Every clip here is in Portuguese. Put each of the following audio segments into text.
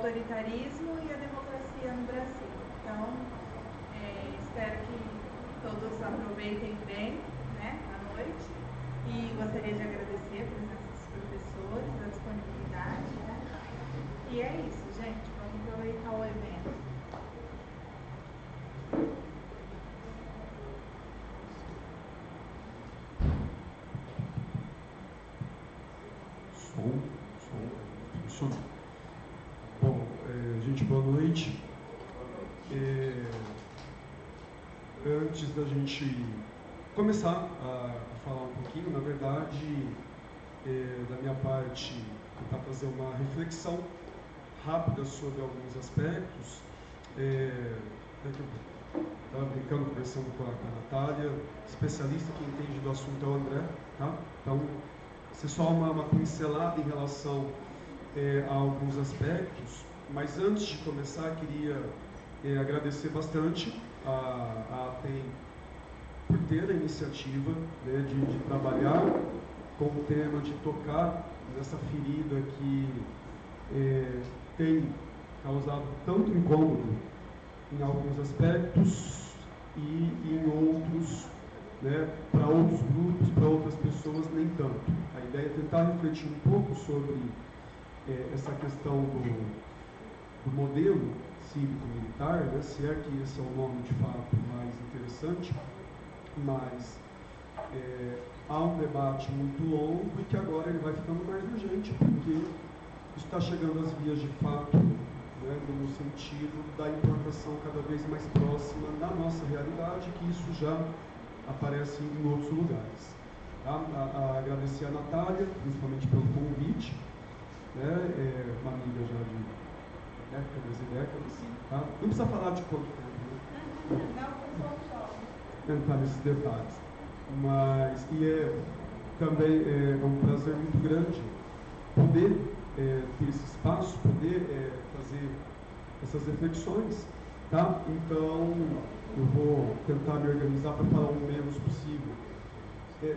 autoritarismo e a democracia no Brasil. Então, espero que todos aproveitem bem, né, a noite, e gostaria de agradecer a presença dos professores, a disponibilidade, né? E é isso, gente, vamos aproveitar o evento. Funciona. Bom, gente, boa noite. Antes da gente começar a falar um pouquinho, na verdade, da minha parte, tentar fazer uma reflexão rápida sobre alguns aspectos. Estava brincando, conversando com a Natália, especialista que entende do assunto é o André, tá? Então, ser só uma pincelada em relação a alguns aspectos, mas antes de começar, queria agradecer bastante a ATEM por ter a iniciativa, né, de trabalhar com o tema, de tocar nessa ferida que tem causado tanto incômodo em alguns aspectos e em outros, né, para outros grupos, para outras pessoas, nem tanto. A ideia é tentar refletir um pouco sobre essa questão do modelo cívico-militar, né, se é que esse é o nome de fato mais interessante, mas há um debate muito longo e que agora ele vai ficando mais urgente, porque isso está chegando às vias de fato, né, no sentido da implantação cada vez mais próxima da nossa realidade, que isso já aparece em outros lugares. Tá? Agradecer a Natália, principalmente pelo convite, né, uma amiga já de décadas e décadas. Tá? Não precisa falar de quanto tempo, né? Não entrar nesses detalhes. Mas, também é um prazer muito grande poder ter esse espaço, poder fazer essas reflexões. Tá? Então, eu vou tentar me organizar para falar o menos possível.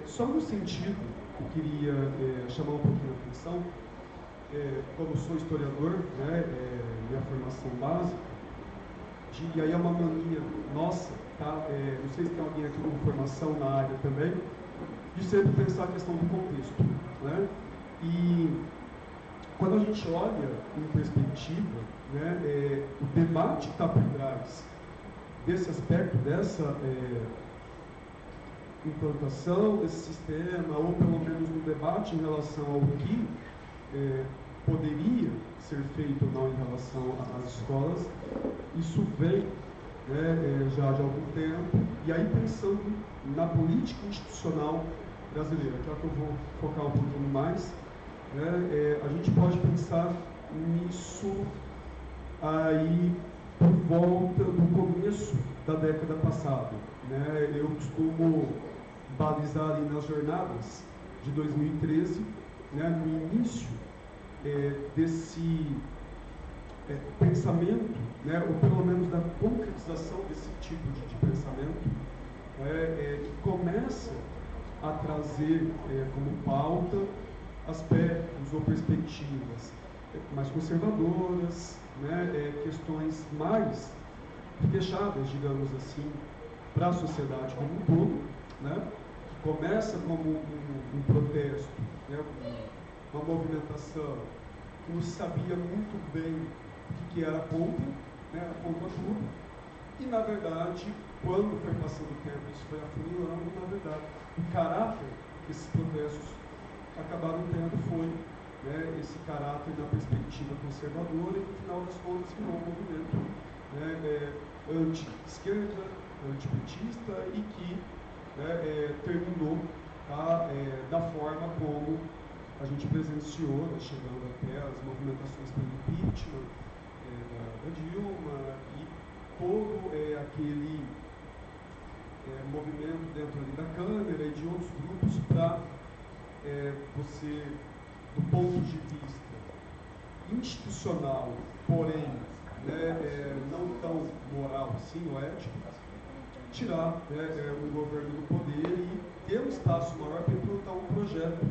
Só no sentido, eu queria chamar um pouquinho a atenção, como sou historiador, né, minha formação básica, e aí é uma mania nossa, tá? Não sei se tem alguém aqui com formação na área também, de sempre pensar a questão do contexto, né? E quando a gente olha em perspectiva, né, o debate que está por trás desse aspecto, dessa implantação desse sistema, ou pelo menos no debate em relação ao que poderia ser feito ou não em relação às escolas, isso vem, né, já de algum tempo, e aí pensando na política institucional brasileira, que é o que eu vou focar um pouquinho mais, né, a gente pode pensar nisso aí por volta do começo da década passada. Né? Eu costumo balizar ali nas jornadas de 2013, né, no início desse pensamento, né, ou pelo menos da concretização desse tipo de pensamento, que começa a trazer como pauta aspectos ou perspectivas mais conservadoras, né, questões mais fechadas, digamos assim, para a sociedade como um todo, né, que começa como um protesto, né, uma movimentação que não se sabia muito bem o que era a ponta, né, a ponta tudo, e na verdade, quando foi passando o tempo, isso foi afunilando, na verdade, o caráter que esses protestos acabaram tendo foi, né, esse caráter da perspectiva conservadora, e no final das contas virou um movimento, né, anti-esquerda, antipetista, e que, né, terminou da forma como a gente presenciou, né, chegando até as movimentações pelo impeachment da Dilma, e todo aquele movimento dentro ali da Câmara e de outros grupos para você, do ponto de vista institucional, porém, né, não tão moral assim, ou ético, tirar, né, o governo do poder e ter um espaço maior para implantar um projeto,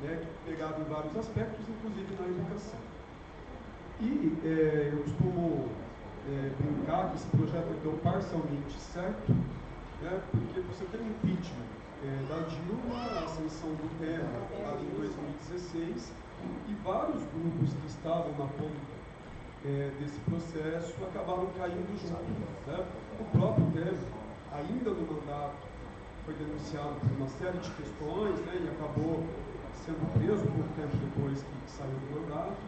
né, pegado em vários aspectos, inclusive na educação. E eu costumo brincar que esse projeto deu parcialmente certo, né, porque você tem um impeachment da Dilma, a ascensão do Temer ali em 2016, e vários grupos que estavam na ponta desse processo acabaram caindo junto. Né? O próprio Temer, ainda no mandato, foi denunciado por uma série de questões, né, e acabou sendo preso pouco tempo depois que saiu do mandato.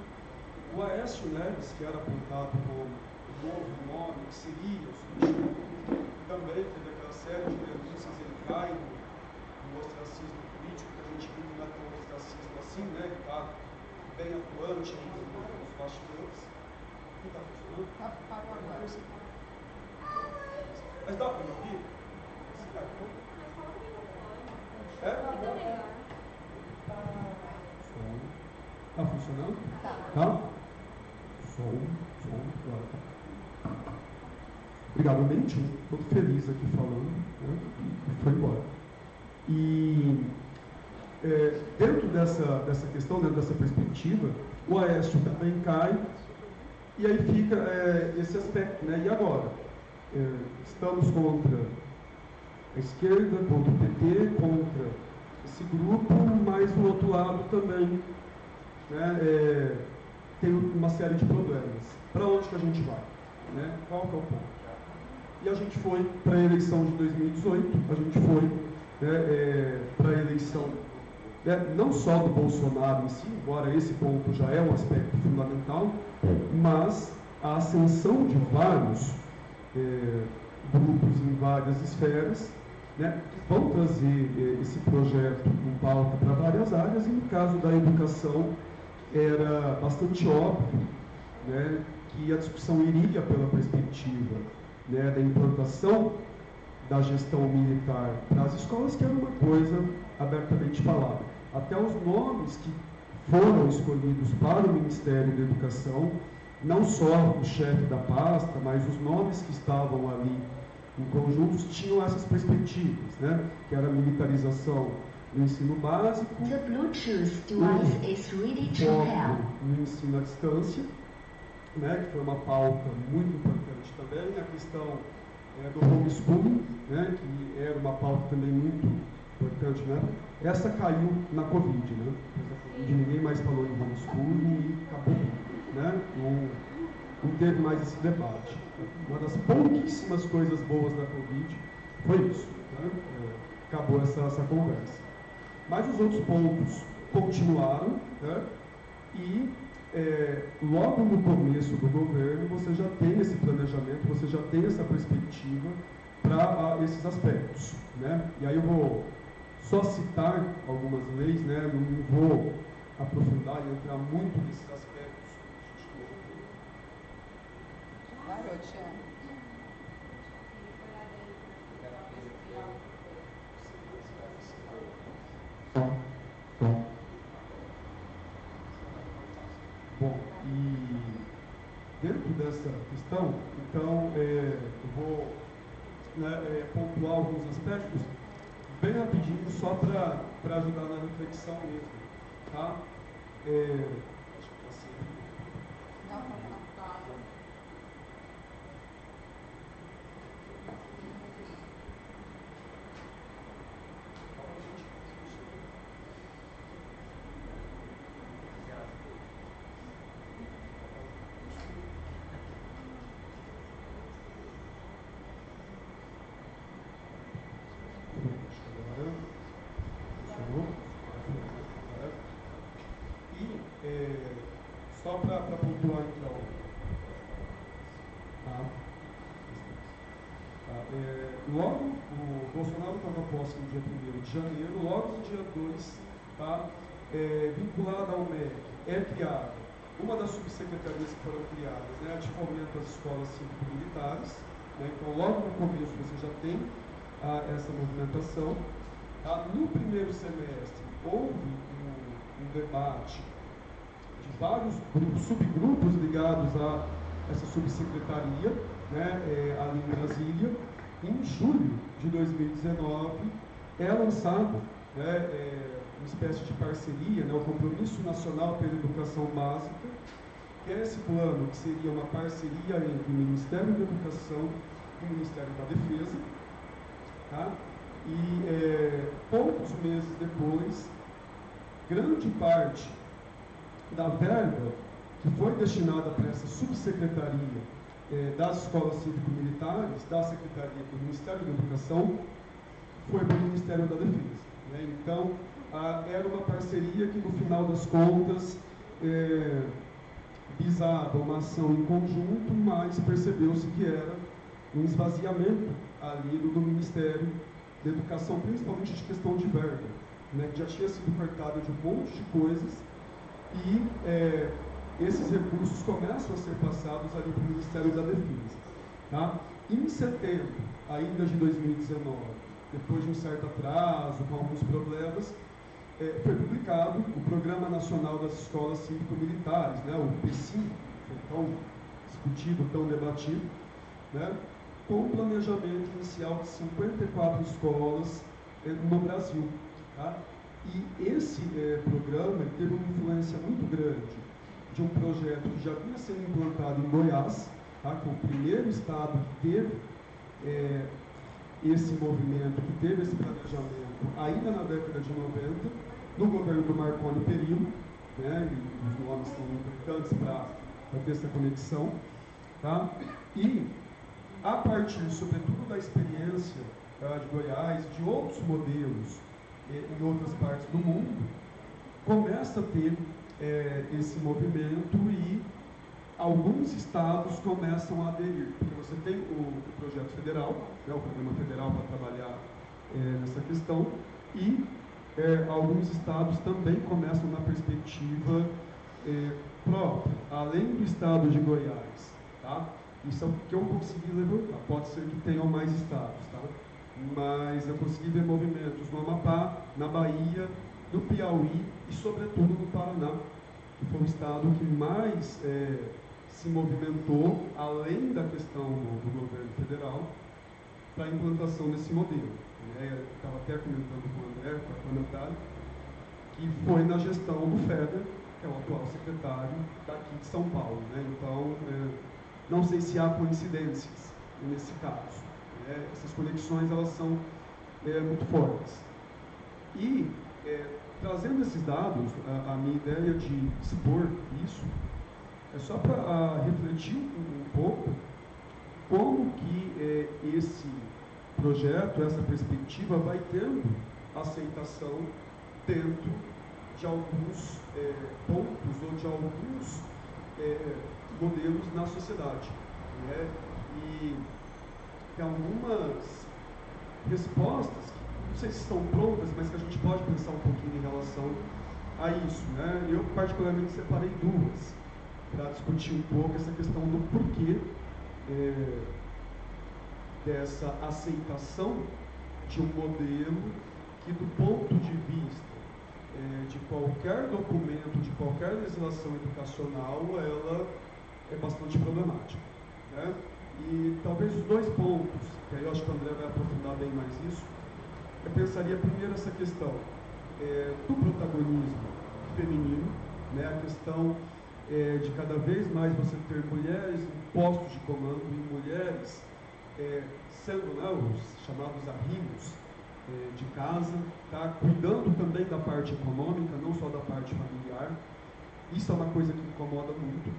O Aécio Neves, que era apontado como o novo nome, que seria o substituto, também teve aquela série de denúncias, ele cai no ostracismo político, que a gente viu que não é tão ostracismo assim, né? Ele está bem atuante ainda nos bastidores. Não está funcionando? Parou agora. Mas dá para me ouvir? É? Está funcionando? Tá? Som, claro. Obrigado, eu nem tinha. Estou feliz aqui falando, né? E foi embora. E dentro dessa questão, dentro dessa perspectiva, o Aécio também cai, e aí fica esse aspecto, né? E agora? Estamos contra a esquerda, contra o PT, contra esse grupo, mas do outro lado também, né, tem uma série de problemas. Para onde que a gente vai? Né? Qual que é o ponto? E a gente foi para a eleição de 2018, a gente foi para a eleição não só do Bolsonaro em si, embora esse ponto já é um aspecto fundamental, mas a ascensão de vários grupos em várias esferas, né, que vão trazer esse projeto em pauta para várias áreas, e no caso da educação era bastante óbvio, né, que a discussão iria pela perspectiva, né, da implantação da gestão militar para as escolas, que era uma coisa abertamente falada. Até os nomes que foram escolhidos para o Ministério da Educação, não só o chefe da pasta, mas os nomes que estavam ali em conjuntos tinham essas perspectivas, né, que era a militarização no ensino básico, foco no ensino à distância, né, que foi uma pauta muito importante também, a questão do homeschooling, né, que era uma pauta também muito importante, né? Essa caiu na Covid, né? Ninguém mais falou em homeschooling e acabou, né? Não teve mais esse debate. Uma das pouquíssimas coisas boas da Covid foi isso, né? Acabou essa conversa. Mas os outros pontos continuaram, né? E logo no começo do governo você já tem esse planejamento, você já tem essa perspectiva para esses aspectos, né? E aí eu vou só citar algumas leis, né? Não vou aprofundar e entrar muito nesses aspectos. Bom, e dentro dessa questão, então, eu vou pontuar alguns aspectos bem rapidinho, só para ajudar na reflexão mesmo, tá? Acho que passei. Não. Só para pontuar então, logo o Bolsonaro toma posse no dia 1º de janeiro, logo no dia 2, tá, vinculada ao MEC, é criada uma das subsecretarias que foram criadas, né, de fomento às escolas cívico-militares, né, então logo no começo você já tem essa movimentação. Tá? No primeiro semestre houve um debate de vários subgrupos ligados a essa subsecretaria, né, ali em Brasília. Em julho de 2019 é lançado, né, uma espécie de parceria, né, o Compromisso Nacional pela Educação Básica, que é esse plano que seria uma parceria entre o Ministério da Educação e o Ministério da Defesa, tá? E poucos meses depois, grande parte da verba que foi destinada para essa subsecretaria das escolas cívico-militares, da Secretaria do Ministério da Educação, foi para o Ministério da Defesa, né? Então, era uma parceria que, no final das contas, visava uma ação em conjunto, mas percebeu-se que era um esvaziamento ali do Ministério da Educação, principalmente de questão de verba, né, que já tinha sido cortada de um monte de coisas, e esses recursos começam a ser passados ali para o Ministério da Defesa. Tá? Em setembro, ainda de 2019, depois de um certo atraso, com alguns problemas, foi publicado o Programa Nacional das Escolas Cívico-Militares, né, o PSIM, que foi tão discutido, tão debatido, né, com um planejamento inicial de 54 escolas no Brasil. Tá? E esse programa teve uma influência muito grande de um projeto que já vinha sendo implantado em Goiás, tá? Que foi o primeiro estado que teve esse movimento, que teve esse planejamento ainda na década de 90, no governo do Marconi Perillo, né? E os nomes são importantes para ter essa conexão. Tá? E, a partir, sobretudo, da experiência de Goiás, de outros modelos em outras partes do mundo, começa a ter esse movimento e alguns estados começam a aderir, porque você tem o projeto federal, né, o programa federal para trabalhar nessa questão, e alguns estados também começam na perspectiva própria, além do estado de Goiás. Tá? Isso é o que eu consegui levantar, pode ser que tenham mais estados, tá? Mas eu consegui ver movimentos no Amapá, na Bahia, no Piauí e, sobretudo, no Paraná, que foi o estado que mais se movimentou, além da questão do governo federal, para a implantação desse modelo. Eu estava até comentando com o André, com a Natália, que foi na gestão do Feder, que é o atual secretário daqui de São Paulo. Né? Então, não sei se há coincidências nesse caso. Essas conexões, elas são muito fortes. E, trazendo esses dados, a minha ideia de expor isso é só para refletir um pouco como que esse projeto, essa perspectiva vai tendo aceitação dentro de alguns pontos ou de alguns modelos na sociedade. Né? E tem algumas respostas que não sei se estão prontas, mas que a gente pode pensar um pouquinho em relação a isso. Né? Eu, particularmente, separei duas para discutir um pouco essa questão do porquê dessa aceitação de um modelo que, do ponto de vista de qualquer documento, de qualquer legislação educacional, ela é bastante problemática. Né? E talvez os dois pontos, que aí eu acho que o André vai aprofundar bem mais isso, eu pensaria primeiro essa questão do protagonismo feminino, né? A questão de cada vez mais você ter mulheres em postos de comando e mulheres sendo, né, os chamados arrimos de casa, tá? Cuidando também da parte econômica, não só da parte familiar. Isso é uma coisa que incomoda muito,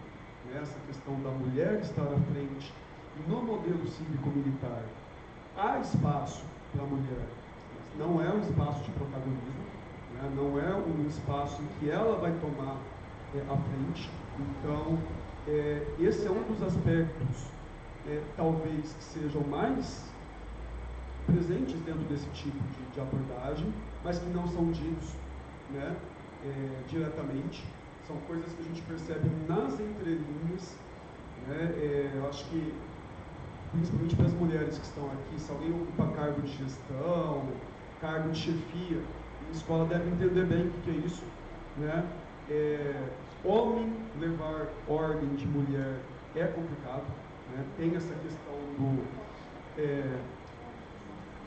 né? Essa questão da mulher estar à frente. E no modelo cívico-militar há espaço para a mulher, mas não é um espaço de protagonismo, né? Não é um espaço em que ela vai tomar a frente. Então, esse é um dos aspectos, talvez, que sejam mais presentes dentro desse tipo de abordagem, mas que não são ditos, né, diretamente. São coisas que a gente percebe nas entrelinhas. Né? Eu acho que, principalmente para as mulheres que estão aqui, se alguém ocupa cargo de gestão, cargo de chefia, a escola deve entender bem o que é isso. Né? Homem levar ordem de mulher é complicado. Né? Tem essa questão do...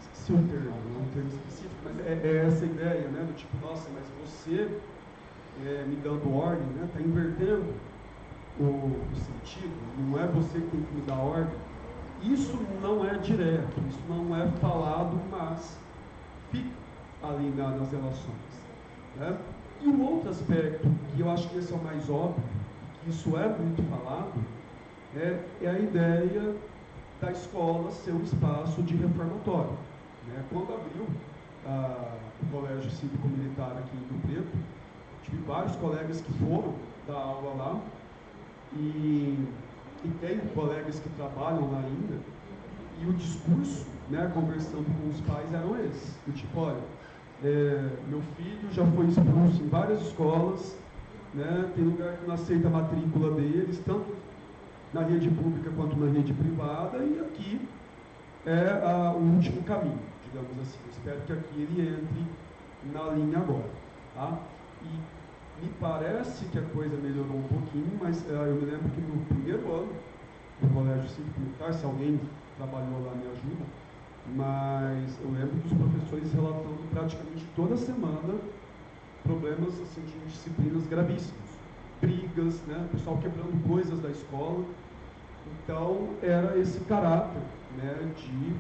esqueci o termo, não é um termo específico, mas é essa ideia, né? Do tipo, nossa, mas você me dando ordem, né? Está invertendo o sentido, não é você que tem que me dar ordem. Isso não é direto, isso não é falado, mas fica ali nas relações, né? E o outro aspecto, que eu acho que esse é o mais óbvio, que isso é muito falado, é a ideia da escola ser um espaço de reformatório, né? Quando abriu o Colégio Cívico-Militar aqui em Rio Preto, tive vários colegas que foram dar aula lá, e tem colegas que trabalham lá ainda, e o discurso, né, conversando com os pais, eram esses, do tipo, olha, meu filho já foi expulso em várias escolas, né, tem lugar que não aceita a matrícula deles, tanto na rede pública quanto na rede privada, e aqui é o último caminho, digamos assim. Eu espero que aqui ele entre na linha agora, tá? E me parece que a coisa melhorou um pouquinho, mas eu me lembro que no primeiro ano do Colégio Cívico-Militar, se alguém trabalhou lá me ajuda, mas eu lembro dos professores relatando praticamente toda semana problemas assim, de disciplinas gravíssimos, brigas, né, o pessoal quebrando coisas da escola. Então era esse caráter, né, de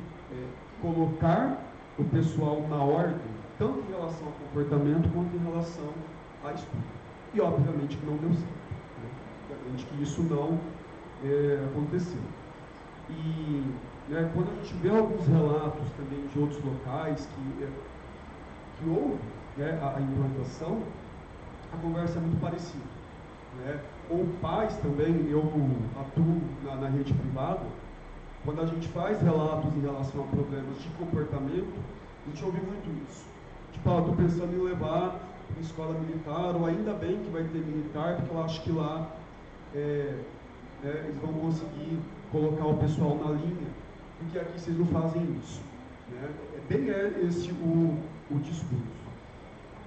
colocar o pessoal na ordem, tanto em relação ao comportamento quanto em relação a estudo. E obviamente que não deu certo, né? Obviamente que isso não aconteceu. E né, quando a gente vê alguns relatos também de outros locais que houve, né, a implantação, a conversa é muito parecida, né? Ou pais também, eu atuo na rede privada, quando a gente faz relatos em relação a problemas de comportamento, a gente ouve muito isso. Tipo, estou pensando em levar para escola militar, ou ainda bem que vai ter militar, porque eu acho que lá eles vão conseguir colocar o pessoal na linha, porque aqui vocês não fazem isso, né? É bem esse o discurso,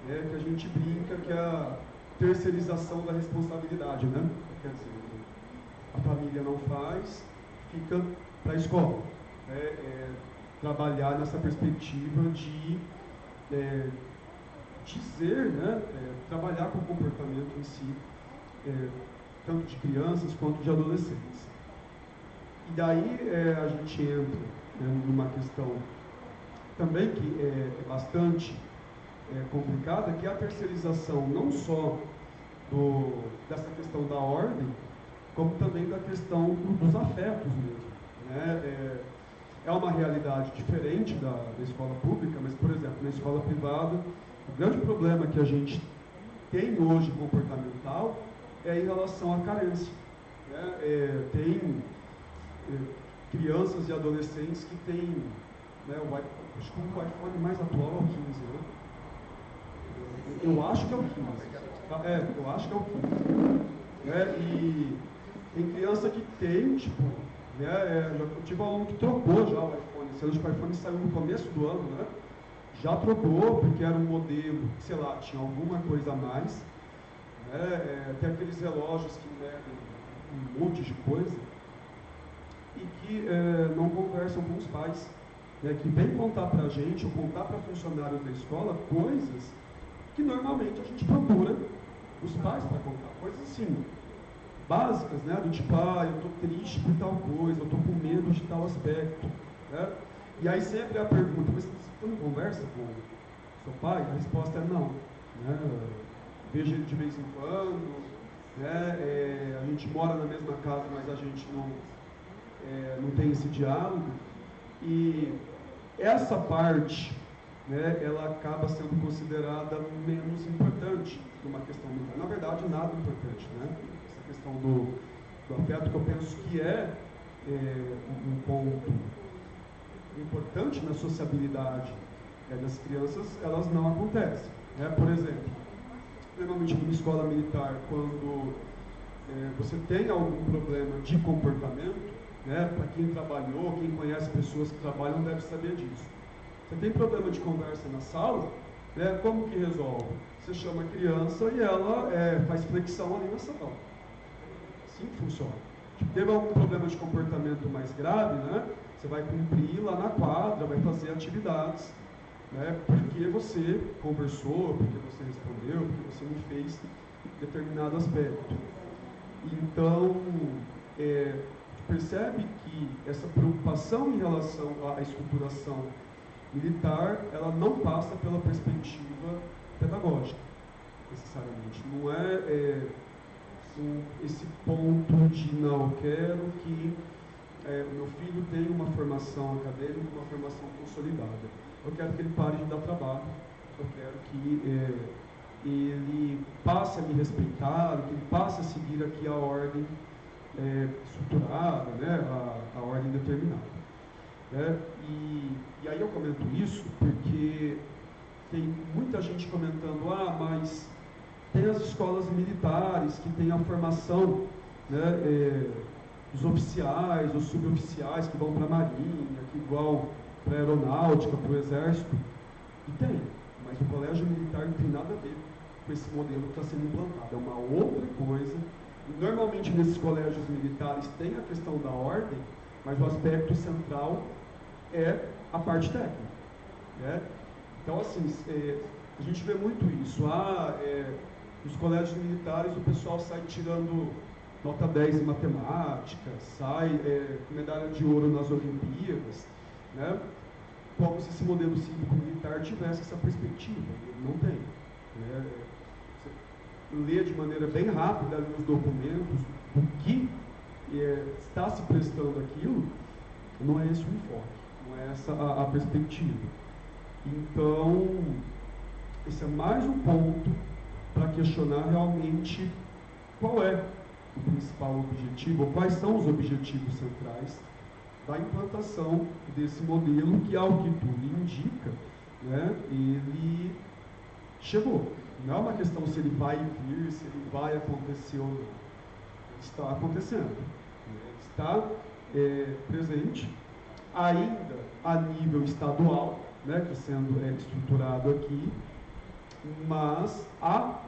né? Que a gente brinca que é a terceirização da responsabilidade, né? Quer dizer, a família não faz, fica para a escola. Trabalhar nessa perspectiva de dizer, né? Trabalhar com o comportamento em si, tanto de crianças quanto de adolescentes. E daí a gente entra, né, numa questão também que é bastante complicada, que é a terceirização não só dessa questão da ordem, como também da questão dos afetos mesmo, né? É uma realidade diferente da escola pública, mas, por exemplo, na escola privada, o grande problema que a gente tem hoje comportamental é em relação à carência, né? Tem crianças e adolescentes que têm, né, acho que o iPhone mais atual é o 15, né? Eu acho que é o 15. Eu acho que é o 15. Né? E tem criança que tem, tipo, né, eu tive um aluno que trocou já o iPhone. Sendo que o iPhone saiu no começo do ano, né? Já trocou, porque era um modelo, sei lá, tinha alguma coisa a mais. Né? Tem aqueles relógios que medem um monte de coisa e que não conversam com os pais, né? Que vem contar pra gente, ou contar para funcionários da escola, coisas que normalmente a gente procura os pais para contar, coisas assim, básicas, né? Do tipo, eu estou triste por tal coisa, eu estou com medo de tal aspecto, né? E aí sempre a pergunta, mas você não conversa com seu pai? A resposta é não, né? Vejo ele de vez em quando, né? A gente mora na mesma casa, mas a gente não tem esse diálogo. E essa parte, né, ela acaba sendo considerada menos importante numa questão militar. Na verdade, nada importante, né? Essa questão do afeto, que eu penso que um ponto importante na sociabilidade das crianças, elas não acontecem. Né? Por exemplo, normalmente numa escola militar, quando você tem algum problema de comportamento, né, para quem trabalhou, quem conhece pessoas que trabalham, deve saber disso. Você tem problema de conversa na sala, né, como que resolve? Você chama a criança e ela faz flexão ali na sala. Assim que funciona. Teve algum problema de comportamento mais grave, né, você vai cumprir lá na quadra, vai fazer atividades, né, porque você conversou, porque você respondeu, porque você não fez determinado aspecto. Então, percebe que essa preocupação em relação à esculturação militar, ela não passa pela perspectiva pedagógica, necessariamente. Não é, esse ponto de não, eu quero que o meu filho tenha uma formação acadêmica, uma formação consolidada. Eu quero que ele pare de dar trabalho, eu quero que ele passe a me respeitar, que ele passe a seguir aqui a ordem estruturada, né, a ordem determinada. Né? E aí eu comento isso porque tem muita gente comentando, mas tem as escolas militares que têm a formação, né, dos oficiais, dos suboficiais que vão para a marinha, que vão para a aeronáutica, para o exército. E tem, mas o colégio militar não tem nada a ver com esse modelo que está sendo implantado. É uma outra coisa. E normalmente nesses colégios militares tem a questão da ordem, mas o aspecto central é a parte técnica. Né? Então, assim, a gente vê muito isso. Nos colégios militares o pessoal sai tirando nota 10 em matemática, sai com medalha de ouro nas Olimpíadas, né? Como se esse modelo cívico-militar tivesse essa perspectiva. Ele não tem. Né? Você lê de maneira bem rápida ali os documentos o que está se prestando aquilo, não é esse o enfoque, não é essa a perspectiva. Então, esse é mais um ponto para questionar realmente qual é o principal objetivo, ou quais são os objetivos centrais da implantação desse modelo, que, ao que tudo indica, né, ele chegou. Não é uma questão se ele vai vir, se ele vai acontecer ou não. Ele está acontecendo. Ele está presente, ainda a nível estadual, né, que está sendo estruturado aqui, mas há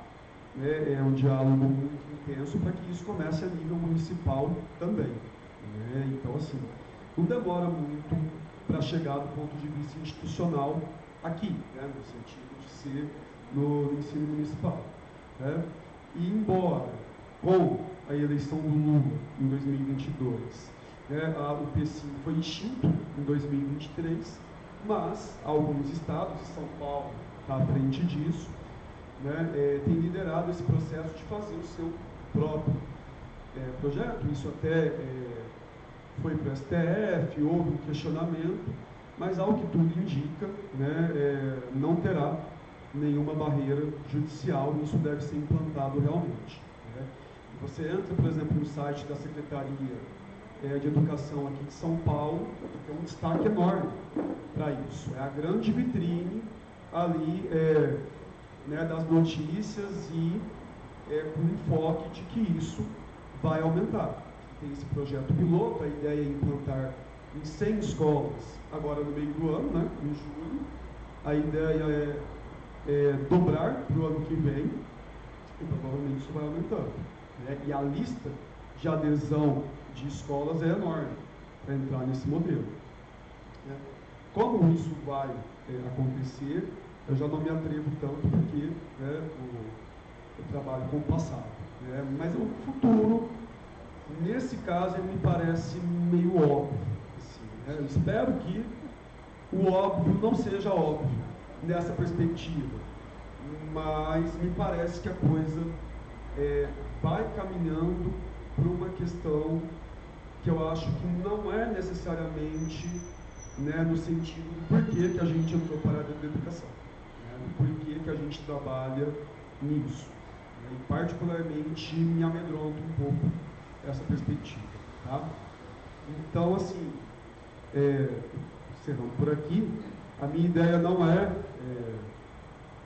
um diálogo muito intenso para que isso comece a nível municipal também. Né? Então, assim, não demora muito para chegar do ponto de vista institucional aqui, né, no sentido de ser no ensino municipal. Né? E embora, com a eleição do Lula em 2022, né, o PSI foi extinto em 2023, mas alguns estados, e São Paulo está à frente disso, né, tem liderado esse processo de fazer o seu próprio projeto. Isso até foi para o STF, houve um questionamento, mas ao que tudo indica, né, não terá nenhuma barreira judicial, isso deve ser implantado realmente. Né? Você entra, por exemplo, no site da Secretaria de Educação aqui de São Paulo, tem um destaque enorme para isso. É a grande vitrine ali né, das notícias e com enfoque de que isso vai aumentar. Tem esse projeto piloto, a ideia é implantar em 100 escolas agora no meio do ano, né, em julho. A ideia é dobrar para o ano que vem e provavelmente isso vai aumentando. Né? E a lista de adesão de escolas é enorme para entrar nesse modelo. Né? Como isso vai acontecer, eu já não me atrevo tanto porque né, eu trabalho com o passado. Né? Mas o futuro, nesse caso, ele me parece meio óbvio. Assim, né? Eu espero que o óbvio não seja óbvio nessa perspectiva, mas me parece que a coisa vai caminhando para uma questão que eu acho que não é necessariamente né, no sentido do porquê que a gente entrou para a área da educação, né, do porquê que a gente trabalha nisso. Né, e particularmente me amedronta um pouco essa perspectiva. Tá? Então, assim, encerrando por aqui, a minha ideia não é,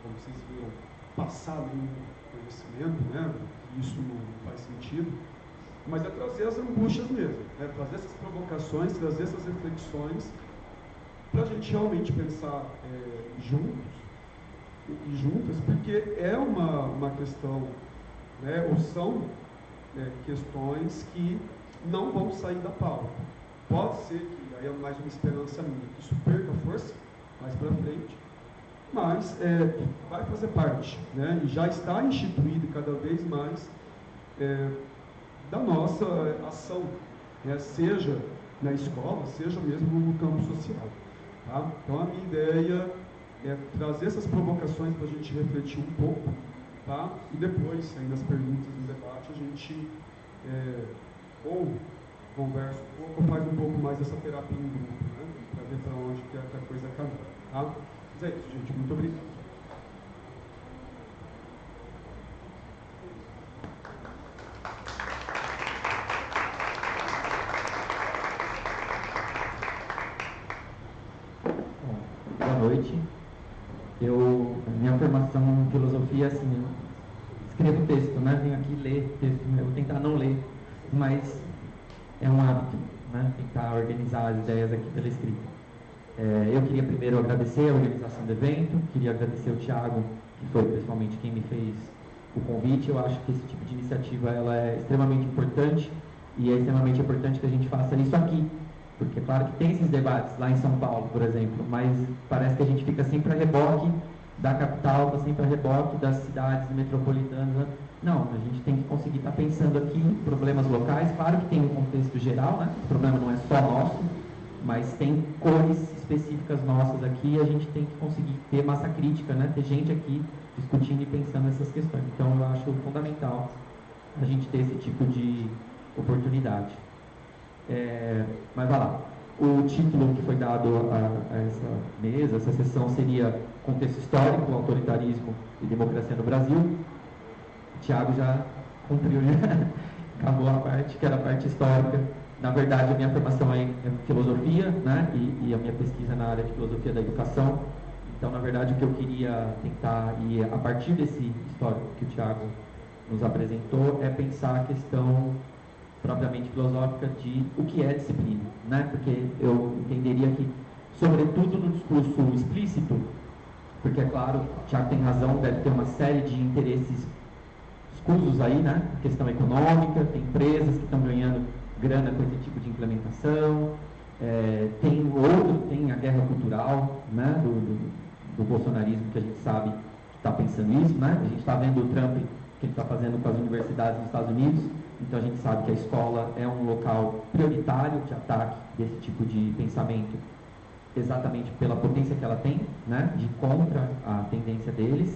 como vocês viram, passar nenhum conhecimento, né? Isso não faz sentido, mas é trazer as angústias mesmo, né? Trazer essas provocações, trazer essas reflexões, para a gente realmente pensar juntos e juntas, porque é uma questão, né? Ou são questões que não vão sair da pauta. Pode ser que, aí é mais uma esperança minha, que isso perca força mais para frente, mas vai fazer parte, né? E já está instituído cada vez mais da nossa ação, né? Seja na escola, seja mesmo no campo social. Tá? Então, a minha ideia é trazer essas provocações para a gente refletir um pouco, tá? E depois, aí nas perguntas do debate, a gente ou conversa um pouco ou faz um pouco mais essa terapia em grupo, né? Para ver para onde que a coisa caminha. Tá? Mas é isso, gente. Muito obrigado. Boa noite. Minha formação em filosofia, assim, eu escrevo texto, né? Venho aqui ler texto, eu vou tentar não ler, mas é um hábito, né? Tentar organizar as ideias aqui pela escrita. Eu queria primeiro agradecer a organização do evento, queria agradecer o Thiago, que foi principalmente quem me fez o convite. Eu acho que esse tipo de iniciativa ela é extremamente importante, e é extremamente importante que a gente faça isso aqui. Porque, claro que tem esses debates lá em São Paulo, por exemplo, mas parece que a gente fica sempre a reboque da capital, está sempre a reboque das cidades metropolitanas. Não, a gente tem que conseguir estar pensando aqui em problemas locais. Claro que tem um contexto geral, né? O problema não é só nosso, mas tem cores específicas nossas aqui e a gente tem que conseguir ter massa crítica, né? Ter gente aqui discutindo e pensando nessas questões. Então, eu acho fundamental a gente ter esse tipo de oportunidade. Mas vai lá. O título que foi dado a essa mesa, essa sessão, seria Contexto Histórico, Autoritarismo e Democracia no Brasil. O Thiago já cumpriu, já acabou a parte, que era a parte histórica. Na verdade, a minha formação é em filosofia, né? E a minha pesquisa na área de filosofia da educação. Então, na verdade, o que eu queria tentar, e a partir desse histórico que o Thiago nos apresentou, é pensar a questão propriamente filosófica de o que é disciplina, né? Porque eu entenderia que, sobretudo no discurso explícito, porque é claro, o Thiago tem razão, deve ter uma série de interesses escusos aí, né? A questão econômica, tem empresas que estão ganhando grana com esse tipo de implementação, tem a guerra cultural, né? Do bolsonarismo, que a gente sabe que está pensando isso, né? A gente está vendo o Trump, que ele está fazendo com as universidades dos Estados Unidos. Então, a gente sabe que a escola é um local prioritário de ataque desse tipo de pensamento, exatamente pela potência que ela tem, né, de contra a tendência deles.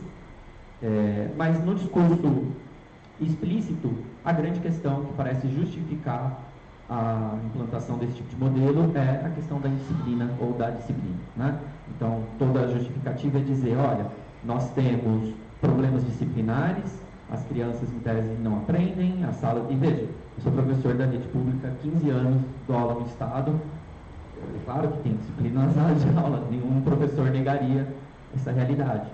Mas no discurso explícito, a grande questão que parece justificar a implantação desse tipo de modelo é a questão da indisciplina ou da disciplina, né? Então, toda a justificativa é dizer, olha, nós temos problemas disciplinares, as crianças, em tese, não aprendem, a sala... E veja, eu sou professor da rede pública há 15 anos, dou aula no Estado. Claro que tem disciplina na sala de aula, nenhum professor negaria essa realidade.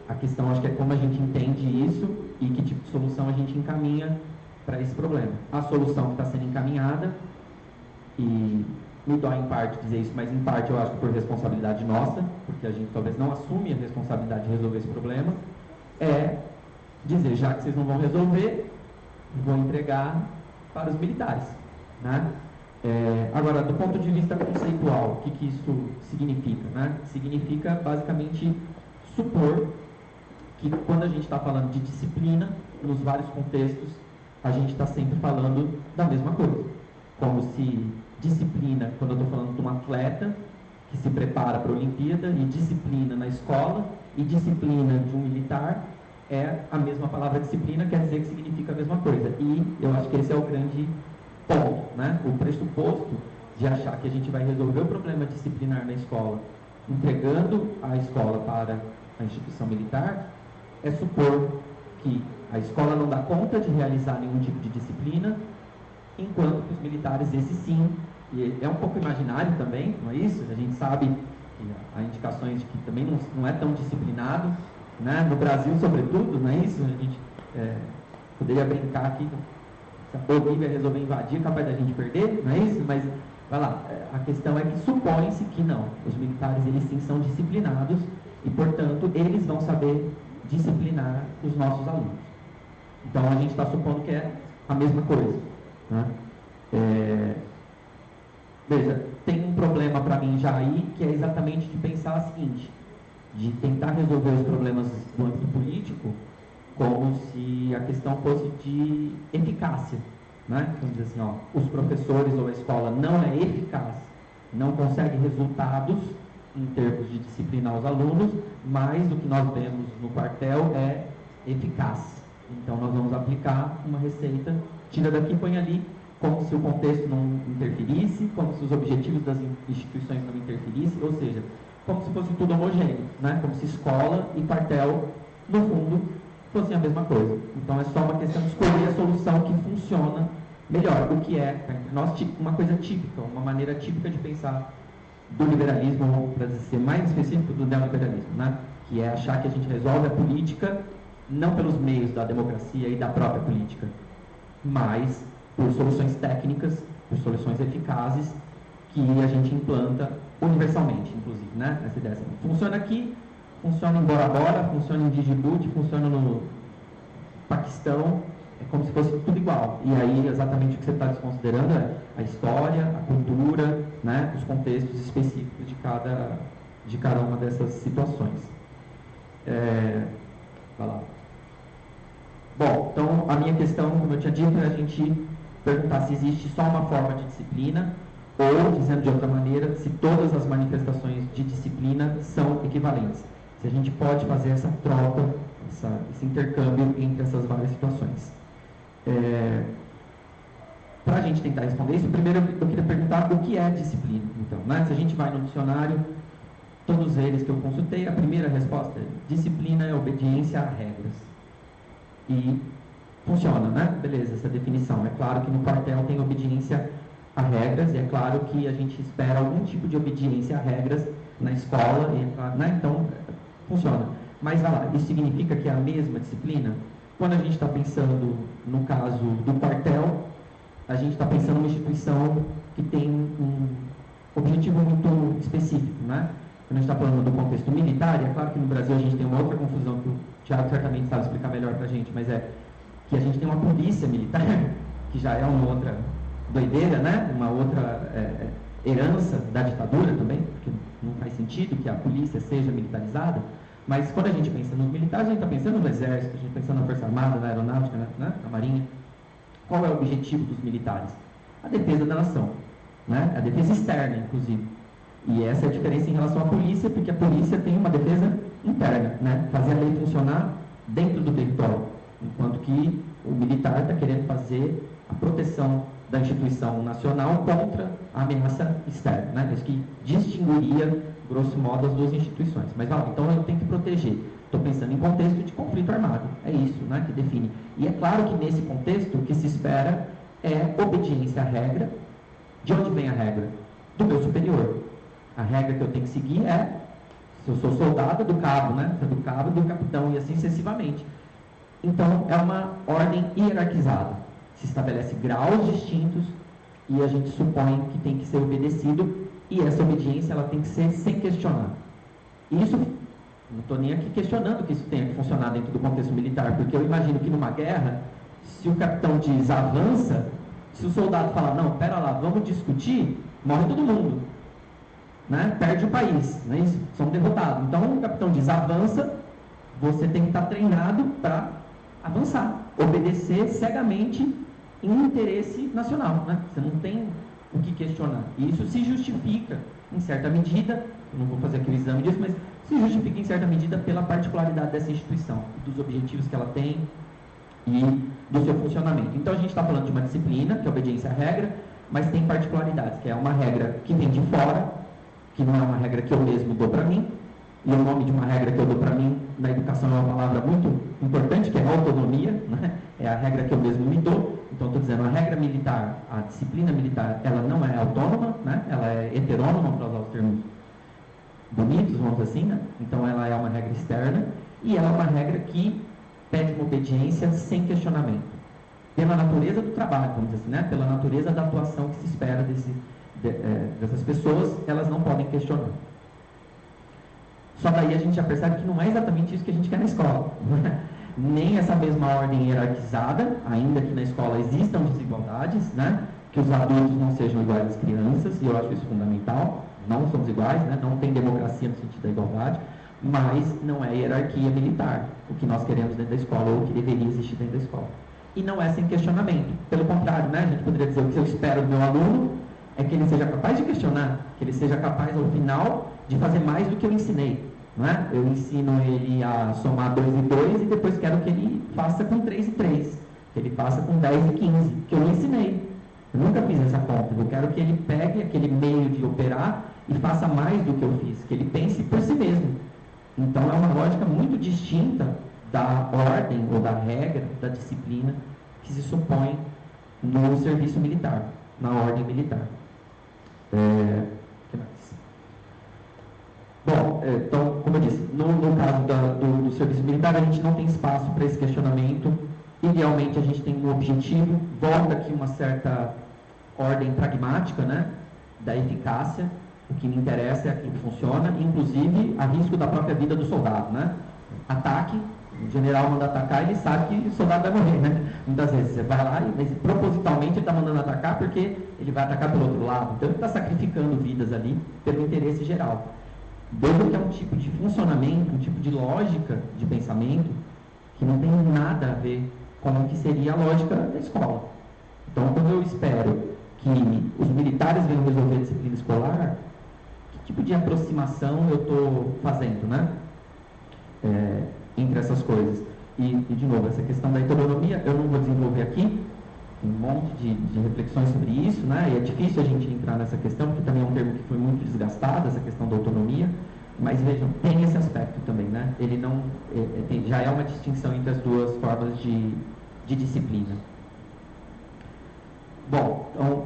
A questão, acho que é como a gente entende isso e que tipo de solução a gente encaminha para esse problema. A solução que está sendo encaminhada, e me dói em parte dizer isso, mas em parte eu acho que por responsabilidade nossa, porque a gente talvez não assume a responsabilidade de resolver esse problema, é dizer, já que vocês não vão resolver, vou entregar para os militares, né? Agora, do ponto de vista conceitual, o que isso significa, né? Significa, basicamente, supor que quando a gente está falando de disciplina, nos vários contextos, a gente está sempre falando da mesma coisa. Como se disciplina, quando eu estou falando de um atleta que se prepara para a Olimpíada, e disciplina na escola, e disciplina de um militar, é a mesma palavra disciplina, quer dizer que significa a mesma coisa. E eu acho que esse é o grande ponto, né? O pressuposto de achar que a gente vai resolver o problema disciplinar na escola entregando a escola para a instituição militar é supor que a escola não dá conta de realizar nenhum tipo de disciplina, enquanto que os militares, esse sim, e é um pouco imaginário também, não é isso? A gente sabe que há indicações de que também não é tão disciplinado, né? No Brasil, sobretudo, não é isso? A gente poderia brincar aqui, se a Bolívia resolver invadir, é capaz da gente perder, não é isso? Mas, vai lá, a questão é que supõe-se que não. Os militares, eles sim são disciplinados e, portanto, eles vão saber disciplinar os nossos alunos. Então, a gente está supondo que é a mesma coisa, né? Veja, tem um problema para mim já aí, que é exatamente de pensar o seguinte, de tentar resolver os problemas do âmbito político como se a questão fosse de eficácia, né? Vamos dizer assim, ó, os professores ou a escola não é eficaz, não consegue resultados em termos de disciplinar os alunos, mas o que nós vemos no quartel é eficaz. Então nós vamos aplicar uma receita, tira daqui, põe ali, como se o contexto não interferisse, como se os objetivos das instituições não interferissem, ou seja, como se fosse tudo homogêneo, né? Como se escola e quartel, no fundo, fossem a mesma coisa. Então é só uma questão de escolher a solução que funciona melhor, o que é, entre nós, uma coisa típica, uma maneira típica de pensar do liberalismo, ou para ser mais específico, do neoliberalismo, né? Que é achar que a gente resolve a política não pelos meios da democracia e da própria política, mas por soluções técnicas, por soluções eficazes que a gente implanta universalmente, inclusive, né? Essa ideia assim, funciona aqui, funciona em Bora Bora, funciona em Djibouti, funciona no Paquistão, é como se fosse tudo igual. E aí, exatamente o que você está desconsiderando é a história, a cultura, né? Os contextos específicos de cada uma dessas situações. Vai lá. Bom, então a minha questão, como eu tinha dito, é a gente perguntar se existe só uma forma de disciplina, ou, dizendo de outra maneira, se todas as manifestações de disciplina são equivalentes. Se a gente pode fazer essa troca, esse intercâmbio entre essas várias situações. Para a gente tentar responder isso, primeiro eu queria perguntar o que é disciplina. Então, né? Se a gente vai no dicionário, todos eles que eu consultei, a primeira resposta é: disciplina é obediência a regras. E funciona, né? Beleza, essa definição. É claro que no quartel tem obediência a regras, e é claro que a gente espera algum tipo de obediência a regras na escola, né? Então, funciona. Mas, vai lá, isso significa que é a mesma disciplina? Quando a gente está pensando, no caso do quartel, a gente está pensando numa instituição que tem um objetivo muito específico, né? Quando a gente está falando do contexto militar, e é claro que no Brasil a gente tem uma outra confusão que o Thiago certamente sabe explicar melhor para a gente, mas é que a gente tem uma polícia militar, que já é uma outra doideira, né? Uma outra herança da ditadura também, porque não faz sentido que a polícia seja militarizada, mas quando a gente pensa nos militares, a gente está pensando no exército, a gente está pensando na Força Armada, na Aeronáutica, né? Na Marinha. Qual é o objetivo dos militares? A defesa da nação, né? A defesa externa, inclusive. E essa é a diferença em relação à polícia, porque a polícia tem uma defesa interna, né? Fazer a lei funcionar dentro do território, enquanto que o militar está querendo fazer a proteção da instituição nacional contra a ameaça externa, né? Isso que distinguiria, grosso modo, as duas instituições. Mas, então eu tenho que proteger. Estou pensando em contexto de conflito armado. É isso, né, que define. E é claro que nesse contexto o que se espera é obediência à regra. De onde vem a regra? Do meu superior. A regra que eu tenho que seguir é, se eu sou soldado, do cabo, né? Do cabo, do capitão, e assim sucessivamente. Então, é uma ordem hierarquizada. Se estabelece graus distintos e a gente supõe que tem que ser obedecido, e essa obediência ela tem que ser sem questionar. Isso, não estou nem aqui questionando que isso tenha que funcionar dentro do contexto militar, porque eu imagino que numa guerra, se o capitão diz avança, se o soldado falar, não, pera lá, vamos discutir, morre todo mundo, né? Perde o país, não é isso? Somos derrotados. Então o capitão diz avança, você tem que estar treinado para avançar, obedecer cegamente em interesse nacional, né? Você não tem o que questionar. E isso se justifica, em certa medida, eu não vou fazer aqui o exame disso, mas se justifica em certa medida pela particularidade dessa instituição, dos objetivos que ela tem e do seu funcionamento. Então a gente está falando de uma disciplina, que é a obediência à regra, mas tem particularidades, que é uma regra que vem de fora, que não é uma regra que eu mesmo dou para mim, e o nome de uma regra que eu dou para mim na educação é uma palavra muito importante, que é autonomia, né? É a regra que eu mesmo me dou. Então, estou dizendo, a regra militar, a disciplina militar, ela não é autônoma, né? Ela é heterônoma, para usar os termos bonitos, vamos dizer assim, né? Então, ela é uma regra externa e ela é uma regra que pede uma obediência sem questionamento. Pela natureza do trabalho, vamos dizer assim, né? Pela natureza da atuação que se espera dessas pessoas, elas não podem questionar. Só daí a gente já percebe que não é exatamente isso que a gente quer na escola. Nem essa mesma ordem hierarquizada, ainda que na escola existam desigualdades, né? Que os adultos não sejam iguais às crianças, e eu acho isso fundamental. Não somos iguais, né? Não tem democracia no sentido da igualdade, mas não é hierarquia militar, o que nós queremos dentro da escola, ou o que deveria existir dentro da escola. E não é sem questionamento. Pelo contrário, né? A gente poderia dizer, o que eu espero do meu aluno é que ele seja capaz de questionar, que ele seja capaz, ao final, de fazer mais do que eu ensinei. Não é? Eu ensino ele a somar 2 e 2 e depois quero que ele faça com 3 e 3, que ele faça com 10 e 15, que eu não ensinei. Eu nunca fiz essa conta. Eu quero que ele pegue aquele meio de operar e faça mais do que eu fiz, que ele pense por si mesmo. Então, é uma lógica muito distinta da ordem ou da regra, da disciplina que se supõe no serviço militar, na ordem militar. Que mais? Bom, então, como eu disse, no caso do serviço militar, a gente não tem espaço para esse questionamento. Idealmente, a gente tem um objetivo, volta aqui uma certa ordem pragmática, né, da eficácia. O que me interessa é aquilo que funciona, inclusive a risco da própria vida do soldado, né? Ataque, o general manda atacar, ele sabe que o soldado vai morrer, né? Muitas vezes você vai lá, mas propositalmente ele está mandando atacar porque ele vai atacar pelo outro lado. Então ele está sacrificando vidas ali pelo interesse geral. Veja que é um tipo de funcionamento, um tipo de lógica de pensamento que não tem nada a ver com o que seria a lógica da escola. Então, quando eu espero que os militares venham resolver a disciplina escolar, que tipo de aproximação eu estou fazendo, né? Entre essas coisas. E, de novo, essa questão da heteronomia, eu não vou desenvolver aqui, tem um monte de reflexões sobre isso, né? E é difícil a gente entrar nessa questão, porque também é um termo que foi muito desgastado, essa questão da autonomia, mas vejam, tem esse aspecto também, né? Ele não, já é uma distinção entre as duas formas de disciplina. Bom, então,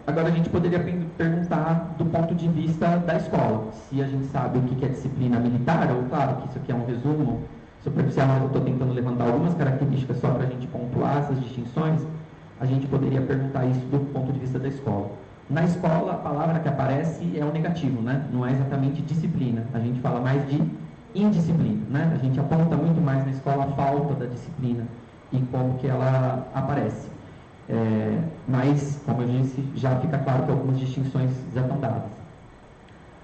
agora a gente poderia perguntar do ponto de vista da escola, se a gente sabe o que é disciplina militar, ou claro que isso aqui é um resumo superficial, mas eu estou tentando levantar algumas características só para a gente pontuar essas distinções, a gente poderia perguntar isso do ponto de vista da escola. Na escola, a palavra que aparece é o negativo, né? Não é exatamente disciplina, a gente fala mais de indisciplina, né? A gente aponta muito mais na escola a falta da disciplina e como que ela aparece. Mas, como eu disse, já fica claro que algumas distinções já estão dadas.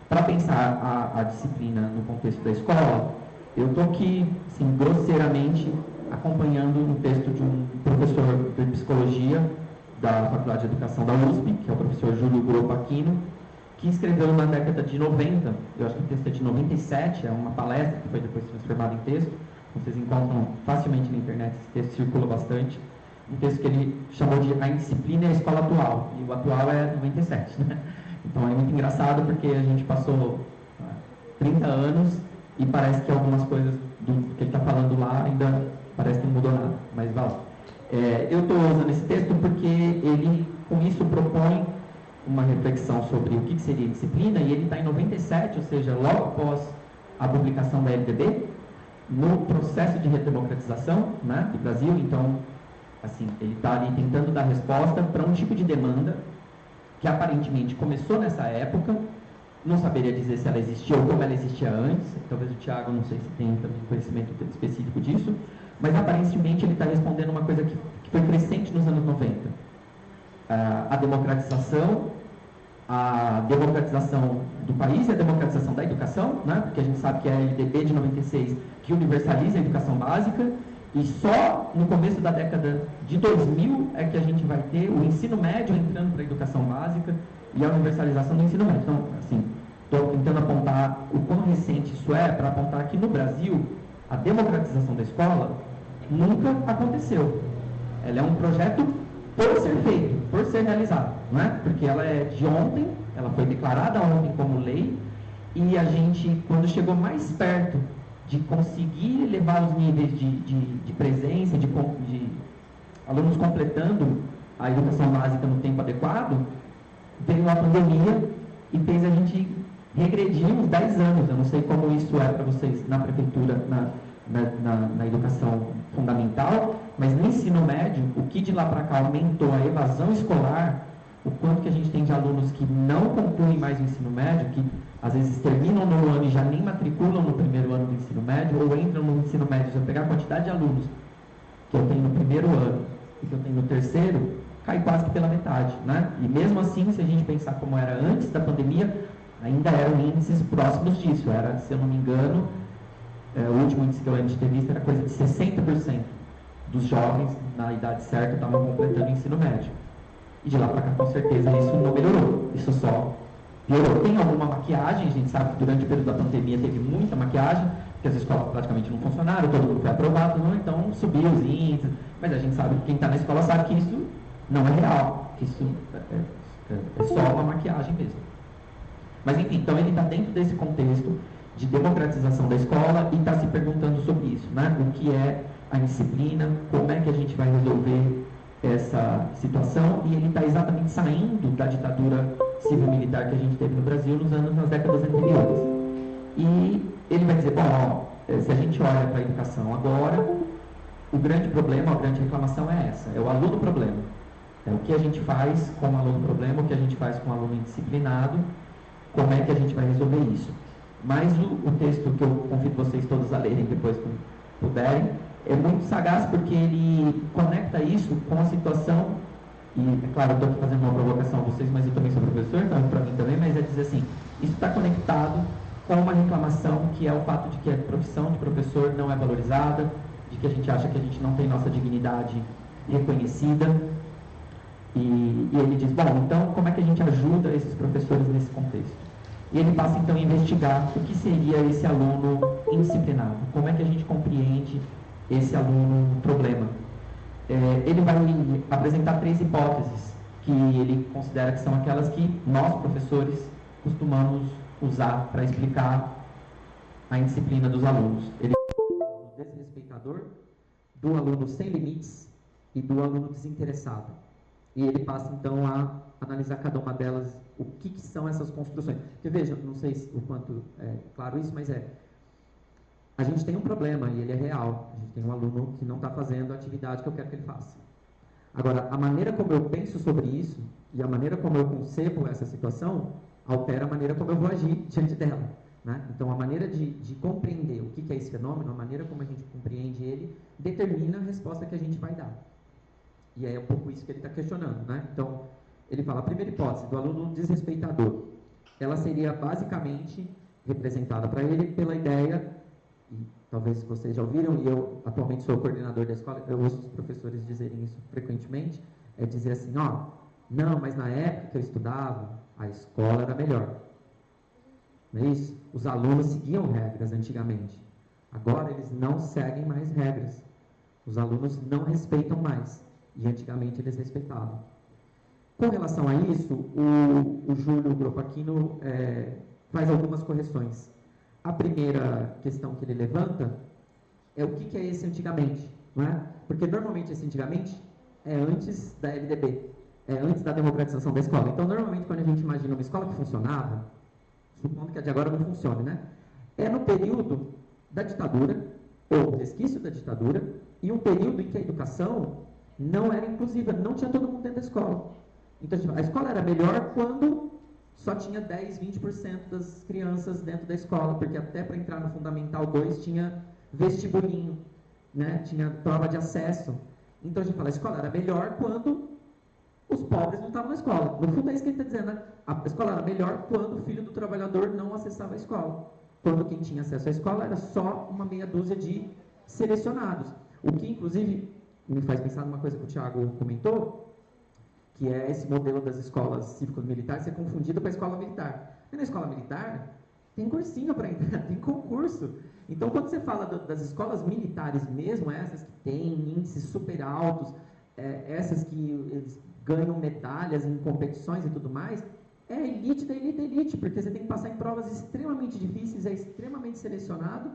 Para pensar a disciplina no contexto da escola, eu estou aqui, assim, grosseiramente, acompanhando um texto de um professor de psicologia da Faculdade de Educação da USP, que é o professor Júlio Gropo Aquino, que escreveu na década de 90, eu acho que o texto é de 97, é uma palestra que foi depois transformada em texto, vocês encontram facilmente na internet, esse texto circula bastante, um texto que ele chamou de A Indisciplina e a Escola Atual, e o atual é 97, né? Então é muito engraçado porque a gente passou 30 anos e parece que algumas coisas do que ele está falando lá ainda parece que não mudou nada, mas vai lá. Eu estou usando esse texto porque ele, com isso, propõe uma reflexão sobre o que seria disciplina, e ele está em 97, ou seja, logo após a publicação da LDB, no processo de redemocratização, né, do Brasil. Então, assim, ele está ali tentando dar resposta para um tipo de demanda que aparentemente começou nessa época, não saberia dizer se ela existia ou como ela existia antes, talvez o Thiago, não sei se tem também conhecimento específico disso, mas aparentemente ele está respondendo uma coisa que foi crescente nos anos 90. A democratização do país e a democratização da educação, né? Porque a gente sabe que é a LDB de 96 que universaliza a educação básica, e só no começo da década de 2000 é que a gente vai ter o ensino médio entrando para a educação básica e a universalização do ensino médio. Então, assim, estou tentando apontar o quão recente isso é, para apontar que no Brasil a democratização da escola nunca aconteceu. Ela é um projeto por ser feito, por ser realizado, não é? Porque ela é de ontem, ela foi declarada ontem como lei, e a gente, quando chegou mais perto de conseguir elevar os níveis de presença, de alunos completando a educação básica no tempo adequado, veio a pandemia e fez a gente regredir uns 10 anos. Eu não sei como isso é para vocês na prefeitura, na educação fundamental, mas no ensino médio, o que de lá para cá aumentou a evasão escolar, o quanto que a gente tem de alunos que não concluem mais o ensino médio, que às vezes terminam no ano e já nem matriculam no primeiro ano do ensino médio, ou entram no ensino médio. Se eu pegar a quantidade de alunos que eu tenho no primeiro ano e que eu tenho no terceiro, cai quase que pela metade, né? E mesmo assim, se a gente pensar como era antes da pandemia, ainda eram índices próximos disso. Era, se eu não me engano, o último índice que eu lembro de ter visto era coisa de 60% dos jovens na idade certa estavam completando o ensino médio. E de lá para cá, com certeza, isso não melhorou. Isso só piorou. Tem alguma maquiagem, a gente sabe que durante o período da pandemia teve muita maquiagem, porque as escolas praticamente não funcionaram, todo mundo foi aprovado, não, então subiu os índices, mas a gente sabe, quem está na escola sabe que isso não é real, que isso é só uma maquiagem mesmo. Mas enfim, então ele está dentro desse contexto de democratização da escola e está se perguntando sobre isso, né? O que é a disciplina, como é que a gente vai resolver essa situação, e ele está exatamente saindo da ditadura civil-militar que a gente teve no Brasil nas décadas anteriores. E ele vai dizer, bom, se a gente olha para a educação agora, o grande problema, a grande reclamação é essa, é o aluno problema. É o que a gente faz com o aluno problema, o que a gente faz com o aluno indisciplinado, como é que a gente vai resolver isso. Mas o texto que eu convido vocês todos a lerem depois que puderem, é muito sagaz porque ele conecta isso com a situação, e é claro, eu estou aqui fazendo uma provocação a vocês, mas eu também sou professor, então é para mim também, mas é dizer assim, isso está conectado com uma reclamação que é o fato de que a profissão de professor não é valorizada, de que a gente acha que a gente não tem nossa dignidade reconhecida, e ele diz, bom, então como é que a gente ajuda esses professores nesse contexto? E ele passa então a investigar o que seria esse aluno indisciplinado, como é que a gente compreende esse aluno problema. Ele vai apresentar 3 hipóteses que ele considera que são aquelas que nós, professores, costumamos usar para explicar a indisciplina dos alunos. Ele fala do aluno desrespeitador, do aluno sem limites e do aluno desinteressado. E ele passa então a analisar cada uma delas, o que são essas construções. Porque veja, não sei o quanto é claro isso, mas a gente tem um problema e ele é real. A gente tem um aluno que não está fazendo a atividade que eu quero que ele faça. Agora, a maneira como eu penso sobre isso e a maneira como eu concebo essa situação altera a maneira como eu vou agir diante dela, né? Então, a maneira de compreender o que é esse fenômeno, a maneira como a gente compreende ele, determina a resposta que a gente vai dar. E é um pouco isso que ele está questionando, né? Então, ele fala, a primeira hipótese, do aluno desrespeitador, ela seria basicamente representada para ele pela ideia, e talvez vocês já ouviram, e eu atualmente sou coordenador da escola, eu ouço os professores dizerem isso frequentemente, é dizer assim, ó, não, mas na época que eu estudava, a escola era melhor. Não é isso? Os alunos seguiam regras antigamente. Agora eles não seguem mais regras. Os alunos não respeitam mais. E antigamente eles respeitavam. Com relação a isso, o Júlio Gropachino faz algumas correções. A primeira questão que ele levanta é o que é esse antigamente, não é? Porque normalmente esse antigamente é antes da LDB, é antes da democratização da escola. Então, normalmente, quando a gente imagina uma escola que funcionava, supondo que a de agora não funcione, né? É no período da ditadura, ou resquício da ditadura, e um período em que a educação não era inclusiva, não tinha todo mundo dentro da escola. Então, a escola era melhor quando só tinha 10, 20% das crianças dentro da escola, porque até para entrar no Fundamental 2 tinha vestibulinho, né? Tinha prova de acesso. Então, a gente fala, a escola era melhor quando os pobres não estavam na escola. No fundo é isso que ele está dizendo, né? A escola era melhor quando o filho do trabalhador não acessava a escola. Quando quem tinha acesso à escola era só uma meia dúzia de selecionados. O que, inclusive, me faz pensar numa coisa que o Thiago comentou, que é esse modelo das escolas cívicos-militares ser confundido com a escola militar. E na escola militar, tem cursinho para entrar, tem concurso. Então, quando você fala das escolas militares mesmo, essas que têm índices super altos, essas que eles ganham medalhas em competições e tudo mais, é a elite da elite da elite, porque você tem que passar em provas extremamente difíceis, é extremamente selecionado,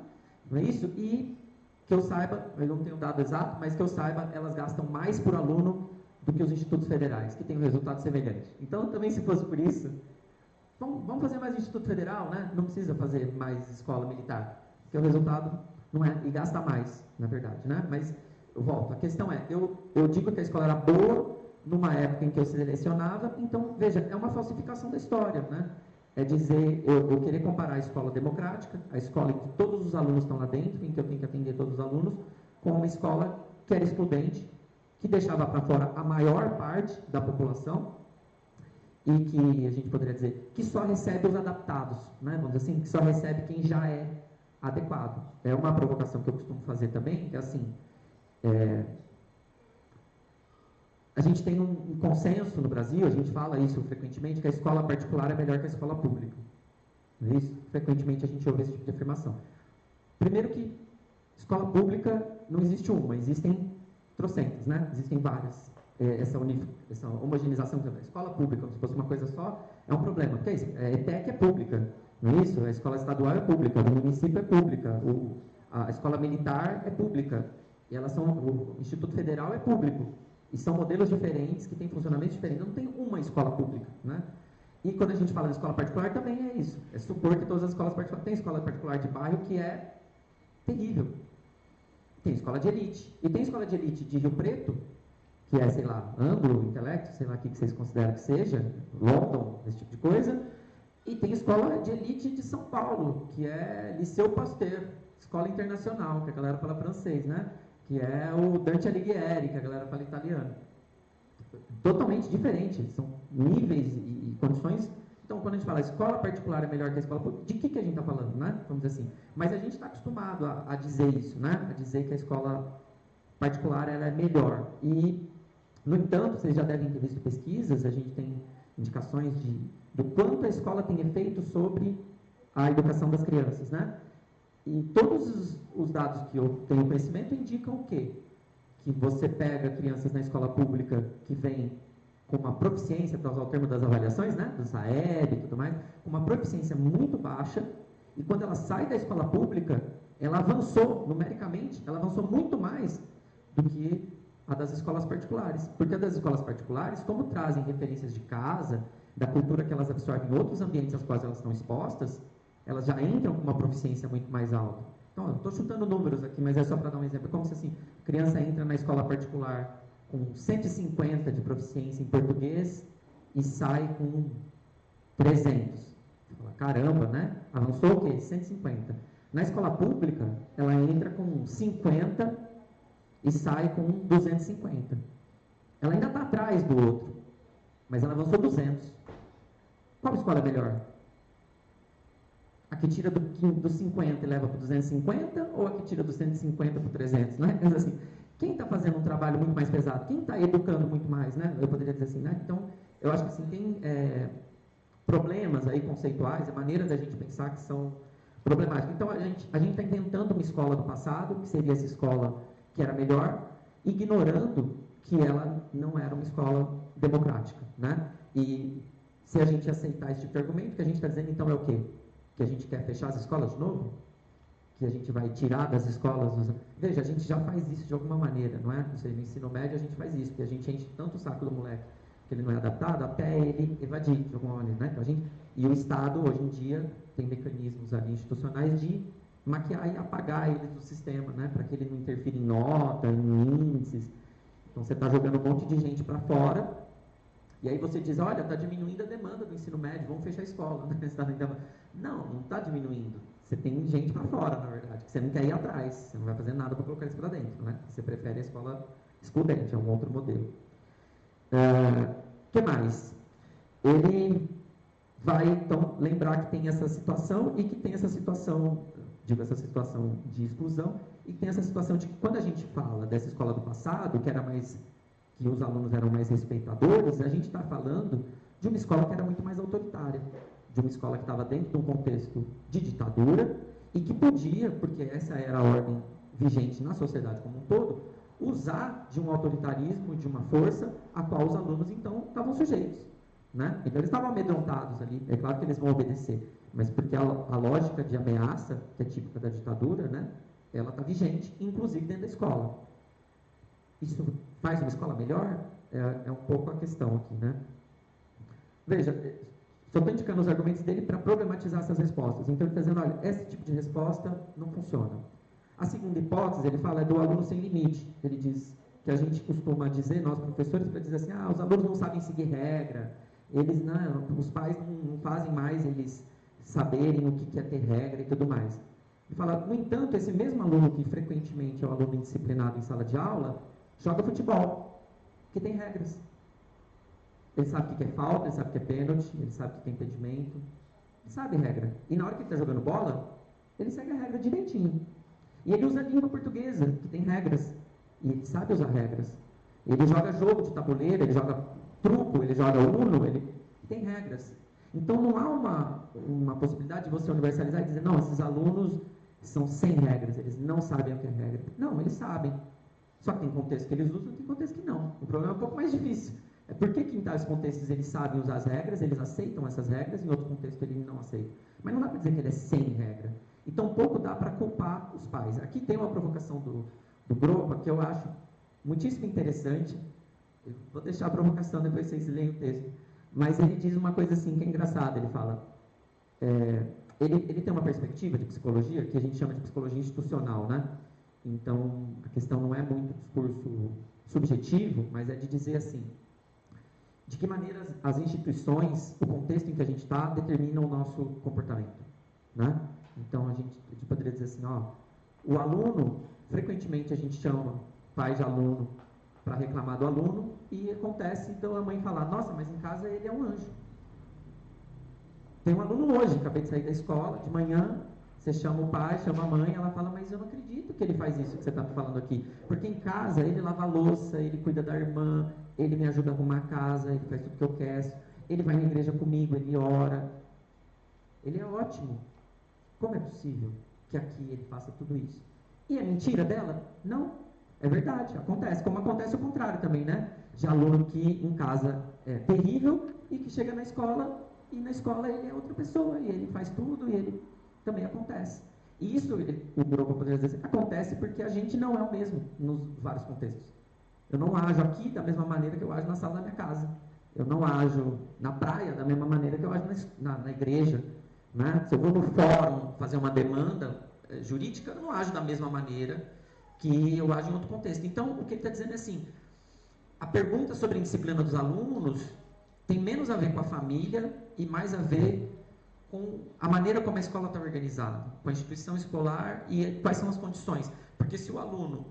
não é isso? E, que eu saiba, eu não tenho dado exato, mas que eu saiba, elas gastam mais por aluno do que os institutos federais, que têm um resultado semelhante. Então, também, se fosse por isso, vamos fazer mais Instituto Federal, né? Não precisa fazer mais escola militar, porque o resultado não é, e gasta mais, na verdade, né? Mas, eu volto, a questão é, eu digo que a escola era boa numa época em que eu selecionava, então, veja, é uma falsificação da história, né? É dizer, eu querer comparar a escola democrática, a escola em que todos os alunos estão lá dentro, em que eu tenho que atender todos os alunos, com uma escola que era excludente, que deixava para fora a maior parte da população e que a gente poderia dizer que só recebe os adaptados, né? Vamos dizer assim, que só recebe quem já é adequado. É uma provocação que eu costumo fazer também, que é assim, a gente tem um consenso no Brasil, a gente fala isso frequentemente, que a escola particular é melhor que a escola pública. Não é isso? Frequentemente a gente ouve esse tipo de afirmação. Primeiro que escola pública não existe uma, existem trocentas, né? Existem várias. Essa homogeneização da escola pública, como se fosse uma coisa só, é um problema. Porque a ETEC é pública, não é isso? A escola estadual é pública, o município é pública, a escola militar é pública, e o Instituto Federal é público. E são modelos diferentes, que têm funcionamentos diferentes. Não tem uma escola pública, né? E quando a gente fala de escola particular, também é isso. É supor que todas as escolas particulares... Tem escola particular de bairro que é terrível. Tem escola de elite. E tem escola de elite de Rio Preto, que é, sei lá, Anglo, Intelecto, sei lá o que vocês consideram que seja, London, esse tipo de coisa. E tem escola de elite de São Paulo, que é Liceu Pasteur, escola internacional, que a galera fala francês, né? Que é o Dante Alighieri, que a galera fala italiano. Totalmente diferente, são níveis e condições. Então, quando a gente fala escola particular é melhor que a escola pública, de que a gente está falando, né? Vamos dizer assim. Mas a gente está acostumado a dizer isso, né? A dizer que a escola particular ela é melhor. E, no entanto, vocês já devem ter visto pesquisas, a gente tem indicações do quanto a escola tem efeito sobre a educação das crianças, né? E todos os dados que eu tenho conhecimento indicam o quê? Que você pega crianças na escola pública que vêm com uma proficiência, para usar o termo das avaliações, né? Do SAEB e tudo mais, com uma proficiência muito baixa, e quando ela sai da escola pública, ela avançou, numericamente, ela avançou muito mais do que a das escolas particulares. Porque a das escolas particulares, como trazem referências de casa, da cultura que elas absorvem em outros ambientes aos quais elas estão expostas, elas já entram com uma proficiência muito mais alta. Então, eu estou chutando números aqui, mas é só para dar um exemplo. É como se assim, a criança entra na escola particular com 150 de proficiência em português e sai com 300. Você fala, caramba, né? Avançou o quê? 150. Na escola pública, ela entra com 50 e sai com 250. Ela ainda está atrás do outro, mas ela avançou 200. Qual escola é melhor? A que tira do 50 e leva para 250 ou a que tira do 150 para 300, né? Mas assim, quem está fazendo um trabalho muito mais pesado? Quem está educando muito mais, né? Eu poderia dizer assim, né? Então, eu acho que assim, tem problemas aí conceituais, a maneira da gente pensar que são problemáticas. Então, a gente está inventando uma escola do passado, que seria essa escola que era melhor, ignorando que ela não era uma escola democrática, né? E se a gente aceitar esse tipo de argumento, o que a gente está dizendo então é o quê? Que a gente quer fechar as escolas de novo? Que a gente vai tirar das escolas... Veja, a gente já faz isso de alguma maneira, não é? Ou seja, no ensino médio a gente faz isso, porque a gente enche tanto o saco do moleque que ele não é adaptado, até ele evadir de alguma maneira, né? Então, e o Estado, hoje em dia, tem mecanismos ali institucionais de maquiar e apagar ele do sistema, né? Para que ele não interfira em nota, em índices. Então, você está jogando um monte de gente para fora, e aí você diz, olha, está diminuindo a demanda do ensino médio, vamos fechar a escola. Né? Não, não está diminuindo. Você tem gente para fora, na verdade, que você não quer ir atrás, você não vai fazer nada para colocar isso para dentro, né? Você prefere a escola excludente, é um outro modelo. Que mais? Ele vai, então, lembrar que tem essa situação e que tem essa situação, digo, essa situação de exclusão, e que tem essa situação de que quando a gente fala dessa escola do passado, que era mais, que os alunos eram mais respeitadores, a gente está falando de uma escola que era muito mais autoritária, de uma escola que estava dentro de um contexto de ditadura e que podia, porque essa era a ordem vigente na sociedade como um todo, usar de um autoritarismo, de uma força a qual os alunos, então, estavam sujeitos. Né? Então, eles estavam amedrontados ali. É claro que eles vão obedecer, mas porque a lógica de ameaça, que é típica da ditadura, né, ela está vigente, inclusive dentro da escola. Isso faz uma escola melhor? É um pouco a questão aqui. Né? Veja, só estou indicando os argumentos dele para problematizar essas respostas. Então, ele está dizendo, olha, esse tipo de resposta não funciona. A segunda hipótese, ele fala, é do aluno sem limite. Ele diz que a gente costuma dizer, nós professores, para dizer assim, os alunos não sabem seguir regra, eles não, os pais não fazem mais eles saberem o que é ter regra e tudo mais. Ele fala, no entanto, esse mesmo aluno que frequentemente é um aluno indisciplinado em sala de aula, joga futebol, que tem regras. Ele sabe o que é falta, ele sabe o que é pênalti, ele sabe o que é impedimento, ele sabe a regra. E na hora que ele está jogando bola, ele segue a regra direitinho. E ele usa a língua portuguesa, que tem regras, e ele sabe usar regras. Ele joga jogo de tabuleiro, ele joga truco, ele joga uno, ele tem regras. Então não há uma possibilidade de você universalizar e dizer, não, esses alunos são sem regras, eles não sabem o que é regra. Não, eles sabem. Só que tem contexto que eles usam e tem contexto que não. O problema é um pouco mais difícil. É porque que em tais contextos eles sabem usar as regras, eles aceitam essas regras, em outro contexto ele não aceita. Mas não dá para dizer que ele é sem regra. E tampouco dá para culpar os pais. Aqui tem uma provocação do Gropa que eu acho muitíssimo interessante. Eu vou deixar a provocação, depois vocês leem o texto. Mas ele diz uma coisa assim que é engraçada. Ele fala... ele tem uma perspectiva de psicologia que a gente chama de psicologia institucional, né? Então, a questão não é muito discurso subjetivo, mas é de dizer assim, de que maneira as instituições, o contexto em que a gente está, determinam o nosso comportamento, né? Então, a gente poderia dizer assim, ó, o aluno, frequentemente a gente chama pai de aluno para reclamar do aluno, e acontece então a mãe falar, nossa, mas em casa ele é um anjo. Tem um aluno hoje, acabei de sair da escola, de manhã, você chama o pai, chama a mãe, ela fala, mas eu não acredito que ele faz isso que você está me falando aqui. Porque em casa ele lava a louça, ele cuida da irmã, ele me ajuda a arrumar a casa, ele faz tudo que eu quero, ele vai na igreja comigo, ele ora. Ele é ótimo. Como é possível que aqui ele faça tudo isso? E é mentira dela? Não. É verdade, acontece. Como acontece o contrário também, né? De aluno que em casa é terrível e que chega na escola e na escola ele é outra pessoa e ele faz tudo e ele também acontece. E isso, o Gropa poderia dizer, acontece porque a gente não é o mesmo nos vários contextos. Eu não ajo aqui da mesma maneira que eu ajo na sala da minha casa. Eu não ajo na praia da mesma maneira que eu ajo na igreja. Né? Se eu vou no fórum fazer uma demanda jurídica, eu não ajo da mesma maneira que eu ajo em outro contexto. Então, o que ele está dizendo é assim, a pergunta sobre a disciplina dos alunos tem menos a ver com a família e mais a ver com a maneira como a escola está organizada, com a instituição escolar e quais são as condições. Porque se o aluno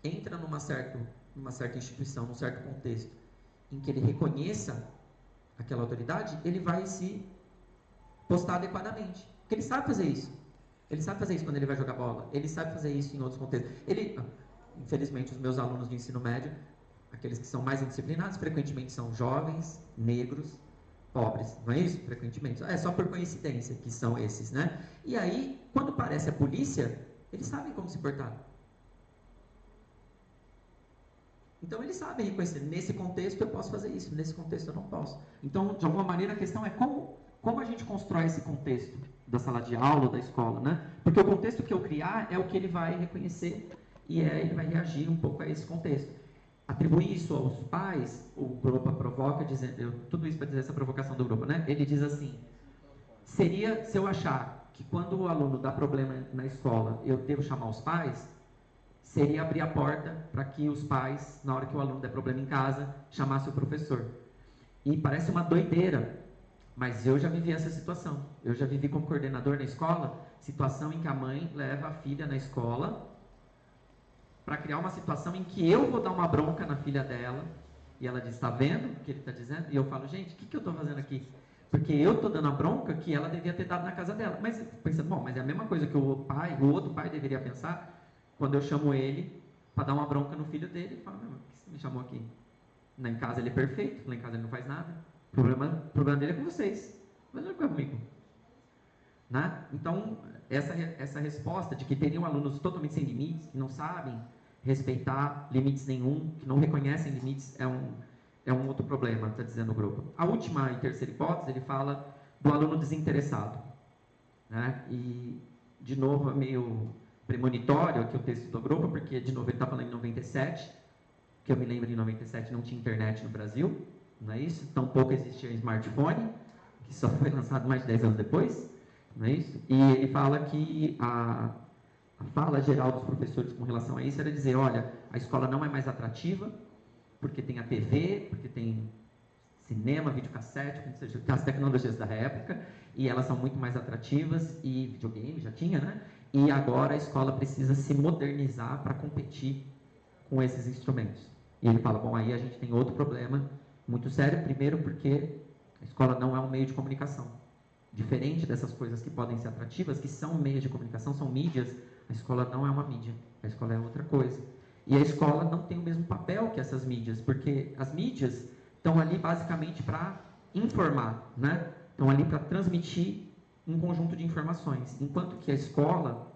entra numa certa instituição, num certo contexto, em que ele reconheça aquela autoridade, ele vai se postar adequadamente. Porque ele sabe fazer isso. Ele sabe fazer isso quando ele vai jogar bola. Ele sabe fazer isso em outros contextos. Infelizmente, os meus alunos de ensino médio, aqueles que são mais indisciplinados, frequentemente são jovens, negros, pobres, não é isso? Frequentemente. É só por coincidência que são esses, né? E aí, quando aparece a polícia, eles sabem como se portar. Então, eles sabem reconhecer. Nesse contexto, eu posso fazer isso. Nesse contexto, eu não posso. Então, de alguma maneira, a questão é como a gente constrói esse contexto da sala de aula, da escola, né? Porque o contexto que eu criar é o que ele vai reconhecer e ele vai reagir um pouco a esse contexto. Atribuir isso aos pais, o Gropa provoca, dizendo, tudo isso para dizer essa provocação do Gropa, né? Ele diz assim, seria, se eu achar que quando o aluno dá problema na escola, eu devo chamar os pais, seria abrir a porta para que os pais, na hora que o aluno der problema em casa, chamasse o professor. E parece uma doideira, mas eu já vivi essa situação. Eu já vivi como coordenador na escola, situação em que a mãe leva a filha na escola para criar uma situação em que eu vou dar uma bronca na filha dela, e ela diz, está vendo o que ele está dizendo? E eu falo, gente, o que eu estou fazendo aqui? Porque eu estou dando a bronca que ela devia ter dado na casa dela. Mas pensando, bom, mas é a mesma coisa que o outro pai deveria pensar quando eu chamo ele para dar uma bronca no filho dele. Ele fala, por que você me chamou aqui? Lá em casa ele é perfeito, lá em casa ele não faz nada. O problema dele é com vocês, mas não é comigo. Né? Então, essa resposta de que teriam alunos totalmente sem limites, que não sabem respeitar limites nenhum, que não reconhecem limites, é um outro problema, está dizendo o Gropa. A última e terceira hipótese, ele fala do aluno desinteressado. Né? E, de novo, é meio premonitório aqui o texto do Gropa, porque, de novo, ele está falando em 97, que eu me lembro, em 97 não tinha internet no Brasil, não é isso? Tampouco existia smartphone, que só foi lançado mais de 10 anos depois, não é isso? E ele fala que a fala geral dos professores com relação a isso era dizer, olha, a escola não é mais atrativa, porque tem a TV, porque tem cinema, videocassete, as tecnologias da época, e elas são muito mais atrativas, e videogame já tinha, né? E agora a escola precisa se modernizar para competir com esses instrumentos. E ele fala, bom, aí a gente tem outro problema muito sério. Primeiro porque a escola não é um meio de comunicação. Diferente dessas coisas que podem ser atrativas, que são meios de comunicação, são mídias, a escola não é uma mídia, a escola é outra coisa. E a escola não tem o mesmo papel que essas mídias, porque as mídias estão ali basicamente para informar, né? Estão ali para transmitir um conjunto de informações, enquanto que a escola,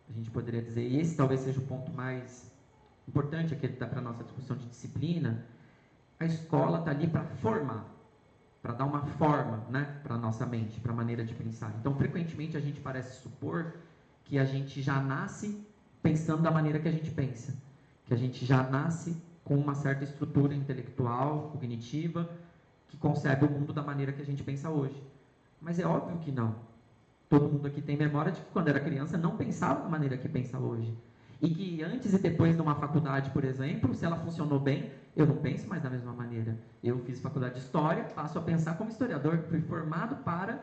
a gente poderia dizer, e esse talvez seja o ponto mais importante aqui para a nossa discussão de disciplina, a escola está ali para formar, para dar uma forma, né, para a nossa mente, para a maneira de pensar. Então, frequentemente, a gente parece supor que a gente já nasce pensando da maneira que a gente pensa, que a gente já nasce com uma certa estrutura intelectual, cognitiva, que concebe o mundo da maneira que a gente pensa hoje. Mas é óbvio que não. Todo mundo aqui tem memória de que quando era criança não pensava da maneira que pensa hoje. E que antes e depois de uma faculdade, por exemplo, se ela funcionou bem, eu não penso mais da mesma maneira. Eu fiz faculdade de História, passo a pensar como historiador, fui formado para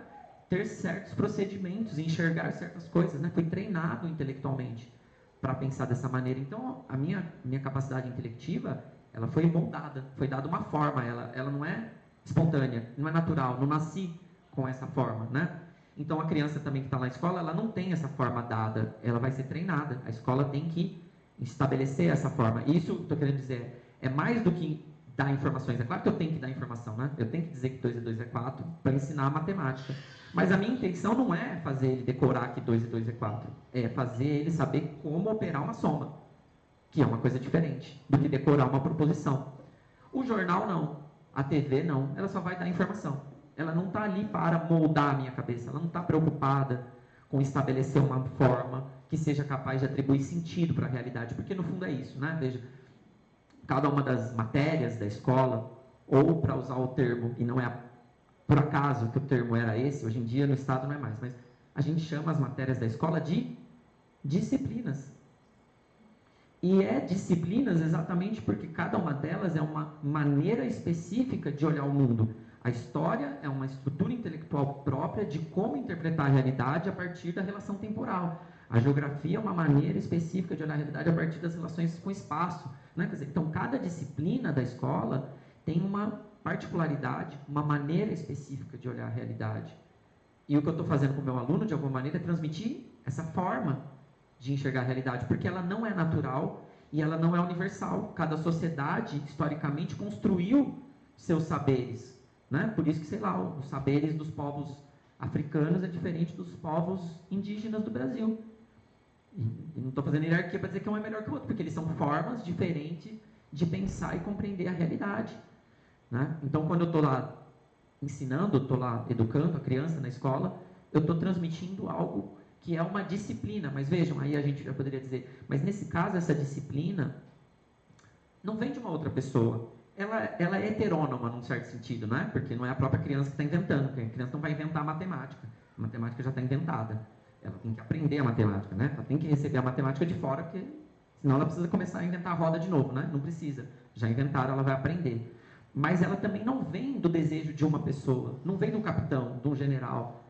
ter certos procedimentos, enxergar certas coisas, né? Fui treinado intelectualmente para pensar dessa maneira. Então, a minha capacidade intelectiva, ela foi moldada, foi dada uma forma, ela não é espontânea, não é natural, não nasci com essa forma, né? Então, a criança também que está na escola, ela não tem essa forma dada, ela vai ser treinada. A escola tem que estabelecer essa forma. Isso, estou querendo dizer, é mais do que dar informações. É claro que eu tenho que dar informação, né? Eu tenho que dizer que 2 e 2 é 4 para ensinar a matemática. Mas a minha intenção não é fazer ele decorar que 2 e 2 é 4. É fazer ele saber como operar uma soma, que é uma coisa diferente do que decorar uma proposição. O jornal não, a TV não, ela só vai dar informação. Ela não está ali para moldar a minha cabeça, ela não está preocupada com estabelecer uma forma que seja capaz de atribuir sentido para a realidade, porque no fundo é isso, né? Veja, cada uma das matérias da escola, ou para usar o termo, e não é por acaso que o termo era esse, hoje em dia no Estado não é mais, mas a gente chama as matérias da escola de disciplinas. E é disciplinas exatamente porque cada uma delas é uma maneira específica de olhar o mundo. A história é uma estrutura intelectual própria de como interpretar a realidade a partir da relação temporal. A geografia é uma maneira específica de olhar a realidade a partir das relações com o espaço. Né? Quer dizer, então, cada disciplina da escola tem uma particularidade, uma maneira específica de olhar a realidade. E o que eu estou fazendo com o meu aluno, de alguma maneira, é transmitir essa forma de enxergar a realidade, porque ela não é natural e ela não é universal. Cada sociedade, historicamente, construiu seus saberes. Né? Por isso que, sei lá, os saberes dos povos africanos é diferente dos povos indígenas do Brasil. E não estou fazendo hierarquia para dizer que um é melhor que o outro, porque eles são formas diferentes de pensar e compreender a realidade. Né? Então, quando eu estou lá ensinando, estou lá educando a criança na escola, eu estou transmitindo algo que é uma disciplina. Mas vejam, aí a gente já poderia dizer, mas nesse caso, essa disciplina não vem de uma outra pessoa. Ela é heterônoma, num certo sentido, não é? Porque não é a própria criança que está inventando, porque a criança não vai inventar a matemática. A matemática já está inventada. Ela tem que aprender a matemática, né? Ela tem que receber a matemática de fora, porque senão ela precisa começar a inventar a roda de novo, né? Não precisa. Já inventaram, ela vai aprender. Mas ela também não vem do desejo de uma pessoa, não vem do capitão, de um general.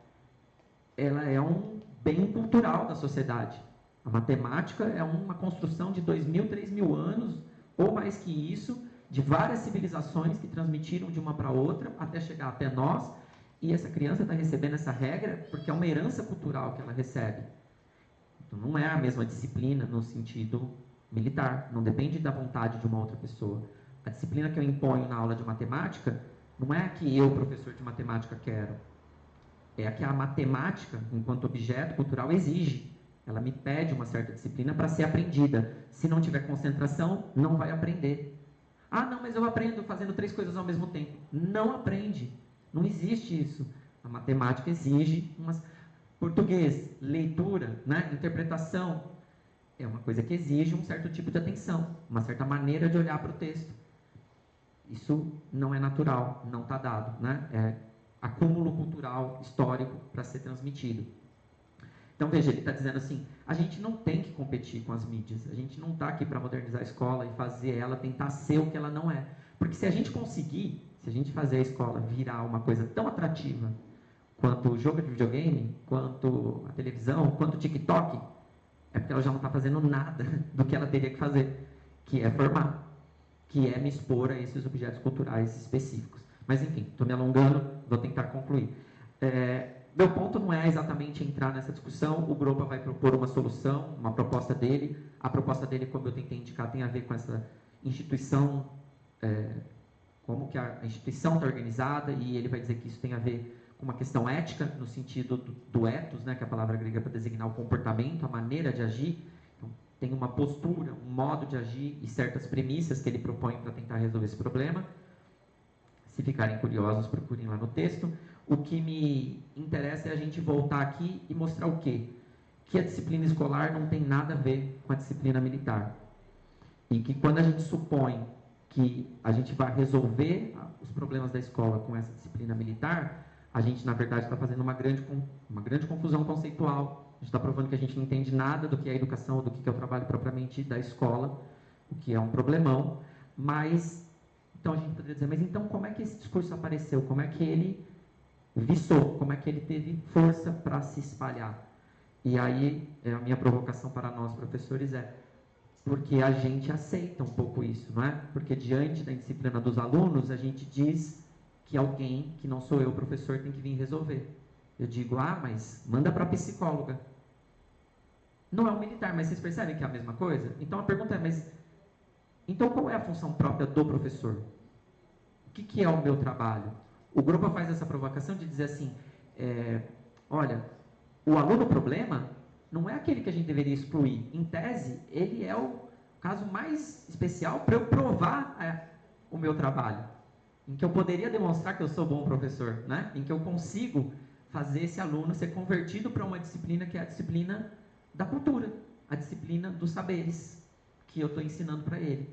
Ela é um bem cultural da sociedade. A matemática é uma construção de 2.000, 3.000 anos, ou mais que isso, de várias civilizações que transmitiram de uma para outra até chegar até nós, e essa criança está recebendo essa regra porque é uma herança cultural que ela recebe. Então não é a mesma disciplina no sentido militar, não depende da vontade de uma outra pessoa. A disciplina que eu imponho na aula de matemática não é a que eu, professor de matemática, quero. É a que a matemática, enquanto objeto cultural, exige. Ela me pede uma certa disciplina para ser aprendida. Se não tiver concentração, não vai aprender. Ah, não, mas eu aprendo fazendo 3 coisas ao mesmo tempo. Não aprende. Não existe isso. A matemática exige português, leitura, né? Interpretação. É uma coisa que exige um certo tipo de atenção, uma certa maneira de olhar para o texto. Isso não é natural, não está dado, né? É acúmulo cultural, histórico, para ser transmitido. Então, veja, ele está dizendo assim, a gente não tem que competir com as mídias, a gente não está aqui para modernizar a escola e fazer ela tentar ser o que ela não é. Porque se a gente conseguir, se a gente fazer a escola virar uma coisa tão atrativa quanto o jogo de videogame, quanto a televisão, quanto o TikTok, é porque ela já não está fazendo nada do que ela teria que fazer, que é formar. que é me expor a esses objetos culturais específicos. Mas, enfim, estou me alongando, vou tentar concluir. Meu ponto não é exatamente entrar nessa discussão, o Gropa vai propor uma solução, uma proposta dele. A proposta dele, como eu tentei indicar, tem a ver com essa instituição, como que a instituição está organizada, e ele vai dizer que isso tem a ver com uma questão ética, no sentido do ethos, né, que é a palavra grega para designar o comportamento, a maneira de agir. Então, tem uma postura, um modo de agir e certas premissas que ele propõe para tentar resolver esse problema. Se ficarem curiosos, procurem lá no texto. O que me interessa é a gente voltar aqui e mostrar o quê? Que a disciplina escolar não tem nada a ver com a disciplina militar. E que quando a gente supõe que a gente vai resolver os problemas da escola com essa disciplina militar, a gente, na verdade, está fazendo uma grande confusão conceitual. A gente está provando que a gente não entende nada do que é a educação, do que é o trabalho propriamente da escola, o que é um problemão. Mas, então a gente poderia dizer, mas então como é que esse discurso apareceu? Como é que ele viçou? Como é que ele teve força para se espalhar? E aí, a minha provocação para nós, professores, porque a gente aceita um pouco isso, não é? Porque diante da disciplina dos alunos, a gente diz que alguém, que não sou eu, professor, tem que vir resolver. Eu digo, mas manda para a psicóloga. Não é um militar, mas vocês percebem que é a mesma coisa? Então a pergunta mas então qual é a função própria do professor? O que é o meu trabalho? O Gropa faz essa provocação de dizer assim, olha, o aluno problema não é aquele que a gente deveria excluir. Em tese, ele é o caso mais especial para eu provar o meu trabalho. Em que eu poderia demonstrar que eu sou bom professor, né? Em que eu consigo fazer esse aluno ser convertido para uma disciplina que é a disciplina da cultura, a disciplina dos saberes que eu estou ensinando para ele.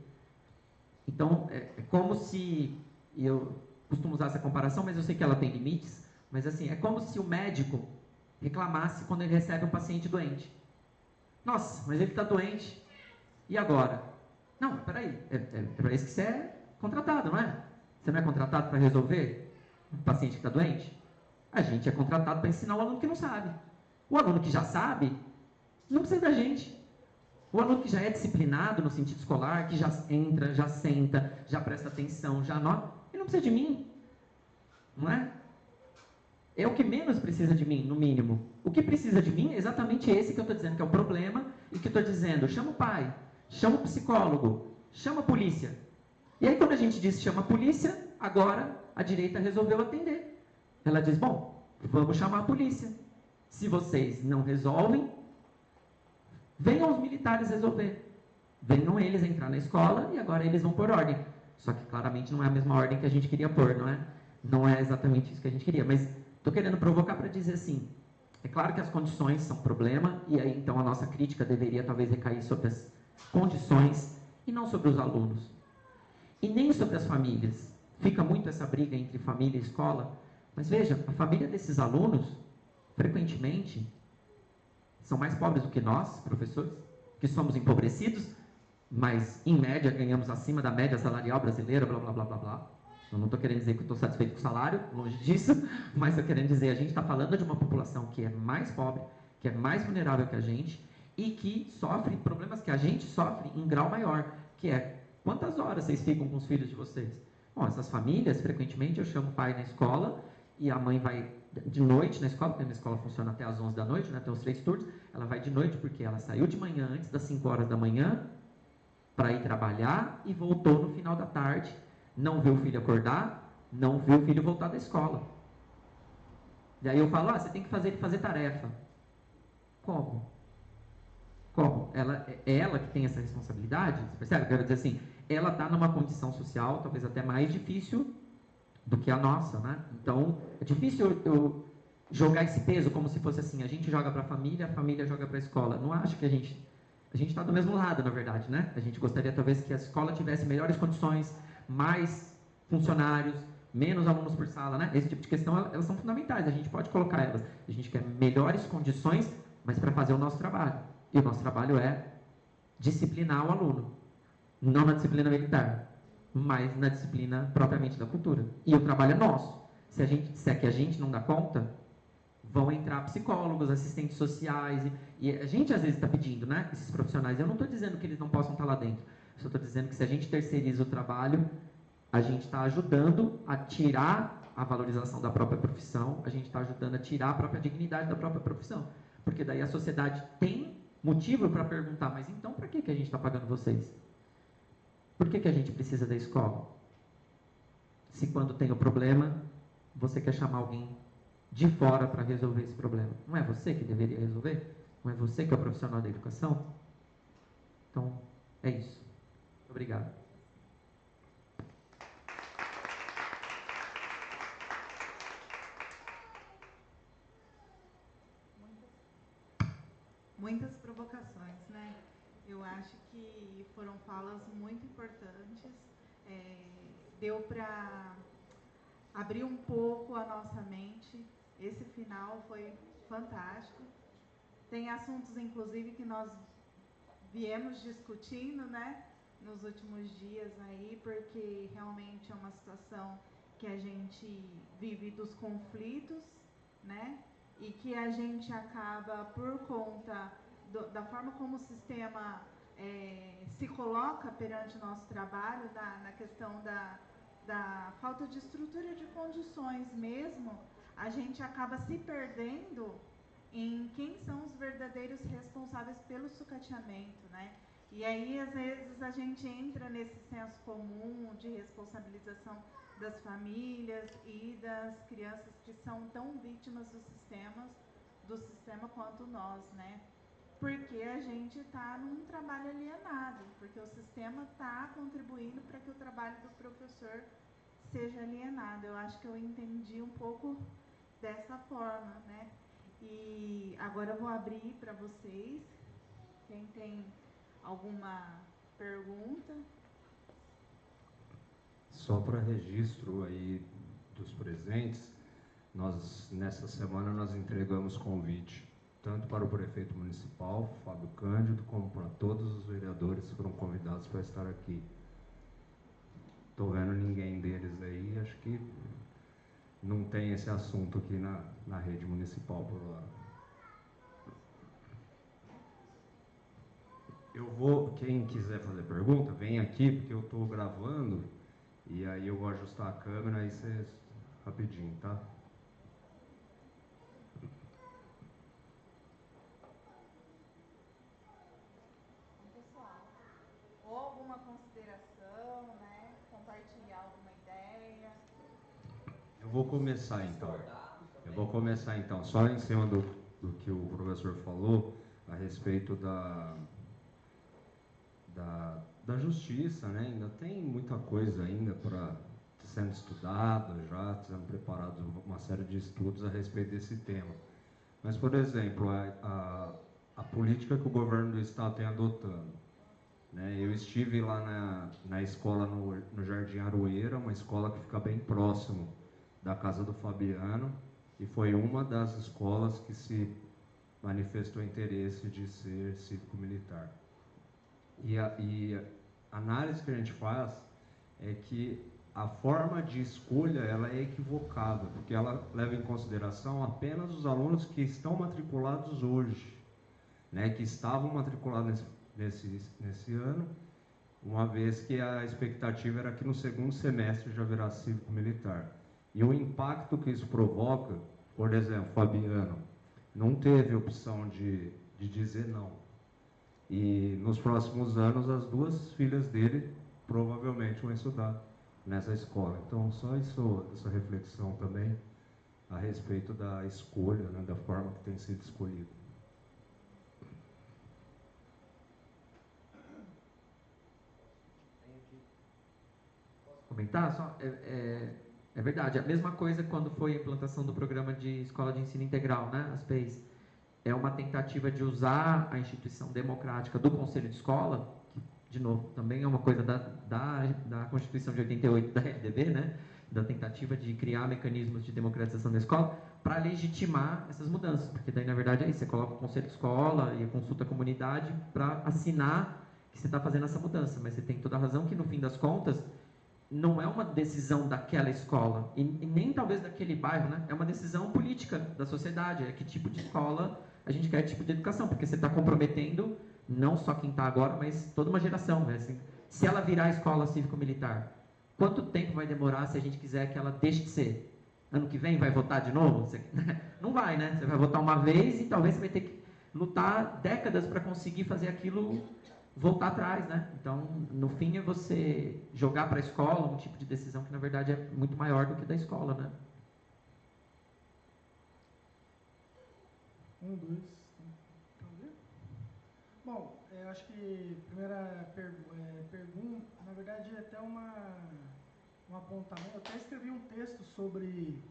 Então, é como se, e eu costumo usar essa comparação, mas eu sei que ela tem limites, mas assim, é como se o médico reclamasse quando ele recebe um paciente doente. Nossa, mas ele está doente, e agora? Não, peraí, é para isso que você é contratado, não é? Você não é contratado para resolver um paciente que está doente? A gente é contratado para ensinar o aluno que não sabe. O aluno que já sabe, não precisa da gente. O aluno que já é disciplinado no sentido escolar, que já entra, já senta, já presta atenção, já anota, ele não precisa de mim. Não é? É o que menos precisa de mim, no mínimo. O que precisa de mim é exatamente esse que eu estou dizendo que é o problema e que eu estou dizendo, chama o pai, chama o psicólogo, chama a polícia. E aí quando a gente diz chama a polícia, agora a direita resolveu atender. Ela diz, bom, vamos chamar a polícia. Se vocês não resolvem, venham os militares resolver. Venham eles entrar na escola e agora eles vão pôr ordem. Só que claramente não é a mesma ordem que a gente queria pôr, não é? Não é exatamente isso que a gente queria, mas estou querendo provocar para dizer assim, é claro que as condições são problema, e aí então a nossa crítica deveria talvez recair sobre as condições e não sobre os alunos. E nem sobre as famílias. Fica muito essa briga entre família e escola, mas veja, a família desses alunos, frequentemente, são mais pobres do que nós, professores, que somos empobrecidos, mas em média ganhamos acima da média salarial brasileira, blá blá blá blá blá. Eu não estou querendo dizer que estou satisfeito com o salário, longe disso, mas estou querendo dizer, a gente está falando de uma população que é mais pobre, que é mais vulnerável que a gente, e que sofre problemas que a gente sofre em grau maior, que é, quantas horas vocês ficam com os filhos de vocês? Bom, essas famílias, frequentemente, eu chamo o pai na escola, e a mãe vai de noite na escola, porque a minha escola funciona até às 11 da noite, né, tem os 3 turnos, ela vai de noite porque ela saiu de manhã, antes das 5 horas da manhã, para ir trabalhar, e voltou no final da tarde, não viu o filho acordar, não viu o filho voltar da escola. E aí eu falo, você tem que fazer ele fazer tarefa. Como? Como? É ela que tem essa responsabilidade? Você percebe? Eu quero dizer assim, ela está numa condição social talvez até mais difícil do que a nossa, né? Então, é difícil eu jogar esse peso como se fosse assim, a gente joga para a família joga para a escola. Não acho que a gente está do mesmo lado, na verdade, né? A gente gostaria talvez que a escola tivesse melhores condições, mais funcionários, menos alunos por sala, né? Esse tipo de questão, elas são fundamentais, a gente pode colocar elas. A gente quer melhores condições, mas para fazer o nosso trabalho. E o nosso trabalho é disciplinar o aluno. Não na disciplina militar, mas na disciplina propriamente da cultura. E o trabalho é nosso. Se a gente disser que a gente não dá conta, vão entrar psicólogos, assistentes sociais, e a gente às vezes está pedindo, né? Esses profissionais. Eu não estou dizendo que eles não possam estar lá dentro, Eu só estou dizendo que se a gente terceiriza o trabalho, a gente está ajudando a tirar a valorização da própria profissão, a gente está ajudando a tirar a própria dignidade da própria profissão. Porque daí a sociedade tem motivo para perguntar, mas então para que a gente está pagando vocês? Por que a gente precisa da escola? Se quando tem o problema, você quer chamar alguém de fora para resolver esse problema. Não é você que deveria resolver? Não é você que é o profissional da educação? Então, é isso. Obrigado. Muitas provocações, né? Eu acho que foram falas muito importantes. Deu para abrir um pouco a nossa mente. Esse final foi fantástico. Tem assuntos, inclusive, que nós viemos discutindo, né, nos últimos dias aí, porque realmente é uma situação que a gente vive dos conflitos, né, e que a gente acaba, por conta da forma como o sistema se coloca perante o nosso trabalho, na questão da falta de estrutura de condições mesmo, a gente acaba se perdendo em quem são os verdadeiros responsáveis pelo sucateamento, né? E aí, às vezes, a gente entra nesse senso comum de responsabilização das famílias e das crianças que são tão vítimas do sistema quanto nós, né? Porque a gente está num trabalho alienado, porque o sistema está contribuindo para que o trabalho do professor seja alienado. Eu acho que eu entendi um pouco dessa forma, né? E agora eu vou abrir para vocês. Quem tem alguma pergunta? Só para registro aí dos presentes, nessa semana nós entregamos convite tanto para o prefeito municipal, Fábio Cândido, como para todos os vereadores que foram convidados para estar aqui. Estou vendo ninguém deles aí, acho que não tem esse assunto aqui na rede municipal por lá. Quem quiser fazer pergunta, vem aqui, porque eu estou gravando, e aí eu vou ajustar a câmera, aí vocês, rapidinho, tá? Pessoal, ou alguma consideração, né? Compartilhar alguma ideia? Eu vou começar então. Só em cima do que o professor falou a respeito da justiça, né? Ainda tem muita coisa ainda para sendo estudada, já sendo preparado uma série de estudos a respeito desse tema. Mas, por exemplo, a política que o governo do estado tem adotando, né? Eu estive lá na escola no Jardim Aroeira, uma escola que fica bem próximo da casa do Fabiano, e foi uma das escolas que se manifestou interesse de ser cívico-militar. E a análise que a gente faz é que a forma de escolha ela é equivocada, porque ela leva em consideração apenas os alunos que estão matriculados hoje, né, que estavam matriculados nesse ano, uma vez que a expectativa era que no segundo semestre já haverá cívico-militar. E o impacto que isso provoca, por exemplo, Fabiano não teve opção de dizer não. E nos próximos anos, as duas filhas dele provavelmente vão estudar nessa escola. Então, só essa reflexão também a respeito da escolha, né, da forma que tem sido escolhido. Comentar só? É verdade, a mesma coisa quando foi a implantação do programa de Escola de Ensino Integral, né, as PEIs. É uma tentativa de usar a instituição democrática do Conselho de Escola, que, de novo, também é uma coisa da Constituição de 88 da LDB, né, da tentativa de criar mecanismos de democratização da escola, para legitimar essas mudanças, porque daí, na verdade, é isso, você coloca o Conselho de Escola e a consulta à comunidade para assinar que você está fazendo essa mudança, mas você tem toda a razão que, no fim das contas, não é uma decisão daquela escola, e nem talvez daquele bairro, né? É uma decisão política da sociedade, é que tipo de escola a gente quer, tipo de educação, porque você está comprometendo não só quem está agora, mas toda uma geração, né? Assim, se ela virar escola cívico-militar, quanto tempo vai demorar se a gente quiser que ela deixe de ser? Ano que vem vai votar de novo? Não vai, né? Você vai votar uma vez e talvez você vai ter que lutar décadas para conseguir fazer aquilo voltar atrás, né? Então, no fim, é você jogar para a escola um tipo de decisão que, na verdade, é muito maior do que da escola, né? 1, 2, bom, eu acho que a primeira pergunta, na verdade, é até um apontamento. Eu até escrevi um texto sobre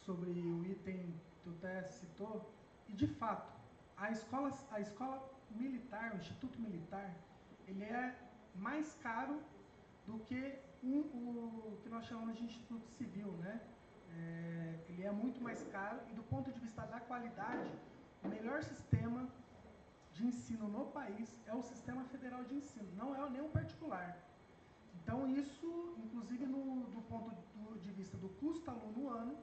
o item que o Té citou, e de fato, a escola militar, o Instituto Militar, ele é mais caro do que o que nós chamamos de Instituto Civil, né? Ele é muito mais caro e, do ponto de vista da qualidade, o melhor sistema de ensino no país é o Sistema Federal de Ensino, não é nenhum particular. Então, isso, inclusive, do ponto de vista do custo aluno ano,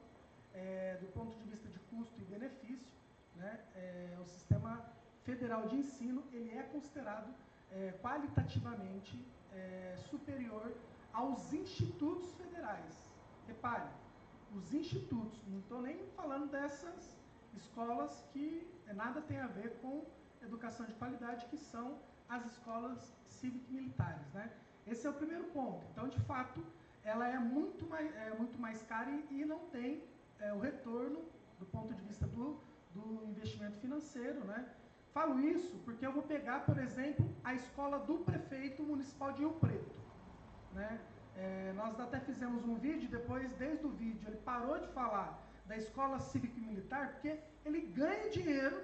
do ponto de vista de custo e benefício, né, o Sistema Federal de Ensino, ele é considerado qualitativamente superior aos institutos federais. Repare, os institutos, não estou nem falando dessas escolas que nada tem a ver com educação de qualidade, que são as escolas cívico-militares, né? Esse é o primeiro ponto. Então, de fato, ela é muito mais cara e não tem o retorno do ponto de vista do investimento financeiro, né? Falo isso porque eu vou pegar, por exemplo, a escola do prefeito municipal de Rio Preto, né? Nós até fizemos um vídeo, depois, desde o vídeo, ele parou de falar da escola cívico-militar, porque ele ganha dinheiro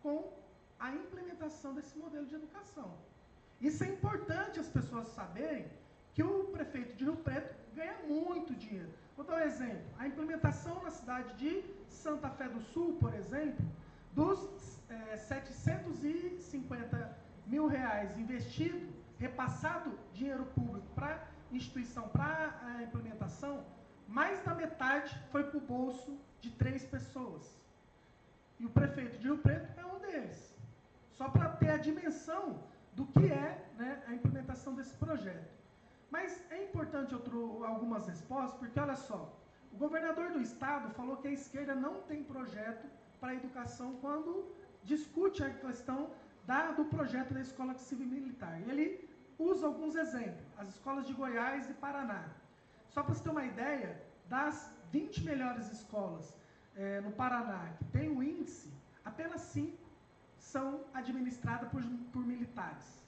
com a implementação desse modelo de educação. Isso é importante as pessoas saberem, que o prefeito de Rio Preto ganha muito dinheiro. Vou dar um exemplo. A implementação na cidade de Santa Fé do Sul, por exemplo, dos 750 mil reais investido, repassado dinheiro público para a instituição, para a implementação, mais da metade foi para o bolso de 3 pessoas. E o prefeito de Rio Preto é um deles. Só para ter a dimensão do que é, né, a implementação desse projeto. Mas é importante algumas respostas, porque olha só, o governador do estado falou que a esquerda não tem projeto para a educação quando discute a questão do projeto da escola civil-militar. Ele usa alguns exemplos, as escolas de Goiás e Paraná. Só para você ter uma ideia, das 20 melhores escolas no Paraná que tem o índice, apenas 5 são administradas por militares.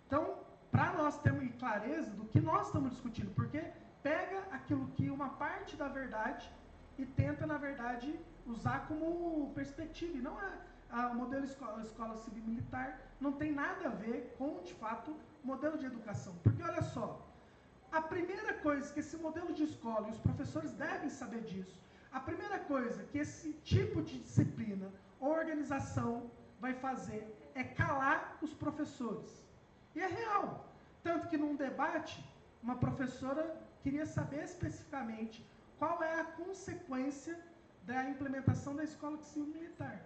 Então, para nós termos clareza do que nós estamos discutindo, porque pega aquilo que uma parte da verdade e tenta, na verdade, usar como perspectiva. E não o modelo escola civil-militar não tem nada a ver com, de fato, o modelo de educação. Porque, olha só, a primeira coisa que esse modelo de escola, e os professores devem saber disso, a primeira coisa que esse tipo de disciplina ou organização vai fazer é calar os professores. E é real. Tanto que num debate, uma professora queria saber especificamente qual é a consequência da implementação da escola civil-militar.